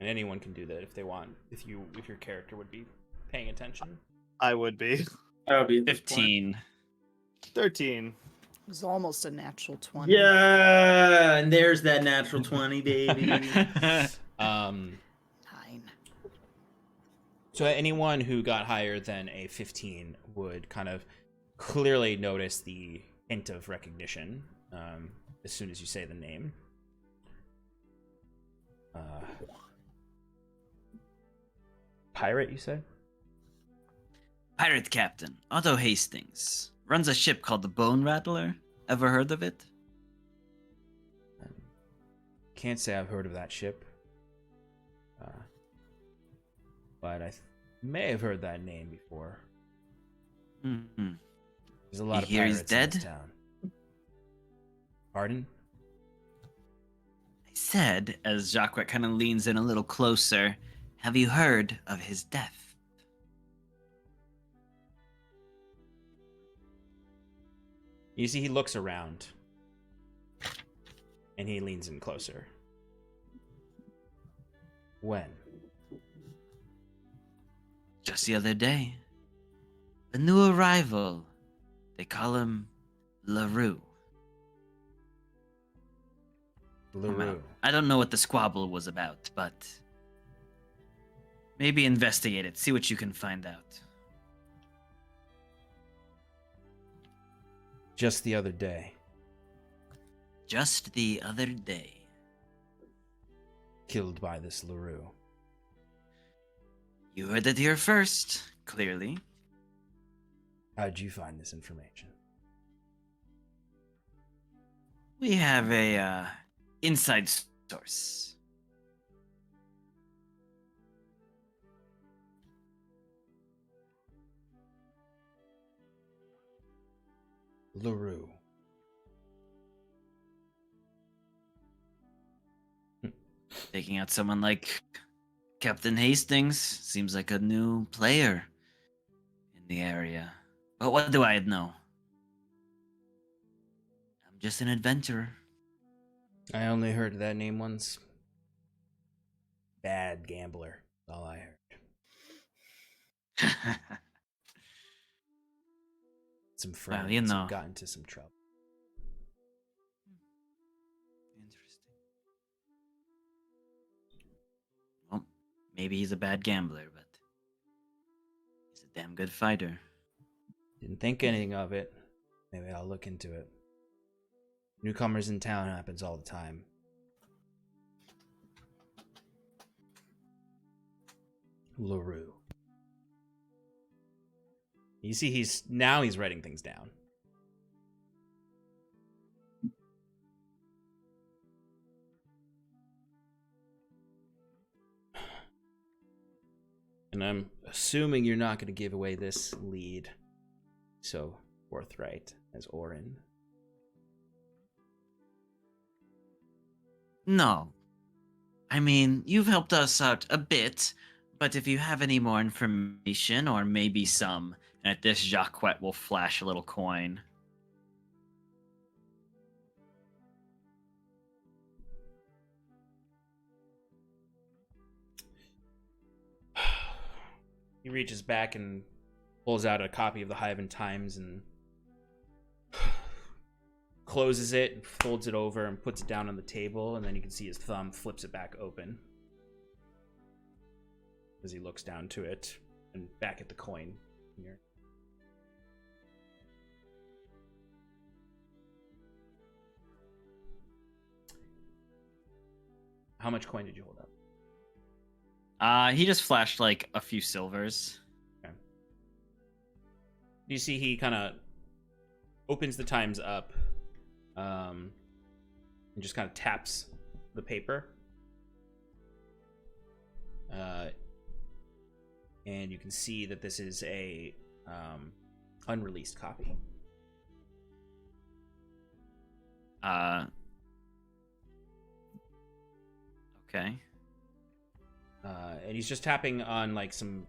Speaker 1: And anyone can do that if they want. If your character would be paying attention.
Speaker 4: I would be.
Speaker 5: That would be at this point.
Speaker 7: 15.
Speaker 4: 13.
Speaker 2: It was almost a natural 20.
Speaker 5: Yeah, and there's that natural 20, baby.
Speaker 1: Um,
Speaker 2: 9.
Speaker 1: so anyone who got higher than a 15 would kind of clearly notice the hint of recognition as soon as you say the name. Pirate, you said?
Speaker 7: Pirate captain Otto Hastings runs a ship called the Bone Rattler. Ever heard of it?
Speaker 1: Can't say I've heard of that ship. but I may have heard that name before.
Speaker 7: Hmm.
Speaker 1: There's a lot of
Speaker 7: You hear he's
Speaker 1: pirates in this
Speaker 7: dead?
Speaker 1: town. Pardon?
Speaker 7: I said, as Jaquet kind of leans in a little closer, have you heard of his death?
Speaker 1: You see, he looks around, and he leans in closer. When?
Speaker 7: Just the other day. A new arrival. They call him LaRue.
Speaker 1: LaRue.
Speaker 7: I don't know what the squabble was about, but maybe investigate it. See what you can find out.
Speaker 1: Just the other day.
Speaker 7: Just the other day.
Speaker 1: Killed by this LaRue.
Speaker 7: You heard it here first, clearly.
Speaker 1: How'd you find this information?
Speaker 7: We have a inside source.
Speaker 1: LaRue.
Speaker 7: Taking out someone like Captain Hastings seems like a new player in the area. But what do I know? I'm just an adventurer.
Speaker 1: I only heard that name once. Bad gambler. That's all I heard. Some friends
Speaker 7: Well, you know.
Speaker 1: got into some trouble.
Speaker 7: Interesting. Well, maybe he's a bad gambler, but he's a damn good fighter.
Speaker 1: Didn't think anything of it. Maybe I'll look into it. Newcomers in town happens all the time. LaRue. You see, he's writing things down. And I'm assuming you're not going to give away this lead so forthright as Orin.
Speaker 7: No. I mean, you've helped us out a bit, but if you have any more information, or maybe some, and at this, Jaquet will flash a little coin.
Speaker 1: He reaches back and pulls out a copy of the Hyvin Times and closes it and folds it over and puts it down on the table, and then you can see his thumb flips it back open as he looks down to it and back at the coin here. How much coin did you hold up?
Speaker 3: He just flashed like a few silvers.
Speaker 1: Okay. You see he kind of opens the Times up and just kind of taps the paper. And you can see that this is a unreleased copy.
Speaker 3: Okay.
Speaker 1: And he's just tapping on like some,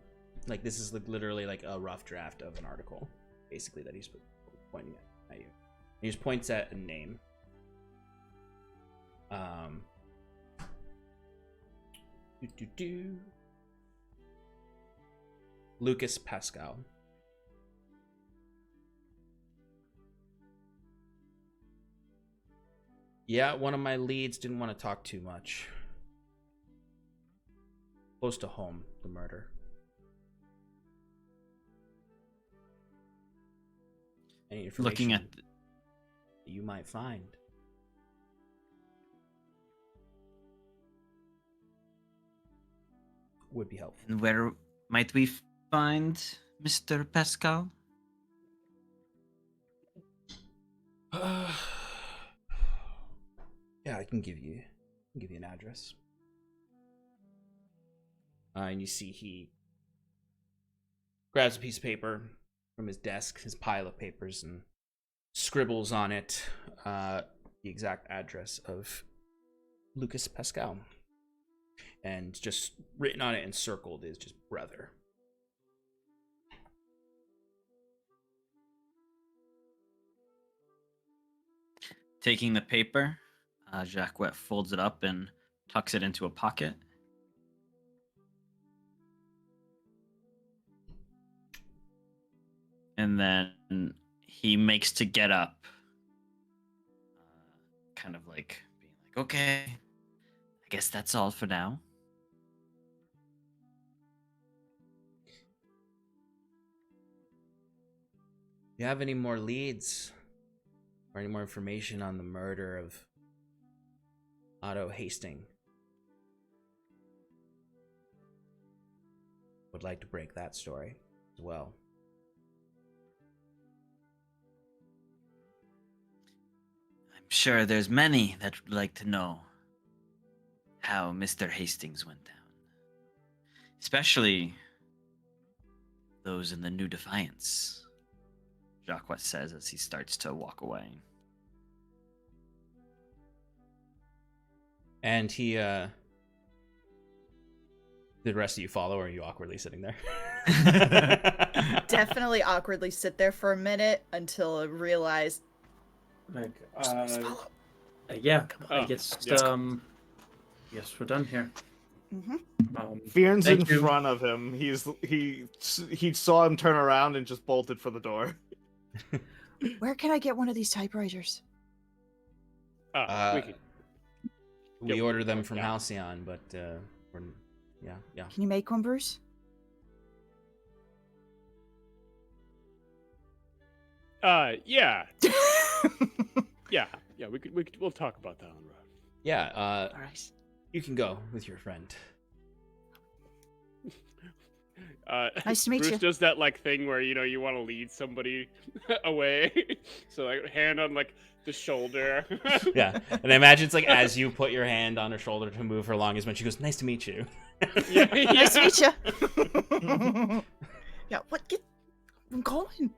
Speaker 1: like this is like literally like a rough draft of an article, basically, that he's pointing at you. He just points at a name. Lucas Pascal. Yeah, one of my leads didn't want to talk too much. Close to home, the murder. Any information
Speaker 3: Looking at
Speaker 1: that you might find would be helpful.
Speaker 7: And where might we find Mr. Pascal?
Speaker 1: Yeah, I can give you an address. And you see he grabs a piece of paper from his desk, his pile of papers, and scribbles on it the exact address of Lucas Pascal. And just written on it and circled is just brother.
Speaker 7: Taking the paper, Jaquet folds it up and tucks it into a pocket. And then he makes to get up, kind of like being like, okay, I guess that's all for now.
Speaker 1: Do you have any more leads or any more information on the murder of Otto Hastings? Would like to break that story as well.
Speaker 7: I'm sure there's many that would like to know how Mr. Hastings went down. Especially those in the New Defiance, Jaquet says as he starts to walk away.
Speaker 1: And he, did the rest of you follow, or are you awkwardly sitting there?
Speaker 2: Definitely awkwardly sit there for a minute until I realize.
Speaker 5: Like,
Speaker 2: Just follow.
Speaker 5: yeah,
Speaker 6: Oh,
Speaker 5: I guess,
Speaker 6: yeah.
Speaker 5: yes, we're done here.
Speaker 2: Mm-hmm.
Speaker 4: Fyrn's in
Speaker 5: Thank you.
Speaker 4: front of him. He saw him turn around and just bolted for the door.
Speaker 2: Where can I get one of these typewriters?
Speaker 6: We can.
Speaker 1: We
Speaker 6: Yeah,
Speaker 1: order them from
Speaker 6: yeah.
Speaker 1: Halcyon, but we're, yeah.
Speaker 2: Can you make one, Bruce?
Speaker 6: Yeah, yeah. We'll talk about that on the road.
Speaker 1: Yeah,
Speaker 2: All right.
Speaker 1: you can go with your friend.
Speaker 2: Nice to meet
Speaker 6: Bruce
Speaker 2: you.
Speaker 6: does that like thing where you want to lead somebody away, so like hand on like the shoulder.
Speaker 1: Yeah, and I imagine it's like as you put your hand on her shoulder to move her along is when she goes, "Nice to meet you."
Speaker 6: Yeah,
Speaker 2: Nice to meet you. Yeah. What? I'm calling.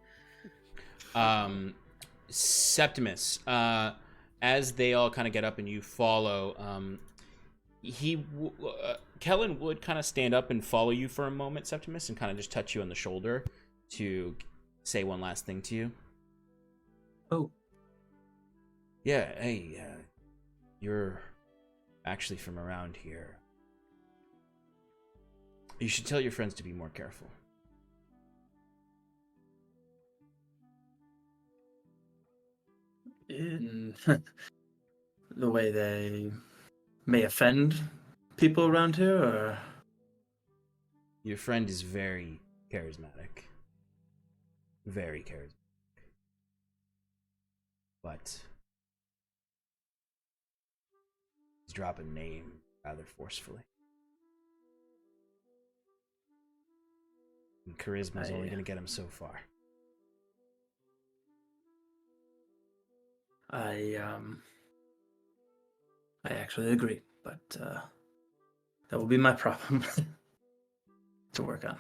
Speaker 1: Septimus, as they all kind of get up and you follow, Kellen would kind of stand up and follow you for a moment, Septimus, and kind of just touch you on the shoulder to say one last thing to you.
Speaker 5: Oh.
Speaker 1: Yeah, hey, you're actually from around here. You should tell your friends to be more careful.
Speaker 5: In the way they may offend people around here, or
Speaker 1: Your friend is very charismatic. Very charismatic. But he's dropping name rather forcefully. And charisma's only going to get him so far.
Speaker 5: I actually agree, but that will be my problem to work on.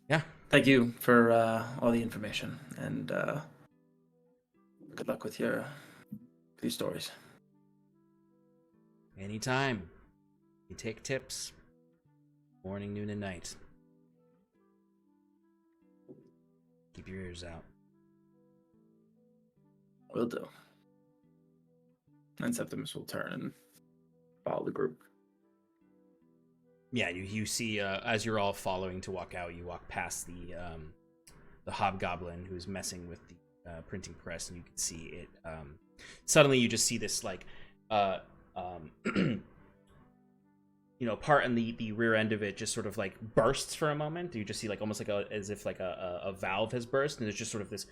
Speaker 1: Yeah.
Speaker 5: Thank you for all the information, and good luck with your stories.
Speaker 1: Anytime. You take tips. Morning, noon, and night. Keep your ears out.
Speaker 5: Will do. And Septimus will turn and follow the group.
Speaker 1: Yeah, you see, as you're all following to walk out, you walk past the hobgoblin who's messing with the printing press, and you can see it. Suddenly, you just see this like, part in the rear end of it just sort of like bursts for a moment. You just see like almost like as if like a valve has burst, and there's just sort of this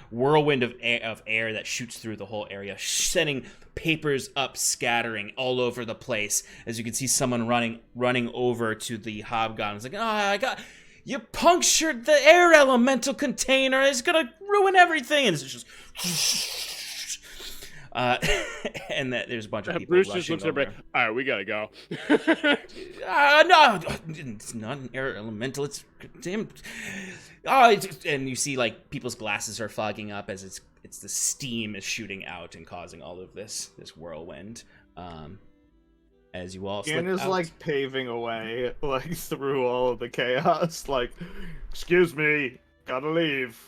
Speaker 1: whirlwind of air that shoots through the whole area, sending papers up, scattering all over the place. As you can see, someone running over to the hobgoblin. It's like, you punctured the air elemental container. It's gonna ruin everything. And it's just And that there's a bunch of people
Speaker 6: Bruce
Speaker 1: rushing
Speaker 6: just looks at
Speaker 1: over.
Speaker 6: everybody. All right, we gotta go.
Speaker 1: No, it's not an air elemental. It's damn. And you see like people's glasses are fogging up as it's the steam is shooting out and causing all of this whirlwind. As you all slip
Speaker 4: Ian is
Speaker 1: out.
Speaker 4: like paving away like through all of the chaos. Like, excuse me, gotta leave.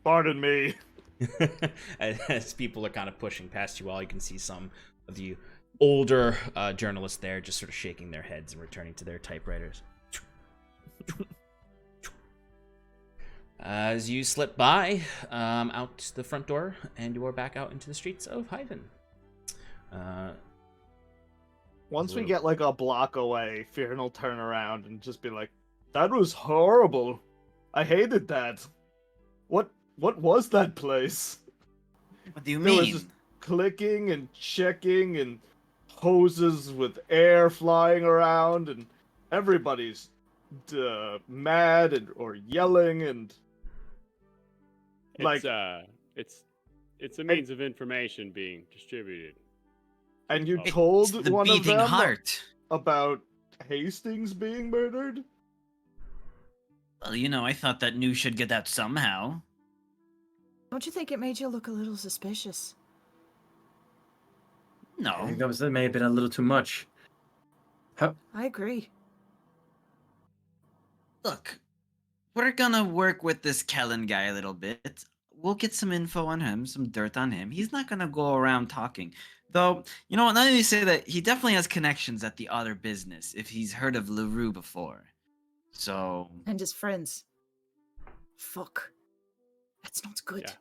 Speaker 4: Pardon me.
Speaker 1: As people are kind of pushing past you all, you can see some of the older journalists there just sort of shaking their heads and returning to their typewriters. As you slip by out the front door, and you are back out into the streets of Hyvin.
Speaker 4: Once we get like a block away, Fyrn will turn around and just be like, "That was horrible. I hated that. What was that place?"
Speaker 7: What do you
Speaker 4: There was
Speaker 7: mean?
Speaker 4: just clicking and checking and hoses with air flying around, and everybody's mad or yelling and like.
Speaker 6: It's a means of information being distributed.
Speaker 4: And you
Speaker 6: It's
Speaker 4: told
Speaker 7: It's the
Speaker 4: one of
Speaker 7: beating
Speaker 4: them
Speaker 7: heart.
Speaker 4: about Hastings being murdered?
Speaker 7: Well, you know, I thought that news should get out somehow.
Speaker 2: Don't you think it made you look a little suspicious?
Speaker 5: I
Speaker 7: No.
Speaker 5: think that may have been a little too much.
Speaker 2: I agree.
Speaker 7: Look, we're gonna work with this Kellen guy a little bit. We'll get some info on him, some dirt on him. He's not gonna go around talking. Though, you know what, now that you say that, he definitely has connections at the Otter Business, if he's heard of LaRue before. So,
Speaker 2: And his friends. Fuck. That's not good.
Speaker 6: Yeah.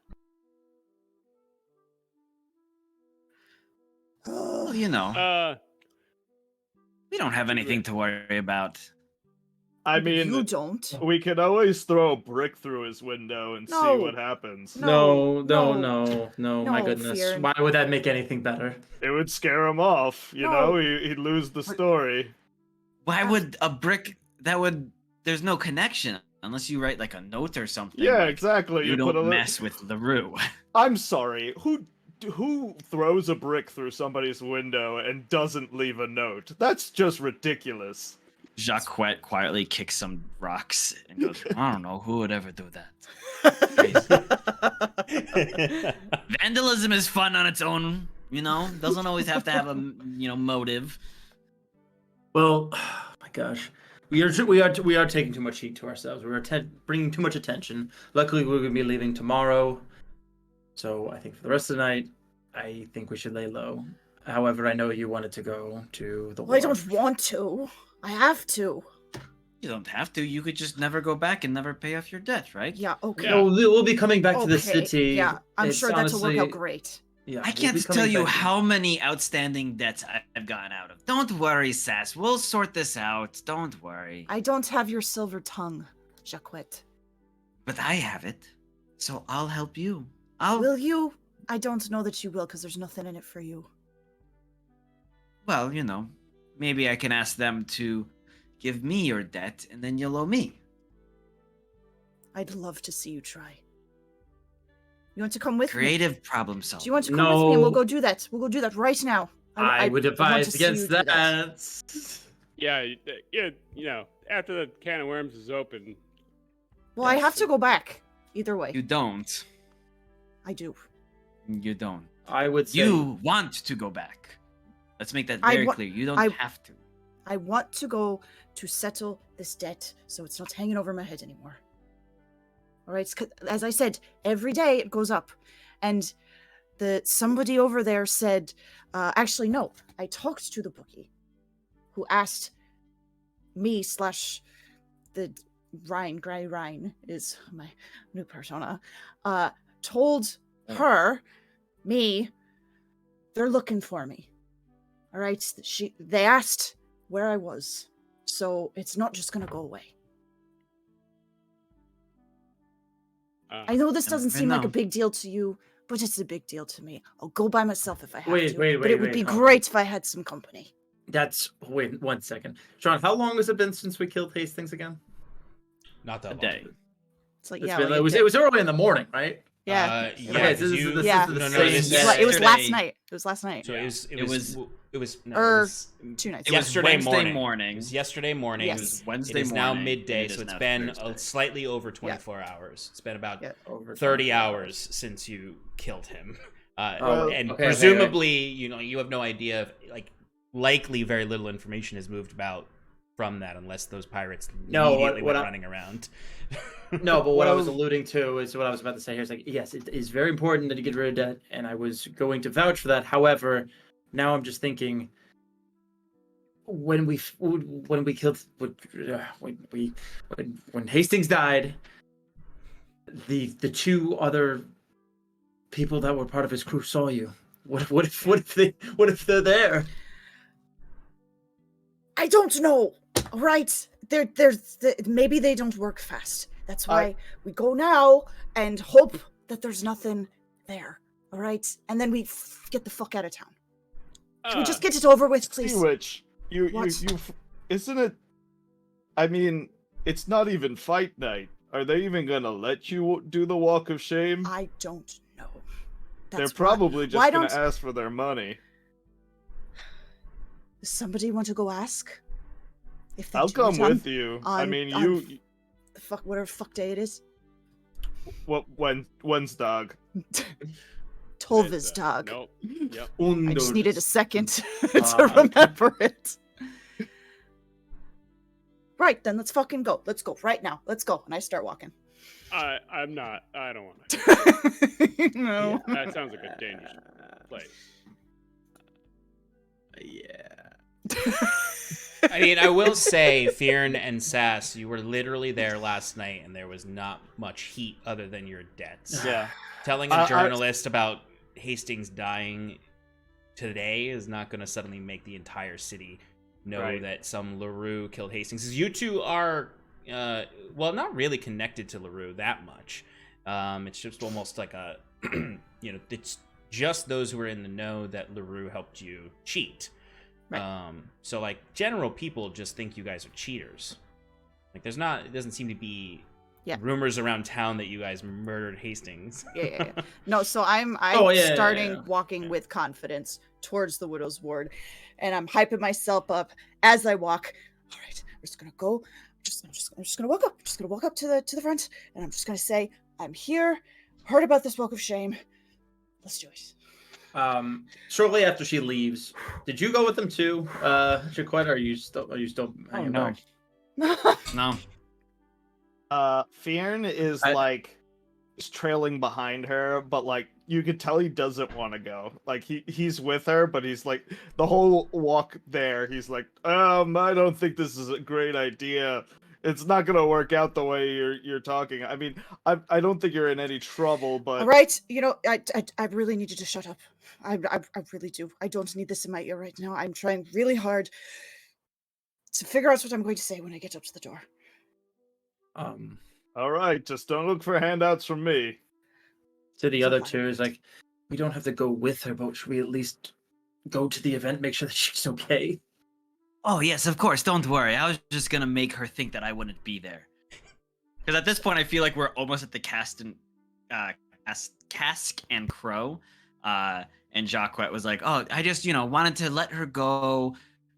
Speaker 7: well, you know, we don't have anything to worry about.
Speaker 4: I
Speaker 2: You
Speaker 4: mean,
Speaker 2: don't.
Speaker 4: we could always throw a brick through his window and see
Speaker 2: No.
Speaker 4: what happens.
Speaker 2: No,
Speaker 5: No, my
Speaker 2: no,
Speaker 5: goodness.
Speaker 2: Fyrn.
Speaker 5: Why would that make anything better?
Speaker 4: It would scare him off, you
Speaker 2: No.
Speaker 4: know? He'd lose the story.
Speaker 7: Why would a brick there's no connection unless you write like a note or something.
Speaker 4: Yeah,
Speaker 7: like,
Speaker 4: exactly.
Speaker 7: You
Speaker 4: put
Speaker 7: don't
Speaker 4: a
Speaker 7: mess with LaRue.
Speaker 4: I'm sorry. Who throws a brick through somebody's window and doesn't leave a note? That's just ridiculous.
Speaker 7: Jaquet quietly kicks some rocks and goes, I don't know who would ever do that. Vandalism is fun on its own, you know? Doesn't always have to have a motive.
Speaker 5: Well, my gosh, we are taking too much heat to ourselves. We are bringing too much attention. Luckily, we're going to be leaving tomorrow, so I think for the rest of the night, I think we should lay low. However, I know you wanted to go to the.
Speaker 2: Well, I don't want to. I have to.
Speaker 7: You don't have to. You could just never go back and never pay off your debt, right?
Speaker 2: Yeah, okay.
Speaker 6: Yeah.
Speaker 5: No, we'll be coming back to the
Speaker 2: Okay,
Speaker 5: city.
Speaker 2: Yeah, I'm
Speaker 5: It's
Speaker 2: sure that'll work
Speaker 5: honestly-
Speaker 2: out great.
Speaker 5: Yeah,
Speaker 7: I
Speaker 5: we'll
Speaker 7: can't
Speaker 5: be
Speaker 7: tell
Speaker 5: coming
Speaker 7: you
Speaker 5: back.
Speaker 7: how many outstanding debts I've gotten out of. Don't worry, Sass. We'll sort this out. Don't worry.
Speaker 2: I don't have your silver tongue, Jaquet.
Speaker 7: But I have it. So I'll help you. I'll
Speaker 2: Will you? I don't know that you will, because there's nothing in it for you.
Speaker 7: Well, maybe I can ask them to give me your debt, and then you'll owe me.
Speaker 2: I'd love to see you try. You want to come with me?
Speaker 7: Creative problem
Speaker 2: Do
Speaker 7: solving.
Speaker 2: you want to come with me? And
Speaker 5: No.
Speaker 2: we'll go do that. We'll go do that right now.
Speaker 5: I would
Speaker 2: want to
Speaker 5: advise
Speaker 2: see you
Speaker 5: against
Speaker 2: do
Speaker 5: that.
Speaker 6: Yeah, after the can of worms is open.
Speaker 2: Well, I have to go back. Either way,
Speaker 7: You don't.
Speaker 2: I do.
Speaker 7: You don't.
Speaker 5: I would say
Speaker 7: You want to go back. Let's make that
Speaker 2: I
Speaker 7: very
Speaker 2: wa-
Speaker 7: clear. You don't
Speaker 2: I-
Speaker 7: have to.
Speaker 2: I want to go to settle this debt so it's not hanging over my head anymore. All right, 'cause as I said, every day it goes up. And somebody over there said, actually, no, I talked to the bookie who asked me / the Gray Ryan is my new persona, told her, me, they're looking for me. All right, they asked where I was, so it's not just gonna go away. I know this doesn't
Speaker 7: Never
Speaker 2: seem like a
Speaker 7: know.
Speaker 2: big deal to you, but it's a big deal to me. I'll go by myself if I have
Speaker 5: Wait,
Speaker 2: to.
Speaker 5: wait,
Speaker 2: but it would
Speaker 5: wait,
Speaker 2: be
Speaker 5: hold on.
Speaker 2: great if I had some company.
Speaker 5: wait 1 second. Sean, how long has it been since we killed Hastings again?
Speaker 1: Not that
Speaker 7: A
Speaker 1: long.
Speaker 7: day.
Speaker 2: It's like,
Speaker 5: It's
Speaker 2: yeah,
Speaker 5: been,
Speaker 2: like
Speaker 5: it was early in the morning, right?
Speaker 2: Yeah.
Speaker 1: Yeah.
Speaker 5: Okay, so this is
Speaker 1: you,
Speaker 5: the
Speaker 2: Yeah.
Speaker 5: same
Speaker 1: this-
Speaker 2: It was last
Speaker 3: Yesterday-
Speaker 2: night. It was last night.
Speaker 1: So
Speaker 3: Yeah.
Speaker 1: it was no,
Speaker 2: Or
Speaker 1: it was
Speaker 2: 2 nights.
Speaker 3: It was
Speaker 1: yesterday
Speaker 3: Wednesday
Speaker 1: morning.
Speaker 3: morning.
Speaker 1: It was yesterday morning.
Speaker 2: Yes.
Speaker 3: It was Wednesday
Speaker 1: It is
Speaker 3: morning.
Speaker 1: now
Speaker 3: and
Speaker 1: midday,
Speaker 3: it is
Speaker 1: so it's
Speaker 3: now
Speaker 1: been
Speaker 3: Thursday.
Speaker 1: slightly over 24 hours. It's been about
Speaker 2: Yeah.
Speaker 5: Over
Speaker 1: 30
Speaker 5: 24
Speaker 1: hours since you killed him.
Speaker 5: Oh,
Speaker 1: And
Speaker 5: okay,
Speaker 1: presumably, you have no idea of, likely very little information has moved about from that, unless those pirates
Speaker 5: No,
Speaker 1: immediately
Speaker 5: what
Speaker 1: went
Speaker 5: I-
Speaker 1: running around.
Speaker 5: No, but what I was
Speaker 4: Well-
Speaker 5: alluding to is what I was about to say here. Is like, yes, it is very important that you get rid of debt, and I was going to vouch for that. However, now I'm just thinking, when we killed when Hastings died, the two other people that were part of his crew saw you. What if they're there?
Speaker 2: I don't know. All right. Maybe they don't work fast. That's why we go now and hope that there's nothing there. All right. And then we get the fuck out of town. Can we just get it over with, please?
Speaker 4: Which you
Speaker 2: What?
Speaker 4: isn't it? I mean, it's not even fight night. Are they even gonna let you do the walk of shame?
Speaker 2: I don't know.
Speaker 4: They're
Speaker 2: That's
Speaker 4: probably
Speaker 2: why
Speaker 4: just gonna
Speaker 2: don't-
Speaker 4: ask for their money.
Speaker 2: Does somebody want to go ask? If they
Speaker 4: I'll
Speaker 2: do
Speaker 4: come
Speaker 2: it on
Speaker 4: with you. I
Speaker 2: on-
Speaker 4: mean,
Speaker 2: on- the fuck, whatever fuck day it is.
Speaker 4: when's dog?
Speaker 2: Tolva's dog.
Speaker 6: Nope. Yep.
Speaker 2: I just needed a second to
Speaker 5: Ah,
Speaker 2: remember it. Right, then let's fucking go. Let's go right now. Let's go. And I start walking.
Speaker 6: I'm not. I don't want to.
Speaker 2: No.
Speaker 6: That sounds like a dangerous place.
Speaker 3: Yeah.
Speaker 1: I mean, I will say, Fyrn and Sass, you were literally there last night, and there was not much heat other than your debts.
Speaker 4: Yeah.
Speaker 1: Telling a journalist about Hastings dying today is not going to suddenly make the entire city know
Speaker 6: Right.
Speaker 1: that some LaRue killed Hastings. 'Cause you two are, well, not really connected to LaRue that much. It's just almost like a, it's just those who are in the know that LaRue helped you cheat.
Speaker 2: Right.
Speaker 1: So like general people just think you guys are cheaters. Like it doesn't seem to be
Speaker 2: Yeah.
Speaker 1: rumors around town that you guys murdered Hastings.
Speaker 2: Yeah. No, so I'm starting walking with confidence towards the widow's ward, and I'm hyping myself up as I walk. All right, I'm just gonna go. I'm just gonna walk up. I'm just gonna walk up to the front, and I'm just gonna say, I'm here. Heard about this walk of shame. Let's do it.
Speaker 5: Shortly after she leaves, did you go with them too, Jaquet? Or are you still hanging
Speaker 3: no.
Speaker 5: back?
Speaker 3: No.
Speaker 4: Fyrn is just trailing behind her, but you could tell he doesn't want to go. He's with her, but he's the whole walk there. He's I don't think this is a great idea. It's not gonna work out the way you're talking. I mean, I don't think you're in any trouble, but
Speaker 2: All right, I really need you to shut up. I really do. I don't need this in my ear right now. I'm trying really hard to figure out what I'm going to say when I get up to the door.
Speaker 4: all right, just don't look for handouts from me.
Speaker 5: To the other two is we don't have to go with her, but should we at least go to the event, make sure that she's okay?
Speaker 7: Oh, yes, of course. Don't worry. I was just going to make her think that I wouldn't be there.
Speaker 3: Because at this point, I feel like we're almost at the Cask and Crow. And Jaquet was like, oh, I just, wanted to let her go.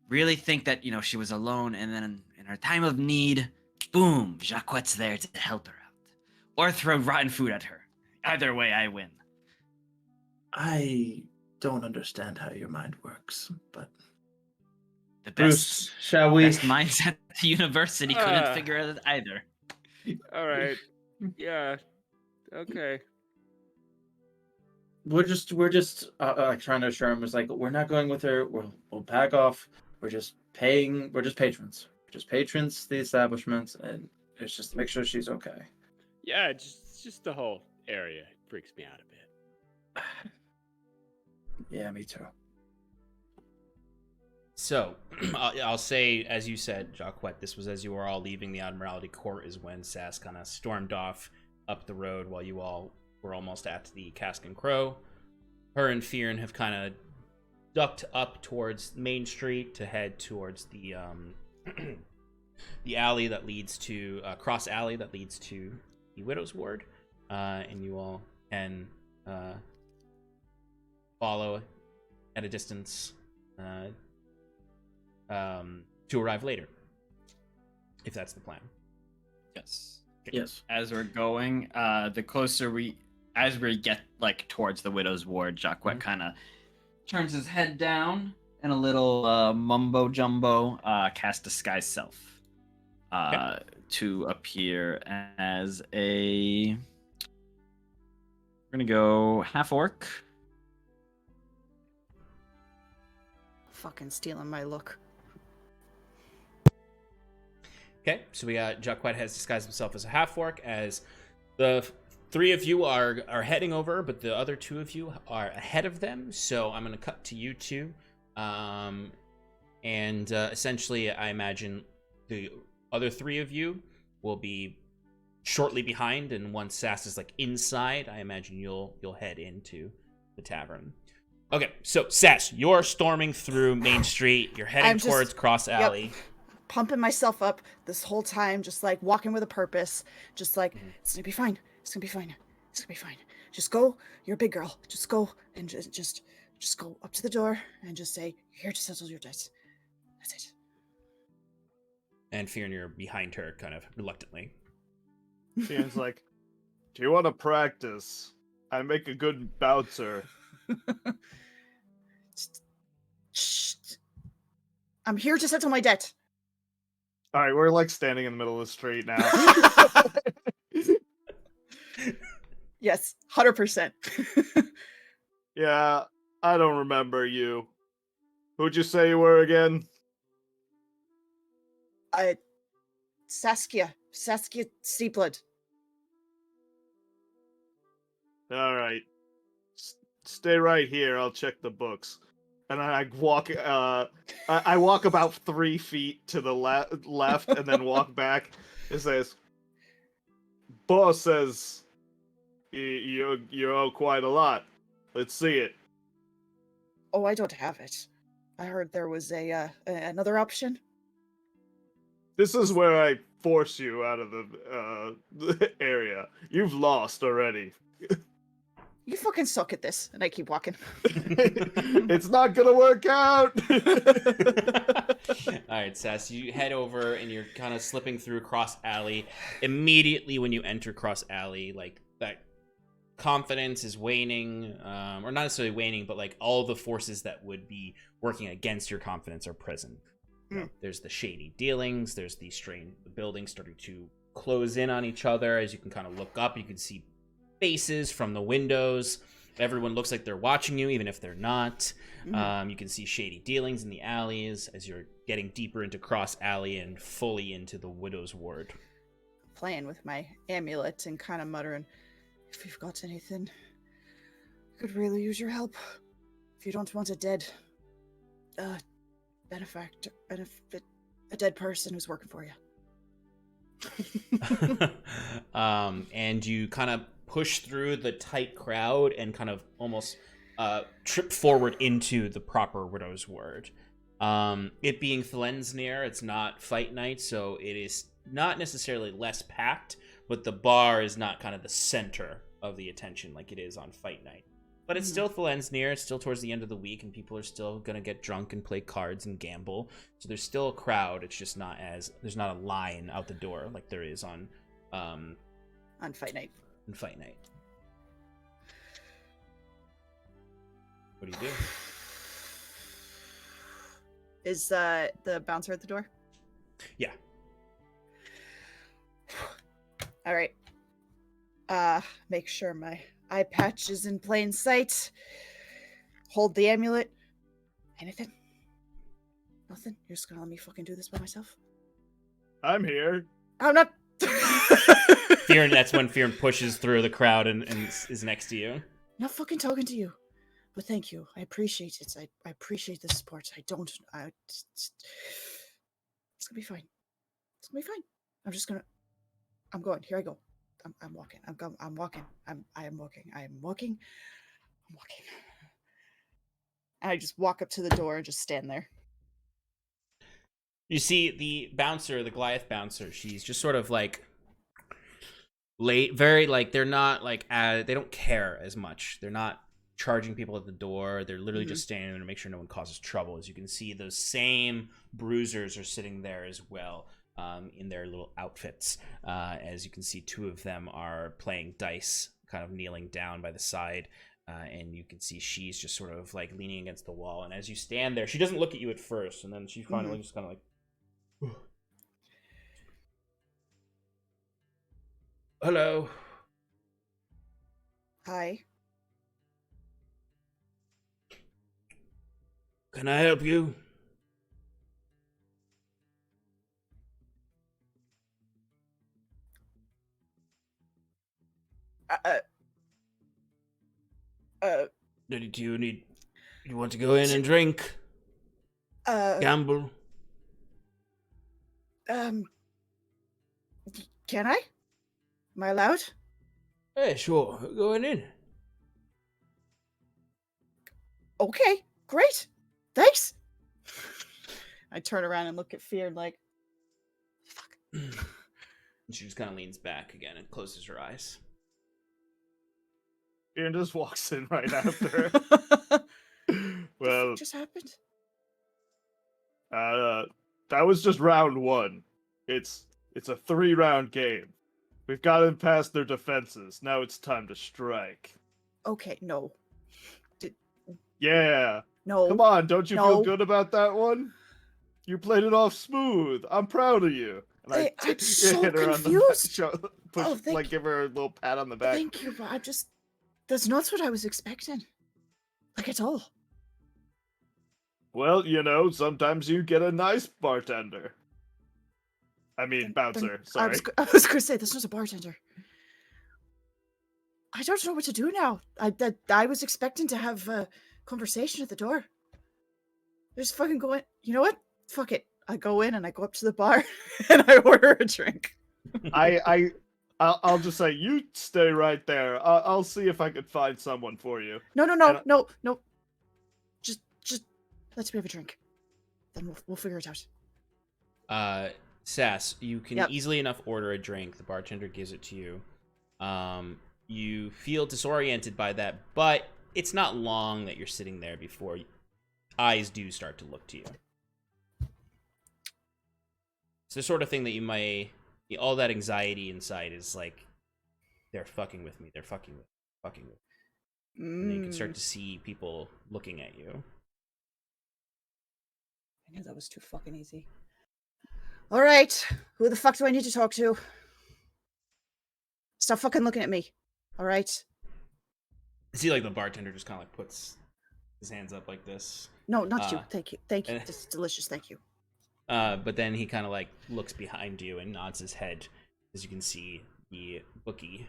Speaker 3: Really think that, she was alone. And then in her time of need, boom, Jaquet's there to help her out. Or throw rotten food at her. Either way, I win.
Speaker 5: I don't understand how your mind works, but
Speaker 3: The
Speaker 5: Bruce, shall we?
Speaker 3: best minds at the university couldn't figure it out either.
Speaker 6: All right. Yeah. Okay.
Speaker 5: We're just trying to assure him. Was we're not going with her. We'll back off. We're just patrons. We're just patrons to the establishment, and it's just to make sure she's okay.
Speaker 6: Yeah, just the whole area freaks me out a bit.
Speaker 5: Yeah, me too.
Speaker 1: So, I'll say, as you said, Jaquet, this was as you were all leaving the Admiralty Court is when Sass kind of stormed off up the road while you all were almost at the Cask and Crow. Her and Fyrn have kind of ducked up towards Main Street to head towards the the alley that leads to cross alley that leads to the Widow's Ward, and you all can follow at a distance to arrive later, if that's the plan.
Speaker 3: Yes.
Speaker 5: Yes.
Speaker 3: As we're going, the closer as we get like towards the widow's ward, Jaquet kind of turns his head down and a little mumbo jumbo cast disguise self to appear as we're gonna go half orc.
Speaker 2: Fucking stealing my look.
Speaker 1: Okay, so we got Jaquet has disguised himself as a half orc, as the three of you are heading over, but the other two of you are ahead of them. So I'm going to cut to you two. Essentially, I imagine the other three of you will be shortly behind, and once Sass is like inside, I imagine you'll head into the tavern. Okay, so Sass, you're storming through Main Street. You're heading towards Cross Alley.
Speaker 2: Yep. Pumping myself up this whole time, just like walking with a purpose, just like it's gonna be fine. It's gonna be fine. It's gonna be fine. Just go. You're a big girl. Just go and just go up to the door and just say, "You're here to settle your debts." That's it.
Speaker 1: And Fyrn, you're behind her, kind of reluctantly.
Speaker 4: Fyrn's like, "Do you want to practice? I make a good bouncer."
Speaker 2: Shh. I'm here to settle my debt.
Speaker 4: All right, we're like standing in the middle of the street now.
Speaker 2: Yes, 100%.
Speaker 4: Yeah, I don't remember you. Who'd you say you were again?
Speaker 2: Saskia Seablood.
Speaker 4: All right, stay right here. I'll check the books. And I walk. I walk about 3 feet to the left, and then walk back. It says, "Boss says you owe quite a lot. Let's see it."
Speaker 2: Oh, I don't have it. I heard there was another option.
Speaker 4: This is where I force you out of the area. You've lost already.
Speaker 2: You fucking suck at this. And I keep walking.
Speaker 4: It's not gonna work out.
Speaker 1: All right, Sass, you head over and you're kind of slipping through Cross Alley. Immediately when you enter Cross Alley, like that confidence is waning, or not necessarily waning, but like all the forces that would be working against your confidence are present. There's the shady dealings. There's the buildings starting to close in on each other. As you can kind of look up, you can see faces from the windows. Everyone looks like they're watching you, even if they're not. You can see shady dealings in the alleys as you're getting deeper into Cross Alley and fully into the Widow's Ward.
Speaker 2: Playing with my amulet and kind of muttering, "If you've got anything, I could really use your help. If you don't want a dead benefactor, a dead person who's working for you."
Speaker 1: And you kind of push through the tight crowd and kind of almost trip forward into the proper Widow's Ward. It being Thlensnir, it's not fight night, so it is not necessarily less packed, but the bar is not kind of the center of the attention like it is on fight night. But it's still Thlensnir, it's still towards the end of the week, and people are still going to get drunk and play cards and gamble. So there's still a crowd, it's just not there's not a line out the door like there is on
Speaker 2: fight night.
Speaker 1: In fight night. What do you do?
Speaker 2: Is the bouncer at the door?
Speaker 1: Yeah.
Speaker 2: All right. Make sure my eye patch is in plain sight. Hold the amulet. Anything? Nothing? You're just gonna let me fucking do this by myself?
Speaker 4: I'm here.
Speaker 2: I'm not.
Speaker 1: Fyrn, that's when Fyrn pushes through the crowd and is next to you.
Speaker 2: Not fucking talking to you. But thank you. I appreciate it. I appreciate the support. It's gonna be fine. It's gonna be fine. I'm going. Here I go. I'm walking. I'm walking. I am walking. And I just walk up to the door and just stand there.
Speaker 1: You see the bouncer, the Goliath bouncer, she's just sort of like late, very like they're not like they don't care as much. They're not charging people at the door. They're literally just standing there to make sure no one causes trouble. As you can see, those same bruisers are sitting there as well, in their little outfits. As you can see, two of them are playing dice, kind of kneeling down by the side. And you can see she's just sort of like leaning against the wall. And as you stand there, she doesn't look at you at first, and then she finally just kind of like, hello.
Speaker 2: Hi.
Speaker 1: Can I help you? Do you want to go in and drink? Gamble?
Speaker 2: Can I? Am I allowed?
Speaker 1: Hey, sure. Go in.
Speaker 2: Okay, great. Thanks. I turn around and look at Fyrn like, fuck.
Speaker 1: And she just kind of leans back again and closes her eyes.
Speaker 4: Fyrn just walks in right after. Well,
Speaker 2: What just happened?
Speaker 4: that was just round one. It's a 3-round game. We've gotten past their defenses. Now it's time to strike.
Speaker 2: Okay, no.
Speaker 4: Yeah.
Speaker 2: No.
Speaker 4: Come on, don't you feel
Speaker 2: No.
Speaker 4: good about that one? You played it off smooth. I'm proud of you. And
Speaker 2: Hey, I'm so
Speaker 4: hit her
Speaker 2: confused.
Speaker 4: on the back,
Speaker 2: Oh, thank
Speaker 4: give her a little pat on the back.
Speaker 2: Thank you, but that's not what I was expecting. Like at all.
Speaker 4: Well, sometimes you get a nice bartender. I mean, bouncer. Sorry.
Speaker 2: I was going to say, this was a bartender. I don't know what to do now. I was expecting to have a conversation at the door. Just fucking go in. You know what? Fuck it. I go in and I go up to the bar and I order a drink.
Speaker 4: I'll just say, you stay right there. I'll see if I can find someone for you.
Speaker 2: No. Just let's me have a drink. Then we'll figure it out.
Speaker 1: Sass, you can easily enough order a drink. The bartender gives it to you. You feel disoriented by that, but it's not long that you're sitting there before eyes do start to look to you. It's the sort of thing that you might... all that anxiety inside is like, they're fucking with me. They're fucking with me. And then you can start to see people looking at you.
Speaker 2: I knew that was too fucking easy. All right, who the fuck do I need to talk to? Stop fucking looking at me. All right.
Speaker 1: See, like the bartender just kind of like puts his hands up like this.
Speaker 2: No, not you. Thank you. This is delicious. Thank you.
Speaker 1: But then he kind of like looks behind you and nods his head, as you can see the bookie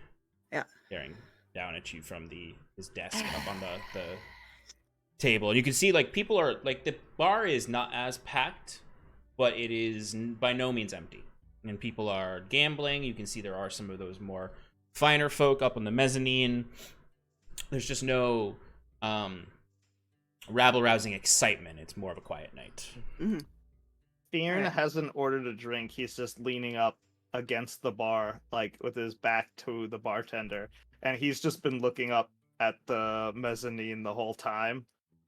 Speaker 1: staring down at you from his desk up on the table. And you can see like people are like, the bar is not as packed, but it is by no means empty. And people are gambling. You can see there are some of those more finer folk up on the mezzanine. There's just no rabble-rousing excitement. It's more of a quiet night.
Speaker 2: Mm-hmm.
Speaker 4: Fyrn hasn't ordered a drink. He's just leaning up against the bar, like with his back to the bartender. And he's just been looking up at the mezzanine the whole time,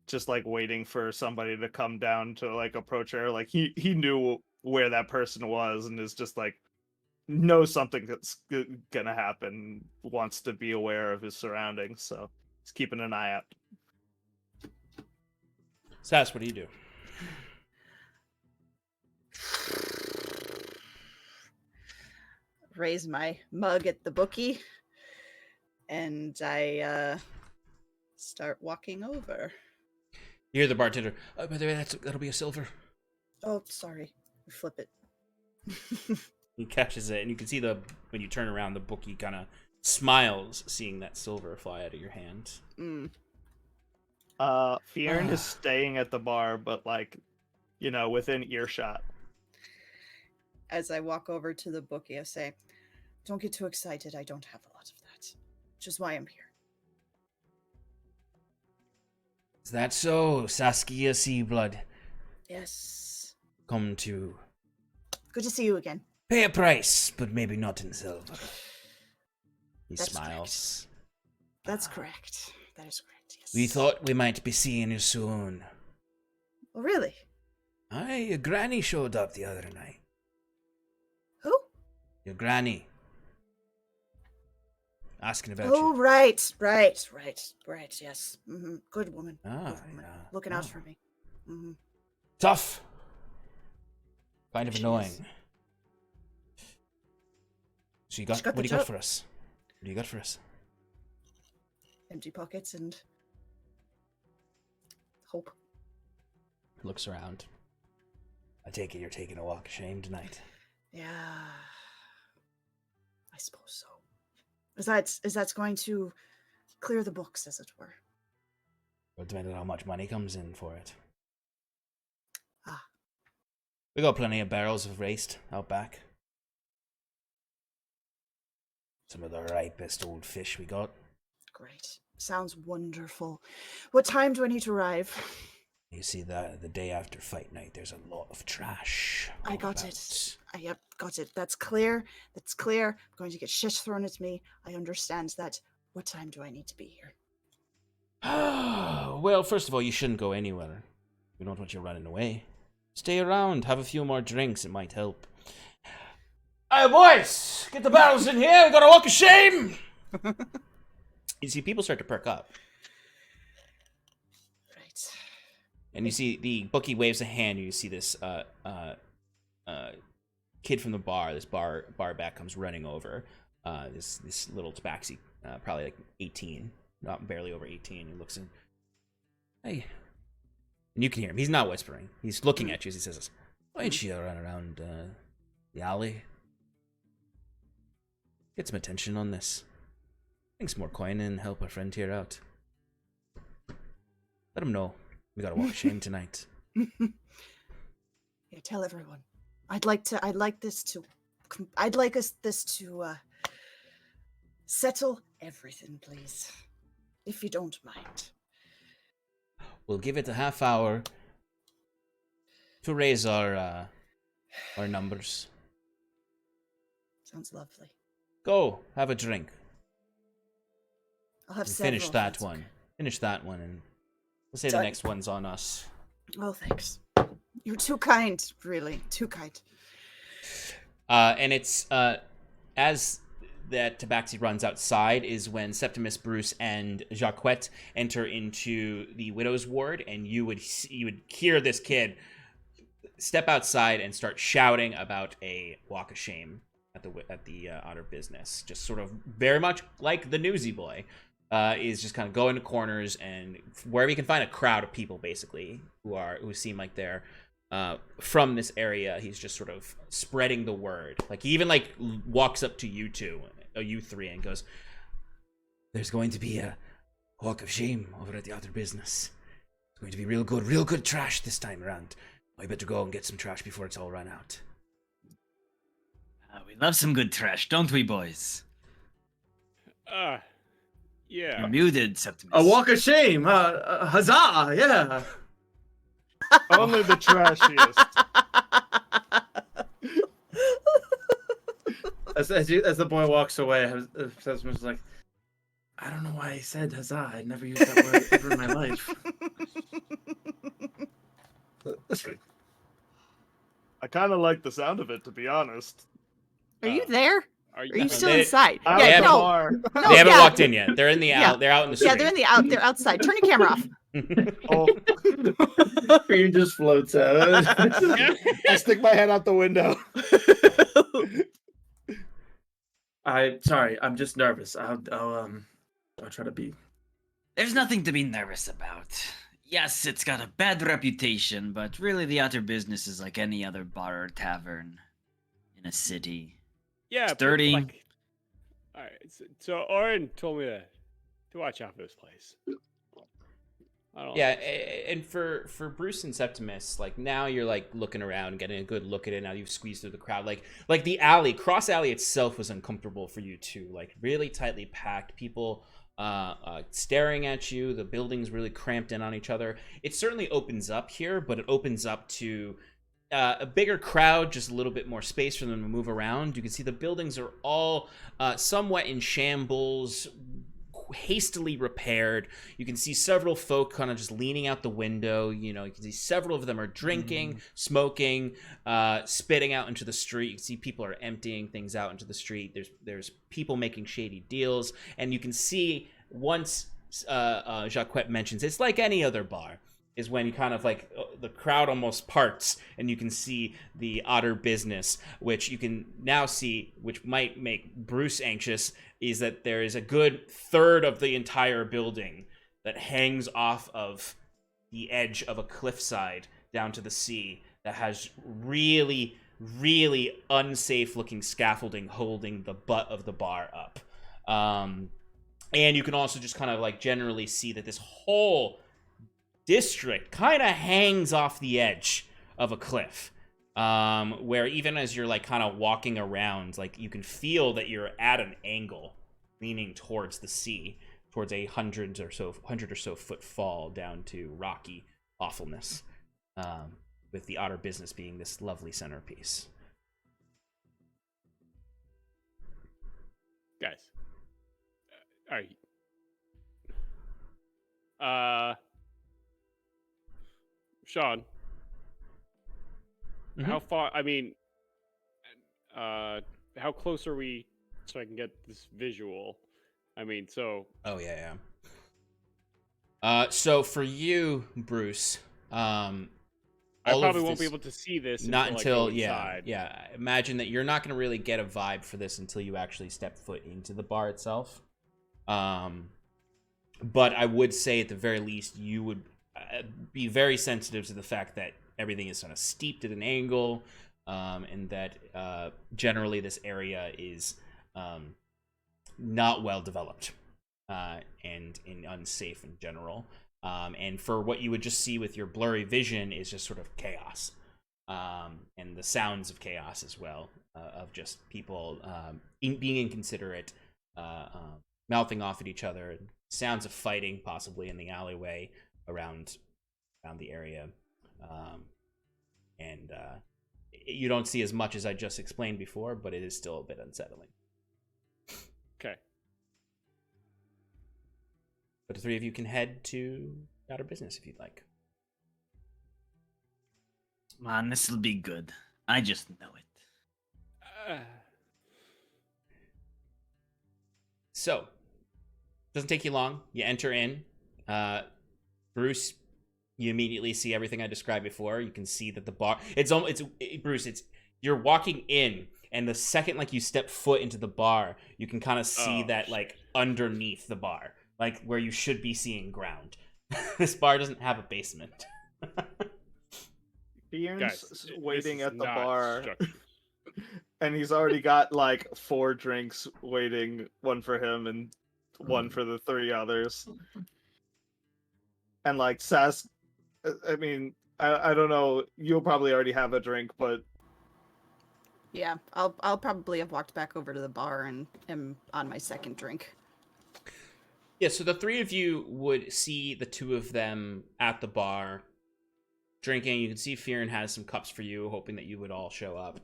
Speaker 4: just like waiting for somebody to come down to like approach her. Like he knew where that person was and is just like, knows something that's gonna happen, wants to be aware of his surroundings, so he's keeping an eye out.
Speaker 1: Sass, what do you do?
Speaker 2: Raise my mug at the bookie, and I start walking over.
Speaker 1: You hear the bartender. Oh, by the way, that'll be a silver.
Speaker 2: Oh, sorry. Flip it.
Speaker 1: He catches it, and you can see when you turn around, the bookie kind of smiles, seeing that silver fly out of your hand.
Speaker 4: Fyrn is staying at the bar, but like, within earshot.
Speaker 2: As I walk over to the bookie, I say, "Don't get too excited. I don't have a lot of that. Which is why I'm here."
Speaker 1: Is that so, Saskia Seablood?
Speaker 2: Yes.
Speaker 1: Come to
Speaker 2: Good to see you again.
Speaker 1: pay a price, but maybe not in silver. He
Speaker 2: That's
Speaker 1: smiles.
Speaker 2: That's correct. That is correct, yes.
Speaker 1: We thought we might be seeing you soon.
Speaker 2: Oh, really?
Speaker 1: Aye, your granny showed up the other night.
Speaker 2: Who?
Speaker 1: Your granny. Asking about
Speaker 2: Oh,
Speaker 1: you.
Speaker 2: right, yes. Good woman.
Speaker 1: Ah,
Speaker 2: Good woman.
Speaker 1: yeah.
Speaker 2: Looking out
Speaker 1: Ah.
Speaker 2: for me. Mm-hmm.
Speaker 1: Tough. Kind of
Speaker 2: She
Speaker 1: annoying.
Speaker 2: is.
Speaker 1: So you got,
Speaker 2: She got
Speaker 1: what
Speaker 2: the
Speaker 1: do you got
Speaker 2: job.
Speaker 1: for us? What do you got for us?
Speaker 2: Empty pockets and hope.
Speaker 1: Looks around. I take it you're taking a walk of shame tonight.
Speaker 2: Yeah. I suppose so. Is that's going to clear the books, as it were.
Speaker 1: Well, depending on how much money comes in for it.
Speaker 2: Ah.
Speaker 1: We got plenty of barrels of raced out back. Some of the ripest old fish we got.
Speaker 2: Great. Sounds wonderful. What time do I need to arrive?
Speaker 1: You see that the day after fight night, there's a lot of trash.
Speaker 2: I
Speaker 1: all
Speaker 2: got
Speaker 1: about.
Speaker 2: it. Yep, got it. That's clear. That's clear. I'm going to get shit thrown at me. I understand that. What time do I need to be here?
Speaker 1: Well, first of all, you shouldn't go anywhere. We don't want you running away. Stay around, have a few more drinks, it might help. Hey, boys! Get the barrels in here, we got a walk of shame! You see, people start to perk up.
Speaker 2: Right.
Speaker 1: And you see the bookie waves a hand, and you see this kid from the bar, this bar back comes running over. This little tabaxi, probably like 18, not barely over 18. He looks in. Hey. And you can hear him. He's not whispering. He's looking at you as he says this. Why don't you run around the alley? Get some attention on this. Bring some more coin and help our friend here out. Let him know we got a walk of shame tonight.
Speaker 2: Yeah, tell everyone. I'd like us this to settle everything, please. If you don't mind.
Speaker 1: We'll give it a half hour to raise our numbers.
Speaker 2: Sounds lovely.
Speaker 1: Go, have a drink.
Speaker 2: I'll have
Speaker 1: And
Speaker 2: several.
Speaker 1: finish
Speaker 2: if
Speaker 1: that
Speaker 2: that's
Speaker 1: one.
Speaker 2: okay.
Speaker 1: Finish that one, and we'll say
Speaker 2: Done.
Speaker 1: the next one's on us.
Speaker 2: Oh, thanks. You're too kind, really. Too kind.
Speaker 1: And it's as that tabaxi runs outside is when Septimus, Bruce, and Jaquet enter into the widow's ward, and you would hear this kid step outside and start shouting about a walk of shame at the Otter Business. Just sort of very much like the newsy boy, is just kind of going to corners and wherever you can find a crowd of people, basically, who seem like they're from this area. He's just sort of spreading the word. Like he even like walks up to you two, you three, and goes, "There's going to be a walk of shame over at the Otter Business. It's going to be real good trash this time around. I better go and get some trash before it's all run out."
Speaker 7: We love some good trash, don't we, boys?
Speaker 6: Yeah.
Speaker 7: You're muted, Septimus.
Speaker 5: A walk of shame. Huzzah! Yeah.
Speaker 6: Only the trashiest.
Speaker 5: As the boy walks away, Septimus is like, I don't know why he said huzzah. I never used that word ever in my life.
Speaker 4: I kind of like the sound of it, to be honest.
Speaker 2: Are you there?
Speaker 6: Are
Speaker 2: Are you still
Speaker 1: they-
Speaker 2: inside?
Speaker 4: I'm
Speaker 1: Yeah,
Speaker 4: at the
Speaker 1: no.
Speaker 4: bar.
Speaker 2: No,
Speaker 1: They haven't
Speaker 2: yeah.
Speaker 1: walked in yet. They're in the
Speaker 2: Yeah.
Speaker 1: they're out in the street.
Speaker 2: Yeah, they're outside. Turn your camera off.
Speaker 4: Oh,
Speaker 5: He just floats out.
Speaker 4: I stick my head out the window.
Speaker 5: Sorry, I'm just nervous. I'll try to be.
Speaker 7: There's nothing to be nervous about. Yes, it's got a bad reputation, but really the Otter Business is like any other bar or tavern in a city.
Speaker 6: Yeah,
Speaker 7: It's dirty.
Speaker 6: Like, all right, so Oren told me to watch out for this place. I don't
Speaker 1: Yeah, and for Bruce and Septimus, like now you're like looking around and getting a good look at it. Now you've squeezed through the crowd. Like the cross alley itself was uncomfortable for you too. Like really tightly packed, people staring at you. The building's really cramped in on each other. It certainly opens up here, but it opens up to a bigger crowd, just a little bit more space for them to move around. You can see the buildings are all somewhat in shambles, hastily repaired. You can see several folk kind of just leaning out the window. You know, you can see several of them are drinking, smoking, spitting out into the street. You can see people are emptying things out into the street. There's people making shady deals, and you can see once Jaquet mentions it's like any other bar, is when kind of like the crowd almost parts and you can see the Otter Business, which you can now see, which might make Bruce anxious, is that there is a good third of the entire building that hangs off of the edge of a cliffside down to the sea that has really, really unsafe looking scaffolding holding the butt of the bar up. And you can also just kind of like generally see that this whole district kind of hangs off the edge of a cliff, where even as you're like kind of walking around, like you can feel that you're at an angle leaning towards the sea, towards a 100 or so foot fall down to rocky awfulness, with the Otter Business being this lovely centerpiece.
Speaker 6: Guys, all right. Sean, how far? I mean, how close are we so I can get this visual? I mean, so.
Speaker 1: Oh yeah. So for you, Bruce,
Speaker 6: I probably won't be able to see this
Speaker 1: not until
Speaker 6: inside.
Speaker 1: yeah. Imagine that you're not going to really get a vibe for this until you actually step foot into the bar itself. But I would say at the very least you would be very sensitive to the fact that everything is sort of steeped at an angle, and that generally this area is not well developed, and unsafe in general. And for what you would just see with your blurry vision is just sort of chaos, and the sounds of chaos as well, of just people being inconsiderate, mouthing off at each other, sounds of fighting possibly in the alleyway around the area, and you don't see as much as I just explained before, but it is still a bit unsettling.
Speaker 6: Okay.
Speaker 1: But the three of you can head to Outer Business if you'd like.
Speaker 7: Man, this'll be good. I just know it.
Speaker 1: So, doesn't take you long. You enter in. Bruce, you immediately see everything I described before. You can see that the bar, Bruce, you're walking in, and the second like you step foot into the bar, you can kind of see that like underneath the bar, like where you should be seeing ground. This bar doesn't have a basement.
Speaker 4: Fyrn's waiting at the bar, and he's already got like 4 drinks waiting, one for him and one for the 3 others. And like Sass, I mean, I don't know. You'll probably already have a drink, but
Speaker 2: Yeah, I'll probably have walked back over to the bar and am on my second drink.
Speaker 1: Yeah, so the 3 of you would see the 2 of them at the bar drinking. You can see Fyrn has some cups for you, hoping that you would all show up.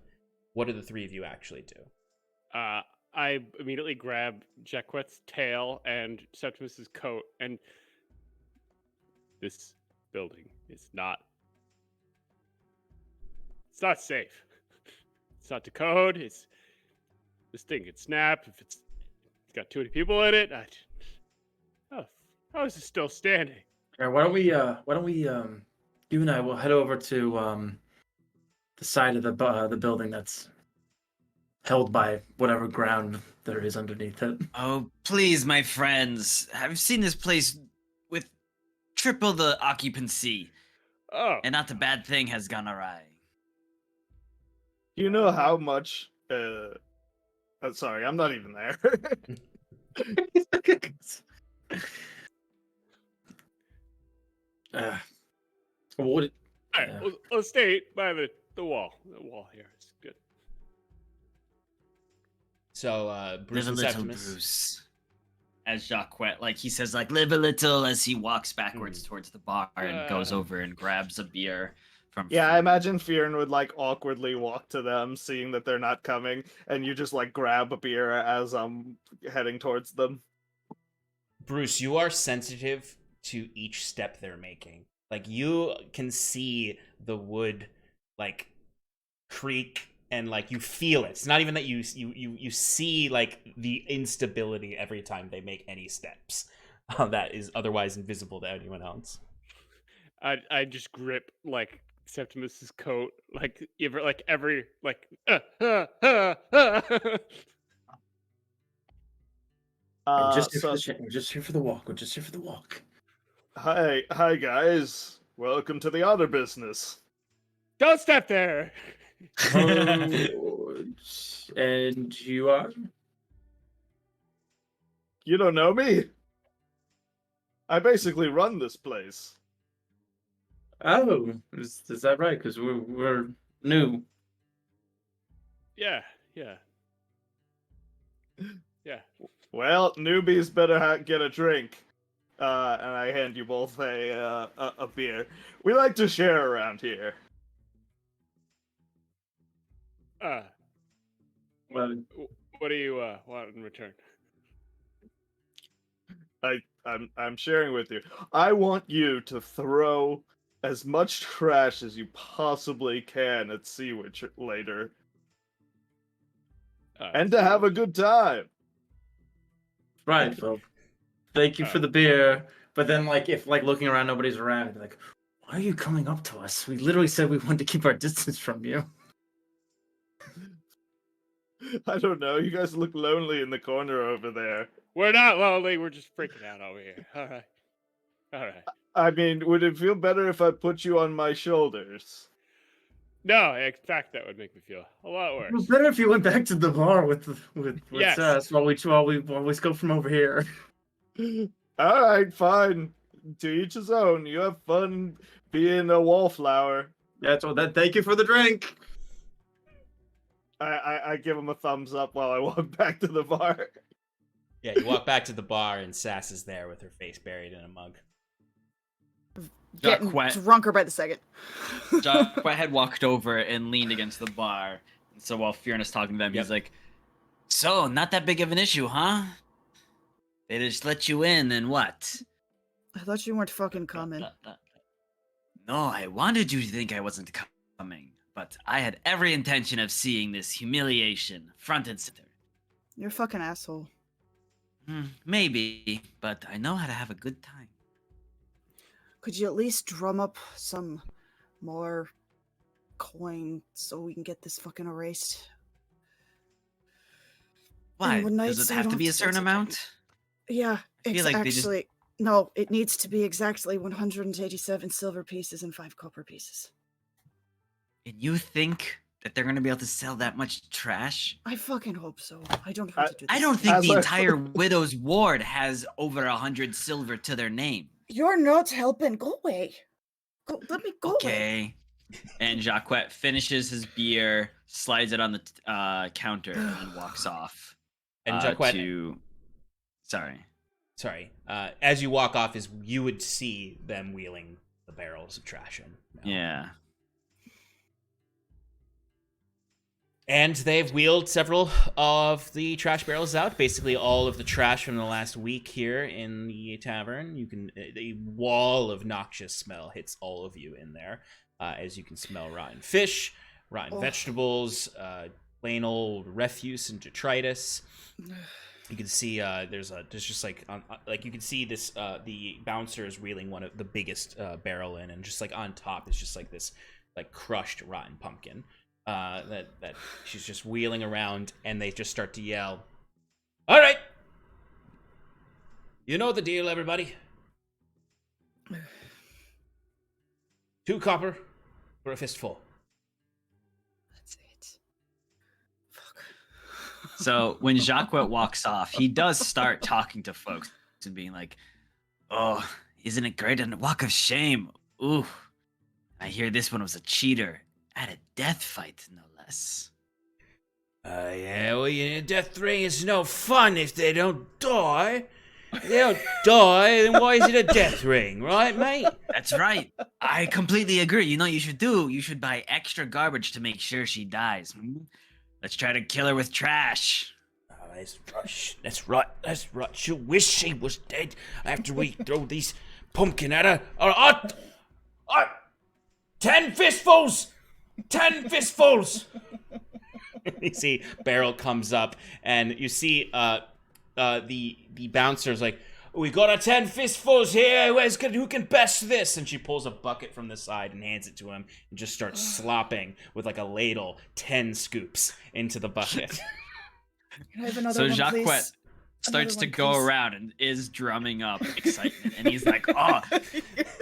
Speaker 1: What do the 3 of you actually do?
Speaker 6: I immediately grab Jaquet's tail and Septimus's coat, and this building is not. It's not safe. It's not to code. It's this thing could snap if it's got too many people in it. How is it still standing?
Speaker 5: All right, why don't we you and I will head over to the side of the building that's held by whatever ground there is underneath it.
Speaker 7: Oh, please, my friends. I've seen this place with triple the occupancy.
Speaker 6: Oh.
Speaker 7: And not a bad thing has gone awry.
Speaker 4: you know how much. Sorry, I'm not even there.
Speaker 5: What?
Speaker 6: All right, let's stay by the wall. The wall here is good.
Speaker 1: So, Bruce
Speaker 7: Live
Speaker 1: and
Speaker 7: a little,
Speaker 1: Septimus.
Speaker 7: Bruce. As Jaquet, like he says, like live a little as he walks backwards towards the bar and goes over and grabs a beer
Speaker 3: from
Speaker 4: Yeah, I
Speaker 3: Fyrn.
Speaker 4: imagine Fyrn would like awkwardly walk to them, seeing that they're not coming, and you just like grab a beer as I'm heading towards them.
Speaker 1: Bruce, you are sensitive to each step they're making. Like, you can see the wood like creak, and like you feel it. It's not even that you see like the instability every time they make any steps that is otherwise invisible to anyone else.
Speaker 6: I just grip like Septimus's coat, like every
Speaker 5: We're just here
Speaker 4: So
Speaker 5: for the we're just here for the walk. We're just here for the walk.
Speaker 4: hi guys, welcome to the Otter Business.
Speaker 6: Don't step there.
Speaker 5: Oh, and you are?
Speaker 4: You don't know me? I basically run this place.
Speaker 5: Oh, is that right? Because we're new.
Speaker 6: Yeah.
Speaker 4: Well, newbies better get a drink. And I hand you both a beer. We like to share around here.
Speaker 5: Well,
Speaker 6: What do you want in return?
Speaker 4: I'm sharing with you. I want you to throw as much trash as you possibly can at Seawitch later, and to have a good time.
Speaker 5: right. Well, thank you for the beer. But then, like, if like looking around, nobody's around, I'd be like, why are you coming up to us? We literally said we wanted to keep our distance from you.
Speaker 4: I don't know. You guys look lonely in the corner over there.
Speaker 6: We're not lonely. We're just freaking out over here. All right.
Speaker 4: I mean, would it feel better if I put you on my shoulders?
Speaker 6: No, in fact, that would make me feel a lot
Speaker 5: It was
Speaker 6: worse.
Speaker 5: better if you went back to the bar with
Speaker 6: Yes.
Speaker 5: Sass while we go from over here.
Speaker 4: All right, fine. To each his own. You have fun being a wallflower.
Speaker 5: That's all. That. Thank you for the drink.
Speaker 4: I give him a thumbs up while I walk back to the bar.
Speaker 1: Yeah, you walk back to the bar, and Sass is there with her face buried in a mug.
Speaker 2: Getting
Speaker 3: Jaquet,
Speaker 2: drunker by the second.
Speaker 3: Jaquet had walked over and leaned against the bar. So while Fyrn is talking to them,
Speaker 1: Yep.
Speaker 3: he's like, "So, not that big of an issue, huh? They just let you in, and what?"
Speaker 2: I thought you weren't fucking coming.
Speaker 3: No, I wanted you to think I wasn't coming, but I had every intention of seeing this humiliation front and center.
Speaker 2: You're a fucking asshole.
Speaker 3: Maybe, but I know how to have a good time.
Speaker 2: Could you at least drum up some more coin so we can get this fucking erased?
Speaker 3: Why?
Speaker 2: one night
Speaker 3: Does it
Speaker 2: so I
Speaker 3: have to
Speaker 2: don't
Speaker 3: be a
Speaker 2: have to
Speaker 3: certain
Speaker 2: take
Speaker 3: amount?
Speaker 2: Yeah,
Speaker 3: I feel
Speaker 2: it's
Speaker 3: like they just-
Speaker 2: actually... No, it needs to be exactly 187 silver pieces and 5 copper pieces.
Speaker 3: And you think that they're going to be able to sell that much trash?
Speaker 2: I fucking hope so. I don't want to do this.
Speaker 3: I don't think
Speaker 4: As
Speaker 3: the
Speaker 4: I-
Speaker 3: entire Widow's Ward has over 100 silver to their name.
Speaker 2: You're not helping. Go away. Let me go away.
Speaker 3: Okay. And Jaquet finishes his beer, slides it on the counter, and then walks off.
Speaker 1: And Jaquet,
Speaker 3: Sorry.
Speaker 1: as you walk off, is you would see them wheeling the barrels of trash in. now.
Speaker 3: Yeah.
Speaker 1: And they've wheeled several of the trash barrels out. Basically, all of the trash from the last week here in the tavern. You can a wall of noxious smell hits all of you in there, as you can smell rotten fish, rotten vegetables, plain old refuse and detritus. You can see there's just like you can see this the bouncer is wheeling one of the biggest barrel in, and just like on top is just like this like crushed rotten pumpkin. That she's just wheeling around, and they just start to yell, "All right, you know the deal, everybody. 2 copper for a fistful."
Speaker 2: That's it. Fuck.
Speaker 3: So when Jaquet walks off, he does start talking to folks and being like, "Oh, isn't it great? And a walk of shame. Ooh, I hear this one was a cheater at a death fight, no less."
Speaker 1: Yeah, well, death ring is no fun if they don't die. they don't die, then why is it a death ring, right, mate?
Speaker 7: That's right. I completely agree. You know what you should do? You should buy extra garbage to make sure she dies. Let's try to kill her with trash.
Speaker 1: Oh, that's right. She'll wish she was dead after we throw these pumpkin at her. 10 fistfuls! 10 fistfuls! You see Beryl comes up, and you see the bouncer's like, we got a 10 fistfuls here. Who can best this? And she pulls a bucket from the side and hands it to him, and just starts slopping with like a ladle 10 scoops into the bucket.
Speaker 2: Can I have another
Speaker 3: So
Speaker 2: one,
Speaker 3: Jaquet
Speaker 2: please?
Speaker 3: starts
Speaker 2: Another
Speaker 3: to
Speaker 2: one,
Speaker 3: go
Speaker 2: please.
Speaker 3: around and is drumming up excitement, and he's like, "Oh,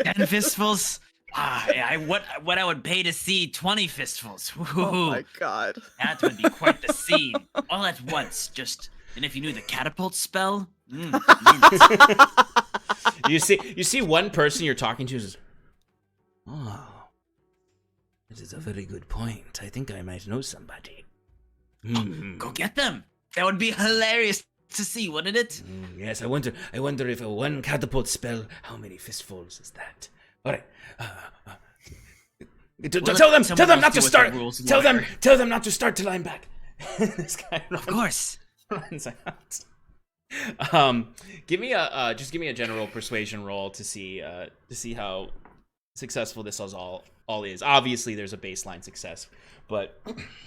Speaker 3: 10 fistfuls! What I would pay to see 20 fistfuls!
Speaker 2: Oh my god.
Speaker 7: That would be quite the scene. All at once, just. And if you knew the catapult spell, mint.
Speaker 1: You see one person you're talking to says, oh, this is a very good point. I think I might know somebody.
Speaker 7: Go get them. That would be hilarious to see, wouldn't it?
Speaker 1: Yes, I wonder if a one catapult spell, how many fistfuls is that? All right. Tell them not to start. Tell them not to start till I'm back. This guy
Speaker 7: Of course.
Speaker 1: runs out. Give me a general persuasion roll to see how successful this all is. Obviously, there's a baseline success, but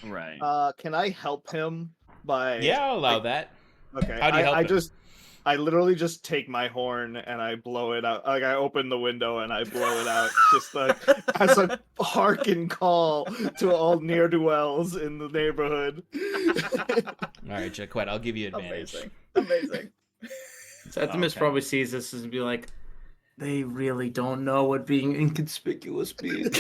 Speaker 3: right."
Speaker 4: Can I help him by?
Speaker 1: yeah, I'll allow that.
Speaker 4: Okay.
Speaker 1: How do you help him?
Speaker 4: I literally just take my horn and I blow it out. Like I open the window and I blow it out, just like as a hearken call to all ne'er do wells in the neighborhood.
Speaker 1: All right, Jaquet, I'll give you advantage.
Speaker 2: Amazing.
Speaker 5: Septimus
Speaker 1: Okay.
Speaker 5: probably sees this and be like, they really don't know what being inconspicuous means.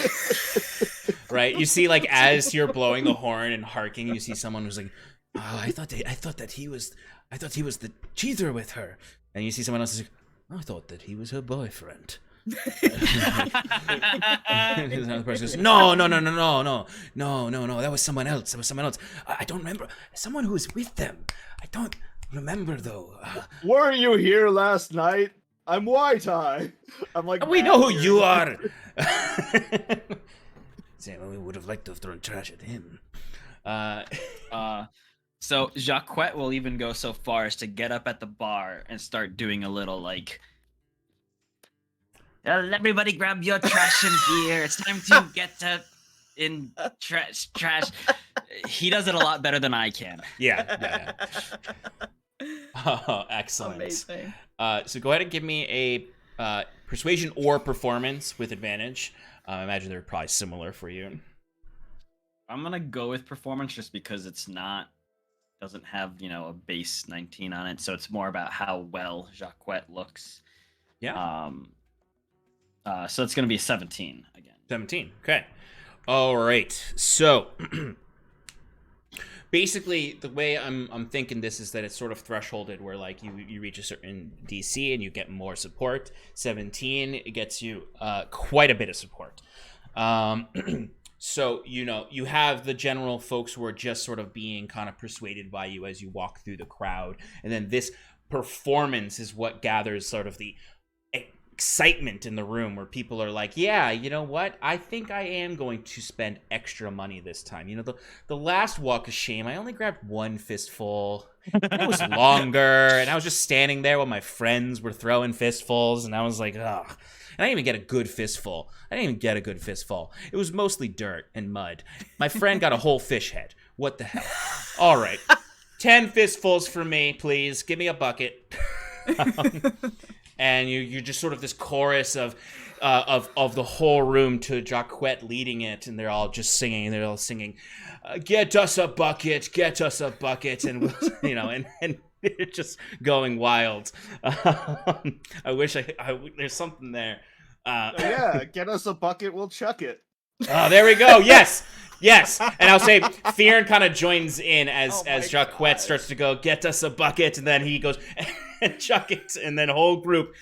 Speaker 1: Right? You see, like as you're blowing the horn and harking, you see someone who's like, "Oh, I thought that he was the cheater with her," and you see someone else is like, "I thought that he was her boyfriend." And another person goes, No, that was someone else. I don't remember. Someone who was with them. I don't remember though.
Speaker 4: Weren't you here last night? I'm White-Eye. I'm like,
Speaker 1: We know who you are. Say, well, we would have liked to have thrown trash at him.
Speaker 3: So Jaquet will even go so far as to get up at the bar and start doing a little like,
Speaker 7: Everybody grab your trash in here. It's time to get in trash.
Speaker 3: he does it a lot better than I can.
Speaker 1: Yeah. Oh, excellent.
Speaker 2: Amazing.
Speaker 1: So go ahead and give me a persuasion or performance with advantage. I imagine they're probably similar for you.
Speaker 3: I'm gonna go with performance just because doesn't have a base 19 on it, so it's more about how well Jaquet looks.
Speaker 1: Yeah.
Speaker 3: So it's gonna be 17 again.
Speaker 1: 17. Okay. All right. So basically, the way I'm thinking this is that it's sort of thresholded where like you reach a certain DC and you get more support. 17 it gets you quite a bit of support. So you have the general folks who are just sort of being kind of persuaded by you as you walk through the crowd, and then this performance is what gathers sort of the excitement in the room where people are like, yeah, you know what? I think I am going to spend extra money this time. The last walk of shame, I only grabbed one fistful. And it was longer, and I was just standing there while my friends were throwing fistfuls, and I was like, ugh. And I didn't even get a good fistful. It was mostly dirt and mud. My friend got a whole fish head. What the hell? All right. 10 fistfuls for me, please. Give me a bucket. And you're just sort of this chorus of the whole room to Jaquet leading it, and they're all just singing. They're all singing, "Get us a bucket, get us a bucket," and we'll, and they're just going wild. I wish there's something there.
Speaker 4: Yeah, get us a bucket, we'll chuck it.
Speaker 1: Oh, there we go. Yes. And I'll say Fyrn kind of joins in as Jaquet starts to go, "Get us a bucket," and then he goes and chuck it, and then whole group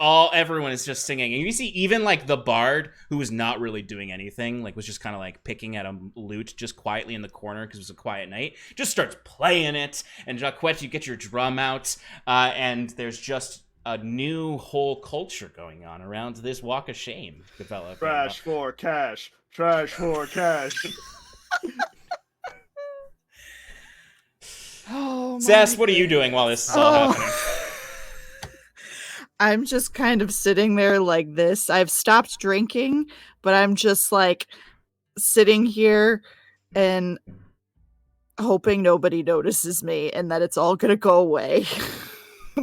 Speaker 1: everyone is just singing. And you see even like the bard, who was not really doing anything, like was just kind of like picking at a lute just quietly in the corner because it was a quiet night, just starts playing it. And Jaquet, you get your drum out, and there's just a new whole culture going on around this walk of shame developing.
Speaker 4: Trash for cash. Trash for cash.
Speaker 2: Oh,
Speaker 1: Sass,
Speaker 2: my
Speaker 1: what are you doing while this is all happening?
Speaker 2: I'm just kind of sitting there like this. I've stopped drinking, but I'm just like sitting here and hoping nobody notices me and that it's all going to go away.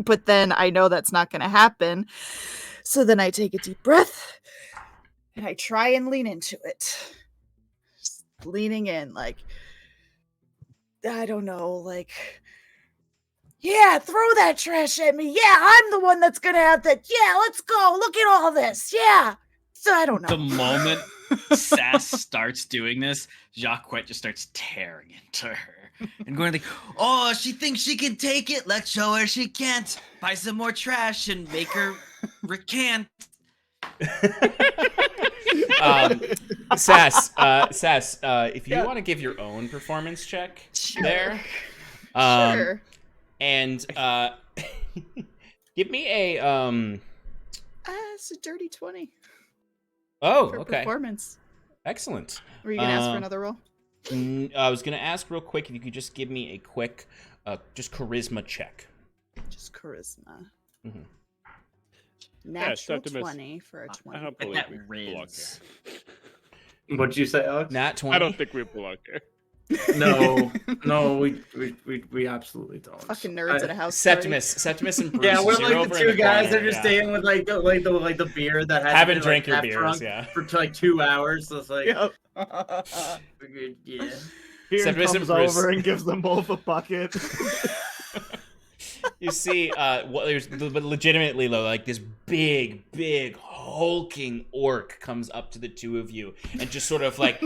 Speaker 2: But then I know that's not going to happen. So then I take a deep breath and I try and lean into it. Just leaning in, like, I don't know, like, yeah, throw that trash at me. Yeah, I'm the one that's going to have that. Yeah, let's go. Look at all this. Yeah. So I don't know.
Speaker 3: The moment Sass starts doing this, Jaquet just starts tearing into her and going like, "Oh, she thinks she can take it. Let's show her she can't. Buy some more trash and make her recant."
Speaker 1: Sass, if you want to give your own performance check there,
Speaker 2: Sure.
Speaker 1: and give me a
Speaker 2: It's a dirty 20
Speaker 1: Oh,
Speaker 2: for
Speaker 1: okay,
Speaker 2: performance.
Speaker 1: excellent.
Speaker 2: Were you going to ask for another roll?
Speaker 1: I was gonna ask real quick if you could just give me a quick, just charisma check.
Speaker 2: Just charisma.
Speaker 1: Mhm.
Speaker 2: Natural
Speaker 6: Septimus.
Speaker 2: 20 for a 20.
Speaker 6: I don't
Speaker 3: Get
Speaker 6: believe
Speaker 3: that
Speaker 6: we belong
Speaker 3: Riz.
Speaker 6: here.
Speaker 5: What'd you say, Alex?
Speaker 1: Nat 20.
Speaker 6: I don't think we belong here.
Speaker 5: No, we absolutely don't.
Speaker 2: Fucking nerds at a house party.
Speaker 1: Septimus and Bruce.
Speaker 5: Yeah, we're
Speaker 1: you're
Speaker 5: like
Speaker 1: over
Speaker 5: the
Speaker 1: in
Speaker 5: two guys that
Speaker 1: corner,
Speaker 5: are just staying with like the beer that hasn't
Speaker 1: Haven't
Speaker 5: been,
Speaker 1: drank your
Speaker 5: half
Speaker 1: beers,
Speaker 5: drunk
Speaker 1: yeah.
Speaker 5: for like 2 hours. So it's like,
Speaker 2: Yep.
Speaker 5: yeah.
Speaker 4: Here
Speaker 1: Septimus and
Speaker 4: comes
Speaker 1: Bruce.
Speaker 4: over and gives them both a bucket.
Speaker 1: You see, there's legitimately like this big hulking orc comes up to the two of you and just sort of like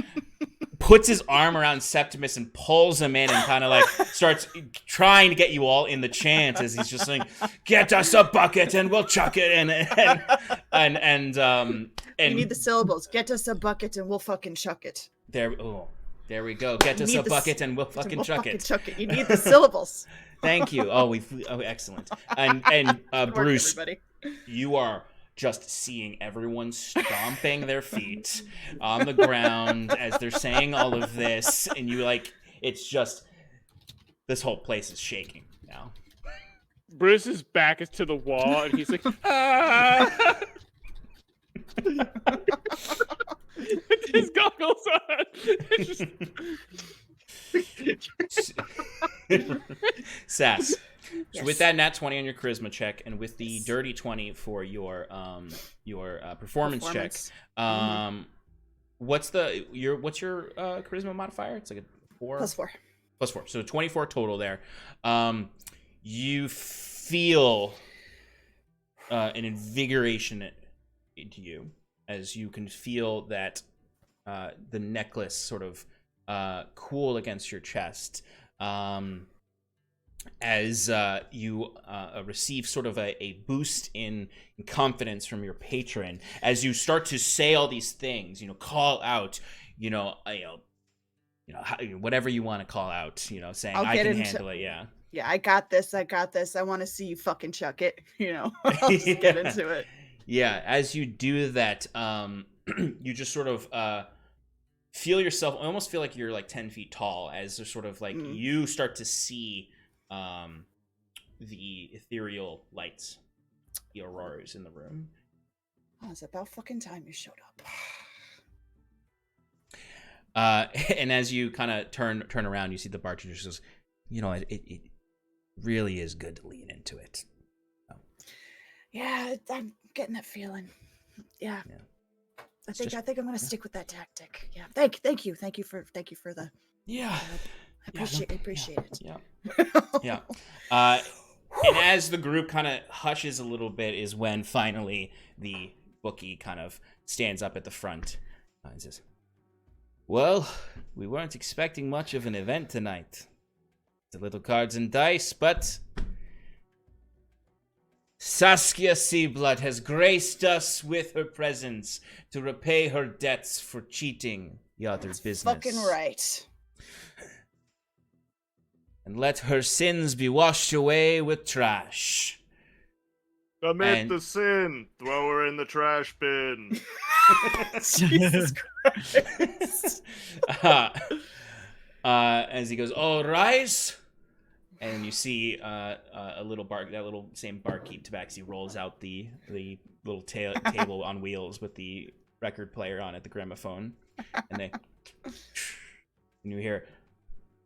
Speaker 1: puts his arm around Septimus and pulls him in and kind of like starts trying to get you all in the chant as he's just saying, "Get us a bucket and we'll chuck it in." And
Speaker 2: You need the syllables. Get us a bucket and we'll fucking chuck it.
Speaker 1: there we go. Get
Speaker 2: You
Speaker 1: us
Speaker 2: need
Speaker 1: a
Speaker 2: the
Speaker 1: bucket and we'll fucking chuck it.
Speaker 2: Chuck it. You need the syllables.
Speaker 1: Thank you. Oh, excellent. And
Speaker 2: Good work,
Speaker 1: Bruce,
Speaker 2: everybody.
Speaker 1: you are just seeing everyone stomping their feet on the ground as they're saying all of this, and you like, it's just, this whole place is shaking now.
Speaker 6: Bruce's back is to the wall, and he's like, "Ah!" With his goggles on. It's just...
Speaker 1: Sass. So
Speaker 2: Yes.
Speaker 1: with that nat 20 on your charisma check, and with the dirty 20 for your performance check, what's your charisma modifier? It's like a 4
Speaker 2: +4.
Speaker 1: +4, so 24 total there. You feel an invigoration into you as you can feel that the necklace sort of cool against your chest. As you receive sort of a boost in confidence from your patron, as you start to say all these things, call out, whatever you want to call out, saying I can handle it, yeah.
Speaker 2: Yeah, I got this. I want to see you fucking chuck it. I'll just get into it.
Speaker 1: Yeah, as you do that, you just sort of feel yourself, I almost feel like you're like 10 feet tall, as there's sort of like you start to see the ethereal lights, the auroras in the room.
Speaker 2: Oh, it's about fucking time you showed up.
Speaker 1: And as you kind of turn around, you see the bartender just goes, it really is good to lean into it.
Speaker 2: Yeah, I'm getting that feeling. Yeah. I think I'm gonna stick with that tactic. Yeah. Thank you for the.
Speaker 1: Yeah.
Speaker 2: I appreciate it.
Speaker 1: Yeah. Yeah. And as the group kind of hushes a little bit is when finally the bookie kind of stands up at the front and says, "Well, we weren't expecting much of an event tonight. The little cards and dice, but Saskia Seablood has graced us with her presence to repay her debts for cheating the Otter Business.
Speaker 2: Fucking right.
Speaker 1: And let her sins be washed away with trash.
Speaker 4: Commit
Speaker 1: And-
Speaker 4: the sin. Throw her in the trash bin.
Speaker 2: Jesus Christ.
Speaker 1: As he goes, "All rise," and you see a little that little same barkeep Tabaxi rolls out the little table on wheels with the record player on it, the gramophone, and you hear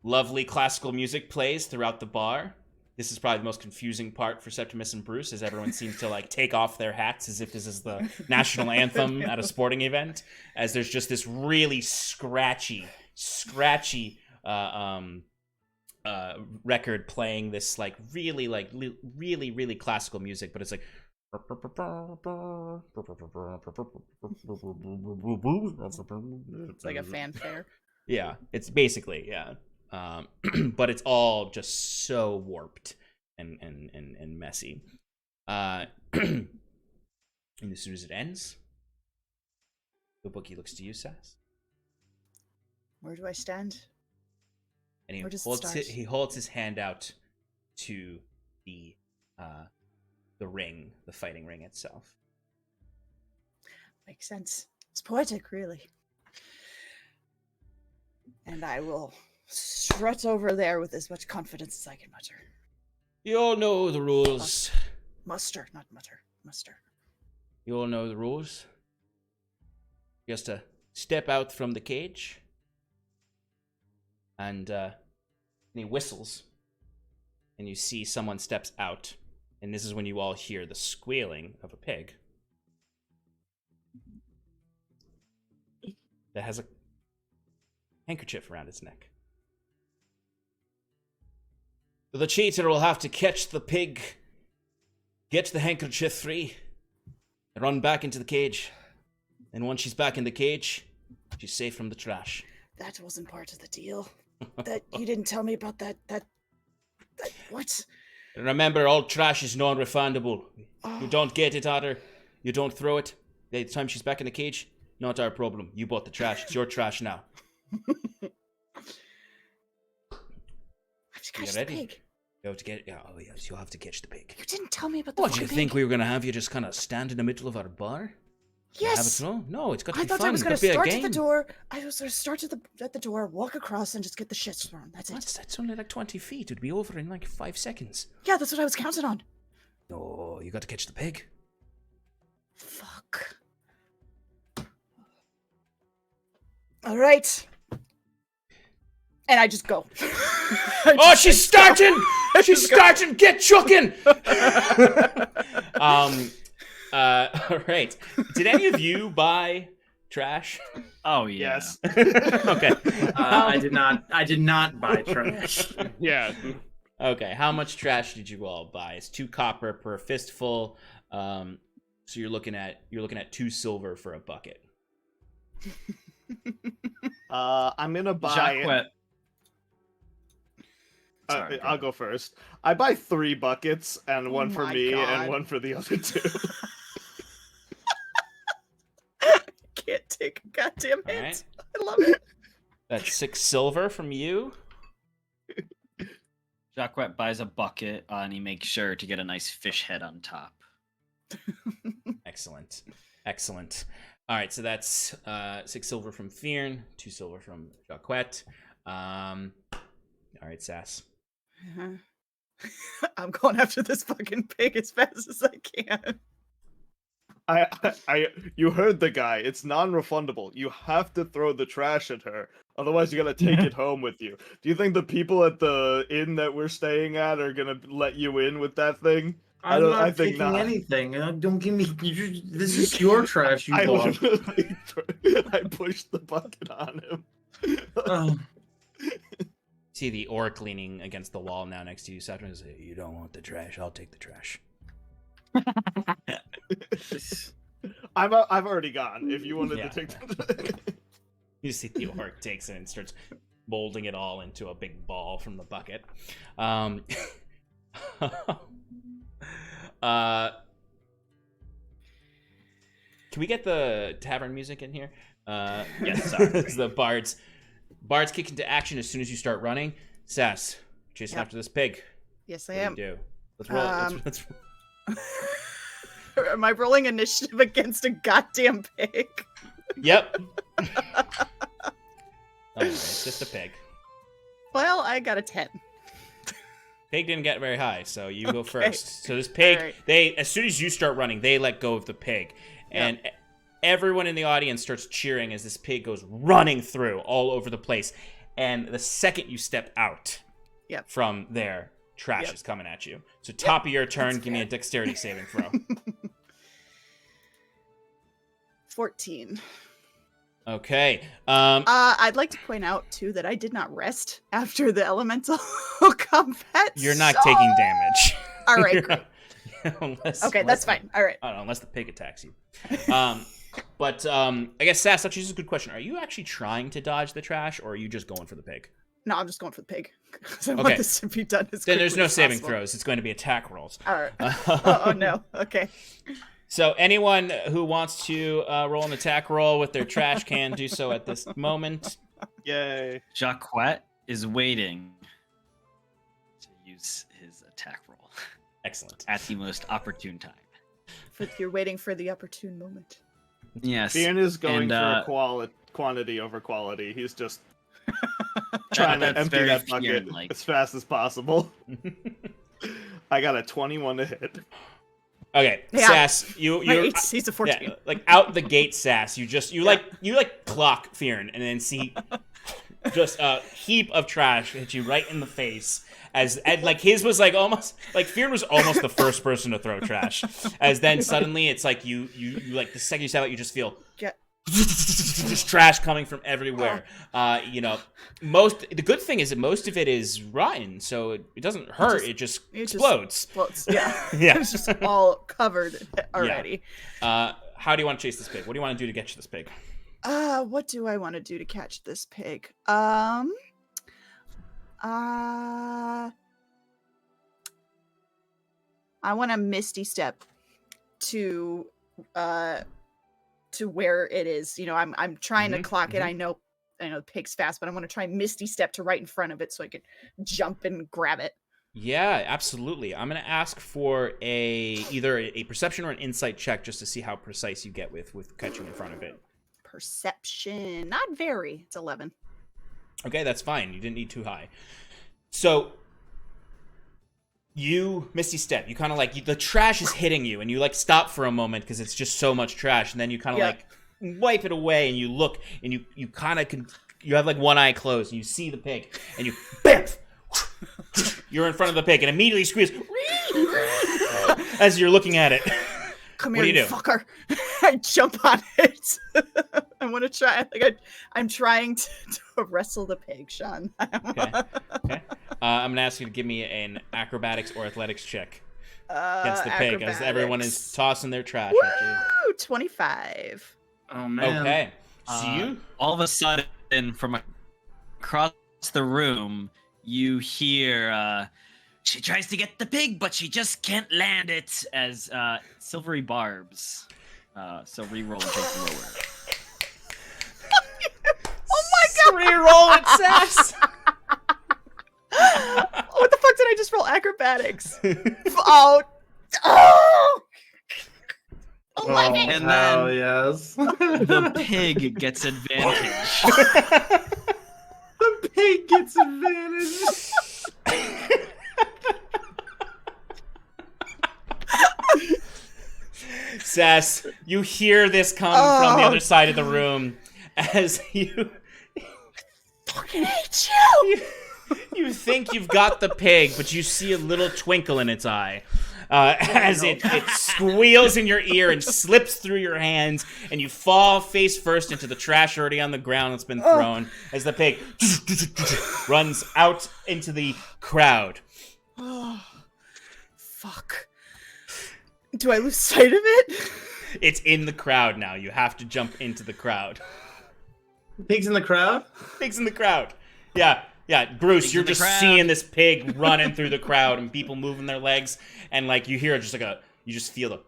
Speaker 1: lovely classical music plays throughout the bar. This is probably the most confusing part for Septimus and Bruce, as everyone seems to like take off their hats as if this is the national anthem at a sporting event, as there's just this really scratchy record playing this really classical music, but it's like
Speaker 2: It's like a fanfare.
Speaker 1: yeah, it's basically but it's all just so warped and messy. And as soon as it ends, the bookie looks to you, Sass,
Speaker 2: Where do I stand?
Speaker 1: and
Speaker 2: Where does it start?
Speaker 1: he holds his hand out to the ring, the fighting ring itself.
Speaker 2: Makes sense. It's poetic, really. And I will strut over there with as much confidence as I can mutter.
Speaker 1: You all know the rules.
Speaker 2: Muster, not mutter. Muster.
Speaker 1: You all know the rules. Just to step out from the cage, and he whistles, and you see someone steps out, and this is when you all hear the squealing of a pig that has a handkerchief around its neck. The cheater will have to catch the pig, get the handkerchief free, and run back into the cage. And once she's back in the cage, she's safe from the trash.
Speaker 2: That wasn't part of the deal. That you didn't tell me about that what?
Speaker 1: And remember, all trash is non-refundable.
Speaker 2: Oh.
Speaker 1: You don't get it, Otter. You don't throw it. The time she's back in the cage, not our problem. You bought the trash. It's your trash now.
Speaker 2: I have to catch the
Speaker 1: ready?
Speaker 2: pig.
Speaker 1: You have to get. Oh yes, you'll have to catch the pig.
Speaker 2: You didn't tell me about the
Speaker 1: What, do you
Speaker 2: fucking
Speaker 1: think
Speaker 2: pig.
Speaker 1: we were gonna have you just kind of stand in the middle of our bar? Have a
Speaker 2: Yes.
Speaker 1: throw? No, it's got to
Speaker 2: I
Speaker 1: be
Speaker 2: thought
Speaker 1: fun.
Speaker 2: I was
Speaker 1: It's
Speaker 2: going
Speaker 1: got
Speaker 2: to
Speaker 1: be a
Speaker 2: start at
Speaker 1: game.
Speaker 2: the door. I was going to start at the door, walk across, and just get the shit thrown. That's it.
Speaker 1: That's only like 20 feet. It'd be over in like 5 seconds.
Speaker 2: Yeah, that's what I was counting on.
Speaker 1: No, you got to catch the pig.
Speaker 2: Fuck. All right. And I just go.
Speaker 1: Oh, she's starting! She's starting! Get chucking! All right. Did any of you buy trash?
Speaker 3: Oh yeah.
Speaker 4: Yes.
Speaker 1: Okay.
Speaker 5: I did not buy trash.
Speaker 6: Yeah.
Speaker 1: Okay. How much trash did you all buy? It's 2 copper per fistful. So you're looking at 2 silver for a bucket.
Speaker 4: I'm gonna buy.
Speaker 3: Jaquet. Sorry,
Speaker 4: I'll go first. I buy 3 buckets, and one for
Speaker 2: my
Speaker 4: me
Speaker 2: God.
Speaker 4: and one for the other 2.
Speaker 2: Can't take a goddamn
Speaker 1: All
Speaker 2: hit.
Speaker 1: right.
Speaker 2: I love it.
Speaker 1: That's 6 silver from you.
Speaker 3: Jaquet buys a bucket and he makes sure to get a nice fish head on top.
Speaker 1: Excellent. Excellent. All right, so that's 6 silver from Fyrn, 2 silver from Jaquet. All right, Sass.
Speaker 2: I'm going after this fucking pig as fast as I can.
Speaker 4: You heard the guy. It's non-refundable. You have to throw the trash at her. Otherwise, you gotta take it home with you. Do you think the people at the inn that we're staying at are gonna let you in with that thing?
Speaker 5: I'm
Speaker 4: don't-
Speaker 5: not
Speaker 4: I think
Speaker 5: taking
Speaker 4: not.
Speaker 5: anything. Don't give me. This is your trash. You
Speaker 4: I
Speaker 5: bought.
Speaker 4: literally I pushed the bucket on him.
Speaker 5: Oh.
Speaker 1: See the orc leaning against the wall now next to you. Saturn says, "You don't want the trash. I'll take the trash."
Speaker 4: I've already gone. If you wanted
Speaker 1: Yeah.
Speaker 4: to take the...
Speaker 1: You see the orc takes it and starts molding it all into a big ball from the bucket. Can we get the tavern music in here?
Speaker 3: Yes, sorry.
Speaker 1: It's the bards kick into action as soon as you start running. Sass, chasing
Speaker 2: Yep.
Speaker 1: after this pig.
Speaker 2: Yes, I
Speaker 1: What
Speaker 2: am.
Speaker 1: do you do? Let's roll.
Speaker 2: Um,
Speaker 1: Let's
Speaker 2: Am I rolling initiative against a goddamn pig?
Speaker 1: Yep. Oh, it's just a pig.
Speaker 2: Well, I got a 10.
Speaker 1: Pig didn't get very high, so you go
Speaker 2: Okay.
Speaker 1: first. So this pig,
Speaker 2: Alright.
Speaker 1: they as soon as you start running, they let go of the pig, and everyone in the audience starts cheering as this pig goes running through all over the place. And the second you step out from there, trash is coming at you. So top of your turn, give me a dexterity saving throw.
Speaker 2: 14.
Speaker 1: Okay.
Speaker 2: I'd like to point out too that I did not rest after the elemental combat.
Speaker 1: You're not taking damage.
Speaker 2: All right, great.
Speaker 1: Unless
Speaker 2: That's fine. All right.
Speaker 1: I don't know, unless the pig attacks you. But I guess Sass, actually, this is a good question. Are you actually trying to dodge the trash, or are you just going for the pig?
Speaker 2: No, I'm just going for the pig. Because I want this to be done as
Speaker 1: Then there's
Speaker 2: quickly
Speaker 1: no
Speaker 2: as
Speaker 1: saving
Speaker 2: possible.
Speaker 1: throws. It's going to be attack rolls.
Speaker 2: All right. Oh no. Okay.
Speaker 1: So anyone who wants to roll an attack roll with their trash can do so at this moment.
Speaker 4: Yay.
Speaker 3: Jaquet is waiting to use his attack roll
Speaker 1: Excellent.
Speaker 3: at the most opportune time.
Speaker 2: You're waiting for the opportune moment.
Speaker 3: Yes.
Speaker 4: Fyrn is going
Speaker 3: And,
Speaker 4: for quantity over quality. He's just trying to
Speaker 3: that's
Speaker 4: empty
Speaker 3: very
Speaker 4: that bucket
Speaker 3: Fyrn-like.
Speaker 4: as fast as possible. I got a 21 to hit.
Speaker 1: Okay,
Speaker 2: Yeah.
Speaker 1: Sass,
Speaker 2: My
Speaker 1: you're
Speaker 2: HC's a 14.
Speaker 1: like out the gate, Sass. You clock Fyrn and then see just a heap of trash hit you right in the face. And like his was like almost like Fyrn was almost the first person to throw trash. As then suddenly it's like you like the second you step out, you just feel just trash coming from everywhere. The good thing is that most of it is rotten, so it doesn't hurt. It just explodes.
Speaker 2: Yeah.
Speaker 1: Yeah.
Speaker 2: It's just all covered already.
Speaker 1: How do you want to chase this pig? What do you want to do to catch this pig?
Speaker 2: What do I want to do to catch this pig? I want to misty step to where it is. You know, I'm trying to clock it. I know the pig's fast, but I want to try misty step to right in front of it so I could jump and grab it.
Speaker 1: Yeah, absolutely. I'm going to ask for either a perception or an insight check just to see how precise you get with catching in front of it.
Speaker 2: Perception, not very. It's 11.
Speaker 1: Okay, that's fine. You didn't need too high. So you misty step. You kind of like the trash is hitting you, and you like stop for a moment because it's just so much trash, and then you kind of like wipe it away, and you look, and you kind of you have like one eye closed, and you see the pig, and you bam, you're in front of the pig, and immediately squeeze as you're looking at it.
Speaker 2: Come
Speaker 1: What
Speaker 2: here,
Speaker 1: do
Speaker 2: you fucker! I jump on it. I want to try. I'm trying to wrestle the pig, Sean.
Speaker 1: Okay. I'm gonna ask you to give me an acrobatics or athletics check against the pig, as everyone is tossing their trash at you.
Speaker 2: Woo! 25.
Speaker 5: Oh man.
Speaker 1: Okay. So you
Speaker 3: all of a sudden, from across the room, you hear she tries to get the pig, but she just can't land it as silvery barbs. So re-roll and take the lower.
Speaker 2: Oh my god!
Speaker 1: re-roll it, Sass.
Speaker 2: What the fuck did I just roll? Acrobatics. Oh! 11.
Speaker 3: And
Speaker 5: Oh
Speaker 3: then
Speaker 5: yes.
Speaker 3: the pig gets advantage.
Speaker 5: The pig gets advantage.
Speaker 1: Sass, you hear this come from the other side of the room as you
Speaker 2: Fucking hate you!
Speaker 1: you think you've got the pig, but you see a little twinkle in its eye. As it squeals in your ear and slips through your hands, and you fall face first into the trash already on the ground that's been thrown, as the pig runs out into the crowd.
Speaker 2: Oh, fuck. Do I lose sight of it?
Speaker 1: It's in the crowd now. You have to jump into the crowd.
Speaker 5: Pigs in the crowd?
Speaker 1: Pig's in the crowd. Yeah. Bruce,
Speaker 3: Pigs
Speaker 1: you're
Speaker 3: in the
Speaker 1: just
Speaker 3: crowd.
Speaker 1: seeing this pig running through the crowd and people moving their legs, and like you hear just like you just feel the.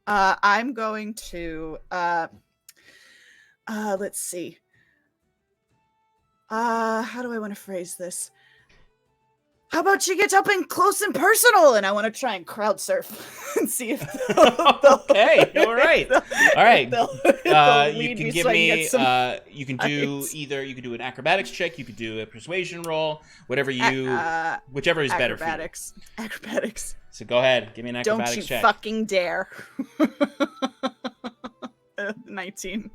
Speaker 2: I'm going to let's see. How do I want to phrase this? how about you get up and close and personal? And I want to try and crowd surf and see if
Speaker 1: Okay, all right. All right.
Speaker 2: they'll
Speaker 1: You
Speaker 2: lead
Speaker 1: can
Speaker 2: me
Speaker 1: give
Speaker 2: so I can
Speaker 1: me.
Speaker 2: get some
Speaker 1: You can do
Speaker 2: fights.
Speaker 1: either. You can do an acrobatics check. You could do a persuasion roll. Whatever you, whichever is better for you.
Speaker 2: Acrobatics.
Speaker 1: So go ahead. Give me an
Speaker 2: Don't
Speaker 1: acrobatics
Speaker 2: you
Speaker 1: check.
Speaker 2: fucking dare. 19.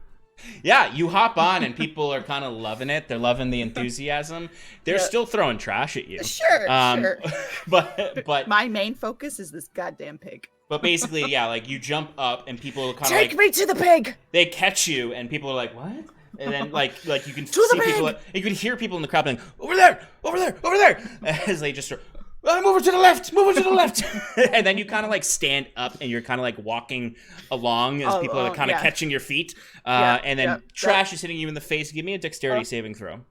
Speaker 1: Yeah, you hop on and people are kind of loving it. They're loving the enthusiasm. They're
Speaker 2: Yeah.
Speaker 1: still throwing trash at you.
Speaker 2: Sure.
Speaker 1: But
Speaker 2: My main focus is this goddamn pig.
Speaker 1: But basically, yeah, like you jump up and people kind of
Speaker 2: Take
Speaker 1: like
Speaker 2: me to the pig.
Speaker 1: they catch you and people are like, "What?" And then like you can
Speaker 2: To
Speaker 1: see
Speaker 2: the
Speaker 1: people,
Speaker 2: pig!
Speaker 1: you can hear people in the crowd being, "Over there, over there, over there," as they just. Move over to the left. Move over to the left. And then you kind of like stand up and you're kind of like walking along as people are kind of catching your feet. And then trash is hitting you in the face. Give me a dexterity saving throw.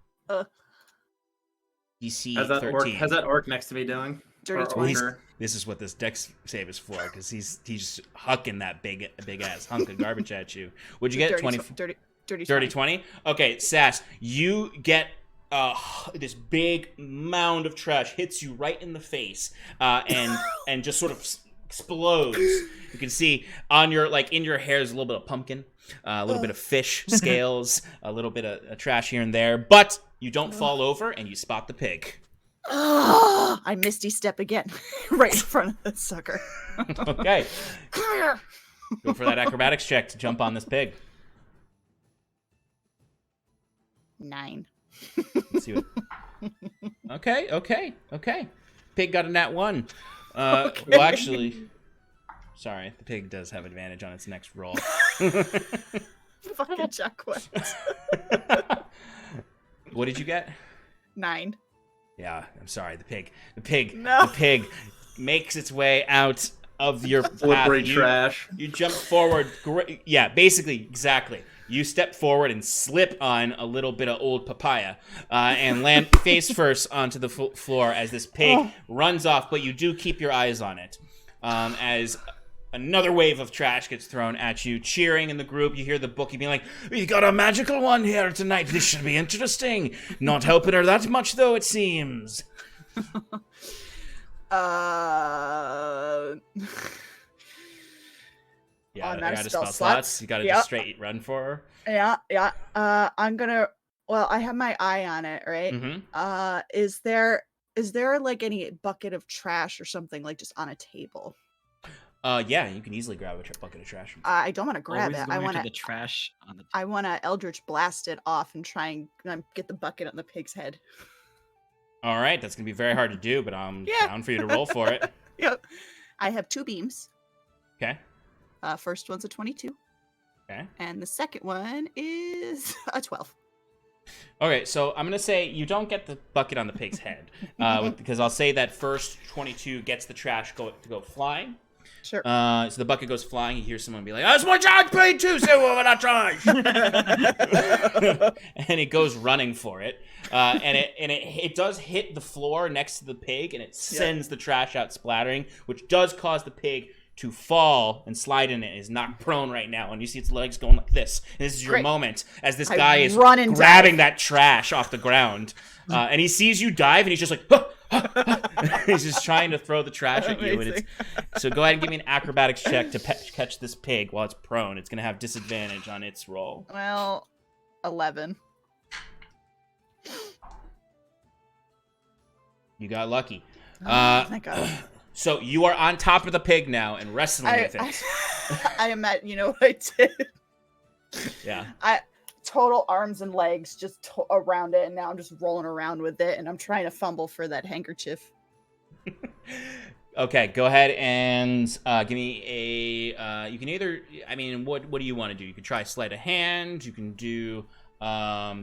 Speaker 1: DC 13.
Speaker 5: How's that orc next to me doing?
Speaker 2: Dirty
Speaker 5: Or
Speaker 2: 20.
Speaker 5: ogre?
Speaker 1: This is what this dex save is for, because he's just hucking that big ass hunk of garbage at you. Would you get 20? Dirty 20? Okay, Sass, you get this big mound of trash hits you right in the face, and just sort of explodes. You can see on your in your hair is a little bit of pumpkin, a little bit of fish scales, a little bit of trash here and there, but you don't fall over and you spot the pig.
Speaker 2: I misty step again, right in front of that sucker.
Speaker 1: Okay,
Speaker 2: Come here.
Speaker 1: go for that acrobatics check to jump on this pig.
Speaker 2: 9.
Speaker 1: Let's see what... Okay. Pig got a nat 1. Well, actually, sorry, the pig does have advantage on its next roll.
Speaker 2: Fucking Jaquet.
Speaker 1: What did you get?
Speaker 2: 9.
Speaker 1: Yeah, I'm sorry. The pig makes its way out of your path.
Speaker 5: Slippery trash.
Speaker 1: You jump forward. Yeah, basically, exactly. You step forward and slip on a little bit of old papaya and land face first onto the floor as this pig runs off, but you do keep your eyes on it. As another wave of trash gets thrown at you, cheering in the group. You hear the bookie being like, "We got a magical one here tonight. This should be interesting. Not helping her that much, though, it seems." Yeah,
Speaker 2: I'm
Speaker 1: you
Speaker 2: out of
Speaker 1: gotta
Speaker 2: spell
Speaker 1: spell
Speaker 2: slots.
Speaker 1: slots. You gotta
Speaker 2: Yep.
Speaker 1: just straight run for her.
Speaker 2: Yeah. I'm gonna. Well, I have my eye on it, right?
Speaker 1: Mm-hmm.
Speaker 2: Is there like any bucket of trash or something like just on a table?
Speaker 1: Yeah, you can easily grab a bucket of trash.
Speaker 2: I don't want to grab
Speaker 3: Always
Speaker 2: it.
Speaker 3: going
Speaker 2: I want
Speaker 3: to
Speaker 2: to.
Speaker 3: the trash on the.
Speaker 2: I want to Eldritch blast it off and try and get the bucket on the pig's head.
Speaker 1: All right, that's gonna be very hard to do, but I'm down for you to roll for it.
Speaker 2: Yep. I have 2 beams.
Speaker 1: Okay.
Speaker 2: First one's a 22.
Speaker 1: Okay.
Speaker 2: And the second one is a 12.
Speaker 1: Okay, so I'm gonna say you don't get the bucket on the pig's head, because I'll say that first 22 gets the trash to go flying.
Speaker 2: Sure.
Speaker 1: So the bucket goes flying. You hear someone be like, "That's my charge paid too, so over that trash," and it goes running for it, and it does hit the floor next to the pig, and it sends the trash out splattering, which does cause the pig to fall and slide in it. Is knocked prone right now, and you see its legs going like this. And this is your
Speaker 2: Great.
Speaker 1: moment as this
Speaker 2: I
Speaker 1: guy is
Speaker 2: run and
Speaker 1: grabbing
Speaker 2: dive.
Speaker 1: that trash off the ground, and he sees you dive, and he's just like, "Huh, huh, huh." He's just trying to throw the trash at you. And so go ahead and give me an acrobatics check to catch this pig while it's prone. It's going to have disadvantage on its roll.
Speaker 2: Well, 11.
Speaker 1: You got lucky.
Speaker 2: Thank God.
Speaker 1: So you are on top of the pig now and wrestling with it.
Speaker 2: I imagine, you know what I did?
Speaker 1: Yeah.
Speaker 2: Total arms and legs just around it, and now I'm just rolling around with it, and I'm trying to fumble for that handkerchief.
Speaker 1: Okay, go ahead and give me a. You can either. I mean, what do you want to do? You can try sleight of hand. You can do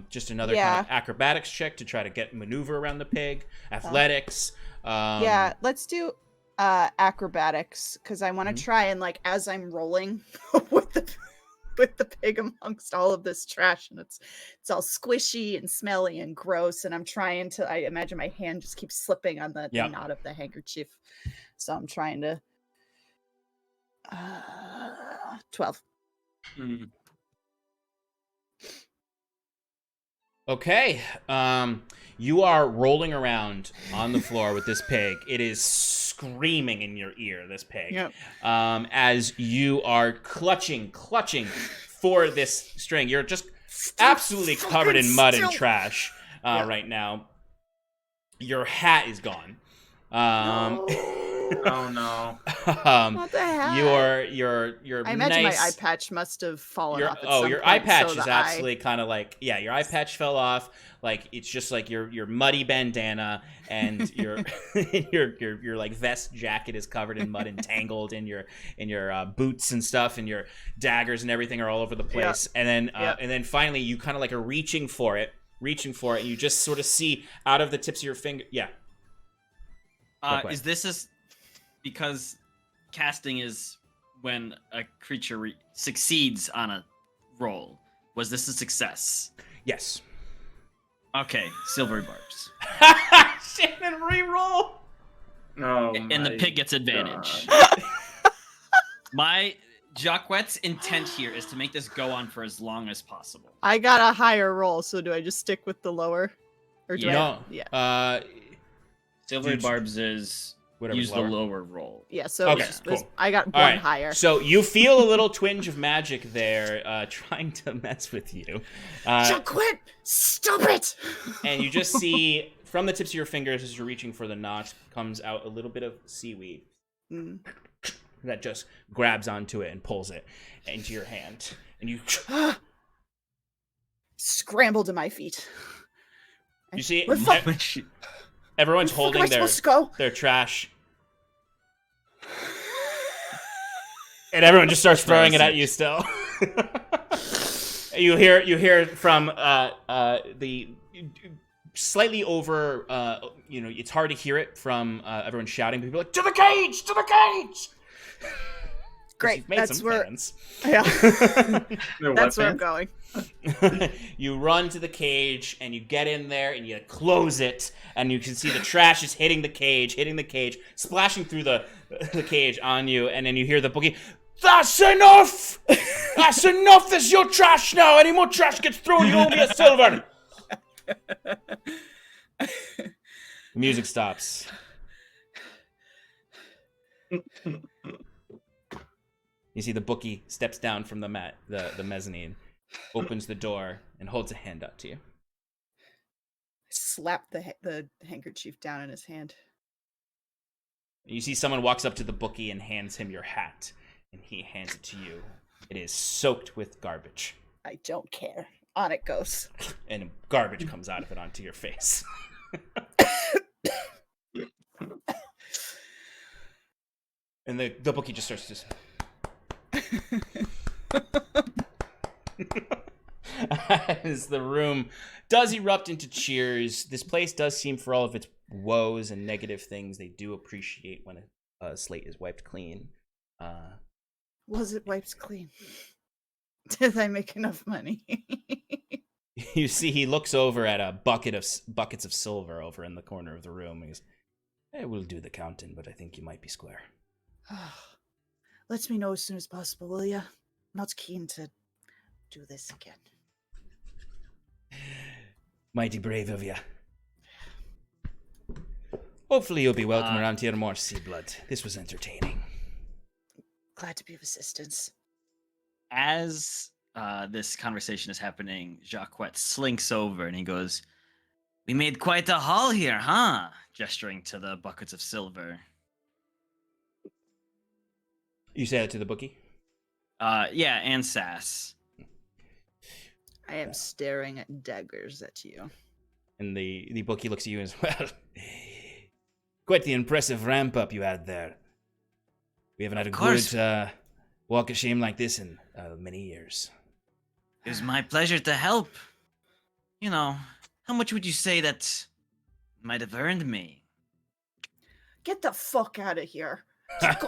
Speaker 1: just another kind of acrobatics check to try to get maneuver around the pig. Athletics.
Speaker 2: Yeah, let's do acrobatics, because I want to try and, like, as I'm rolling with the pig amongst all of this trash, and it's all squishy and smelly and gross, and I'm trying to. I imagine my hand just keeps slipping on the knot of the handkerchief, so I'm trying to. 12.
Speaker 1: Okay. You are rolling around on the floor with this pig. It is screaming in your ear, this pig.
Speaker 2: Yep.
Speaker 1: As you are clutching for this string. You're just absolutely covered in mud and trash right now. Your hat is gone.
Speaker 2: No.
Speaker 5: Oh no.
Speaker 2: Not the hat.
Speaker 1: Your
Speaker 2: I imagine
Speaker 1: nice,
Speaker 2: my eye patch must have fallen off. At some
Speaker 1: your
Speaker 2: point,
Speaker 1: eye patch
Speaker 2: so
Speaker 1: is
Speaker 2: the
Speaker 1: absolutely kind of like, yeah, your eye patch fell off. Like it's just like your muddy bandana and your your like vest jacket is covered in mud and tangled in your boots and stuff, and your daggers and everything are all over the place.
Speaker 2: Yep.
Speaker 1: And then finally you kind of like are reaching for it, and you just sort of see out of the tips of your finger. Yeah.
Speaker 3: Is this because casting is when a creature succeeds on a roll? Was this a success?
Speaker 1: Yes.
Speaker 3: Okay, silvery barbs.
Speaker 1: Shannon, reroll.
Speaker 5: Oh,
Speaker 3: And the
Speaker 5: my
Speaker 3: pig gets advantage.
Speaker 5: God.
Speaker 3: My Jaquet's intent here is to make this go on for as long as possible.
Speaker 2: I got a higher roll, so do I just stick with the lower? Or do
Speaker 1: No.
Speaker 2: Yeah.
Speaker 3: Silvery
Speaker 1: Dude,
Speaker 3: barbs is
Speaker 1: whatever's
Speaker 3: use
Speaker 1: lower.
Speaker 3: the lower roll.
Speaker 2: Yeah, so
Speaker 1: Okay,
Speaker 2: it just was,
Speaker 1: cool.
Speaker 2: I got
Speaker 1: All
Speaker 2: one
Speaker 1: right,
Speaker 2: higher.
Speaker 1: So you feel a little twinge of magic there, trying to mess with you.
Speaker 2: Jaquet, stop it!
Speaker 1: And you just see, from the tips of your fingers as you're reaching for the knot, comes out a little bit of seaweed
Speaker 2: Mm.
Speaker 1: that just grabs onto it and pulls it into your hand. And you
Speaker 2: Scramble to my feet.
Speaker 1: see
Speaker 2: Where the fuck-
Speaker 1: everyone's
Speaker 2: where the fuck am I
Speaker 1: holding
Speaker 2: supposed to go?
Speaker 1: their trash. And everyone just starts throwing it at you still. you hear from the slightly over it's hard to hear it from everyone shouting. People are like, to the cage! To the cage!
Speaker 2: Great,
Speaker 1: You've made
Speaker 2: that's
Speaker 1: some
Speaker 2: where
Speaker 1: fans.
Speaker 2: Yeah.
Speaker 5: No,
Speaker 2: That's
Speaker 5: what,
Speaker 2: where I'm
Speaker 5: man?
Speaker 2: going.
Speaker 1: You run to the cage and you get in there and you close it, and you can see the trash is hitting the cage, splashing through the cage on you, and then you hear the boogie. That's enough! That's enough! This is your trash now! Any more trash gets thrown, you owe me a silver! The music stops. You see the bookie steps down from the mezzanine, opens the door, and holds a hand out to you.
Speaker 2: Slap the handkerchief down in his hand.
Speaker 1: You see someone walks up to the bookie and hands him your hat, and he hands it to you. It is soaked with garbage,
Speaker 2: I don't care. On it goes.
Speaker 1: and garbage comes out of it onto your face. And the bookie just starts to... As the room does erupt into cheers, this place does seem, for all of its woes and negative things, they do appreciate when a slate is wiped clean.
Speaker 2: Was it wiped clean? Did I make enough money?
Speaker 1: You see he looks over at a buckets of silver over in the corner of the room. He goes, "I will do the counting, but I think you might be square."
Speaker 2: Let me know as soon as possible, will ya? Not keen to do this again.
Speaker 1: Mighty brave of you. Hopefully you'll be welcome around here more, Sea Blood. This was entertaining.
Speaker 2: Glad to be of assistance.
Speaker 3: As this conversation is happening, Jaquet slinks over and he goes, "We made quite a haul here, huh?" Gesturing to the buckets of silver.
Speaker 1: You say that to the bookie?
Speaker 3: Yeah, and Sass.
Speaker 2: I am staring at daggers at you.
Speaker 1: And the bookie looks at you as well. Quite the impressive ramp up you had there. We haven't had a good walk of shame like this in many years.
Speaker 3: It was my pleasure to help. You know, how much would you say that might have earned me?
Speaker 2: Get the fuck out of here.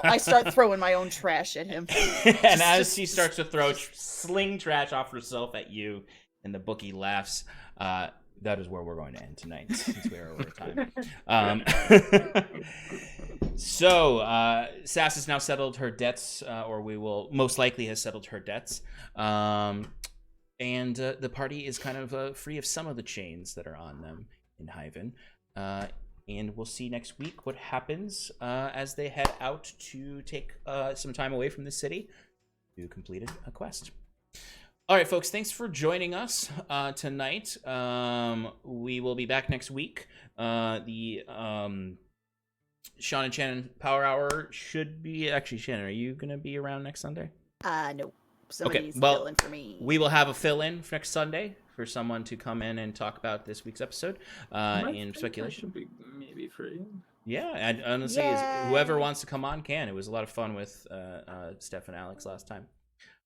Speaker 2: I start throwing my own trash at him.
Speaker 1: And as she starts to sling trash off herself at you, and the bookie laughs, that is where we're going to end tonight, since we are over time. So, Sass has now settled her debts, or we will most likely has settled her debts. And the party is kind of free of some of the chains that are on them. in Hyvin. And we'll see next week what happens as they head out to take some time away from the city to complete a quest. All right, folks, thanks for joining us tonight. We will be back next week. The Sean and Shannon Power Hour should be... Actually, Shannon, are you going to be around next Sunday?
Speaker 2: No. Somebody
Speaker 1: Okay,
Speaker 2: needs to
Speaker 1: well,
Speaker 2: fill in for me.
Speaker 1: We will have a fill-in for next Sunday for someone to come in and talk about this week's episode in speculation.
Speaker 5: Be maybe free.
Speaker 1: Yeah, and honestly, whoever wants to come on can. It was a lot of fun with Steph and Alex last time.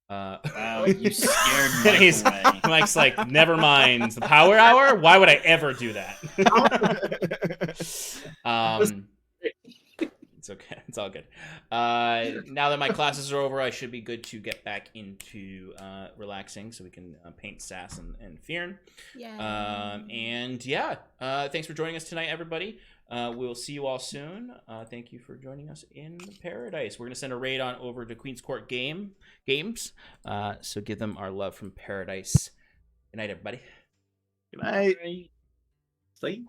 Speaker 3: Wow, you scared Mike away.
Speaker 1: Mike's like, never mind. The Power Hour? Why would I ever do that? It's okay. It's all good. Now that my classes are over, I should be good to get back into relaxing so we can paint Sass and Fyrn.
Speaker 2: Yeah.
Speaker 1: And yeah, thanks for joining us tonight, everybody. We'll see you all soon. Thank you for joining us in Paradise. We're going to send a raid on over to Queen's Court Games. So give them our love from Paradise. Good night, everybody.
Speaker 4: Good night.
Speaker 5: Sleep.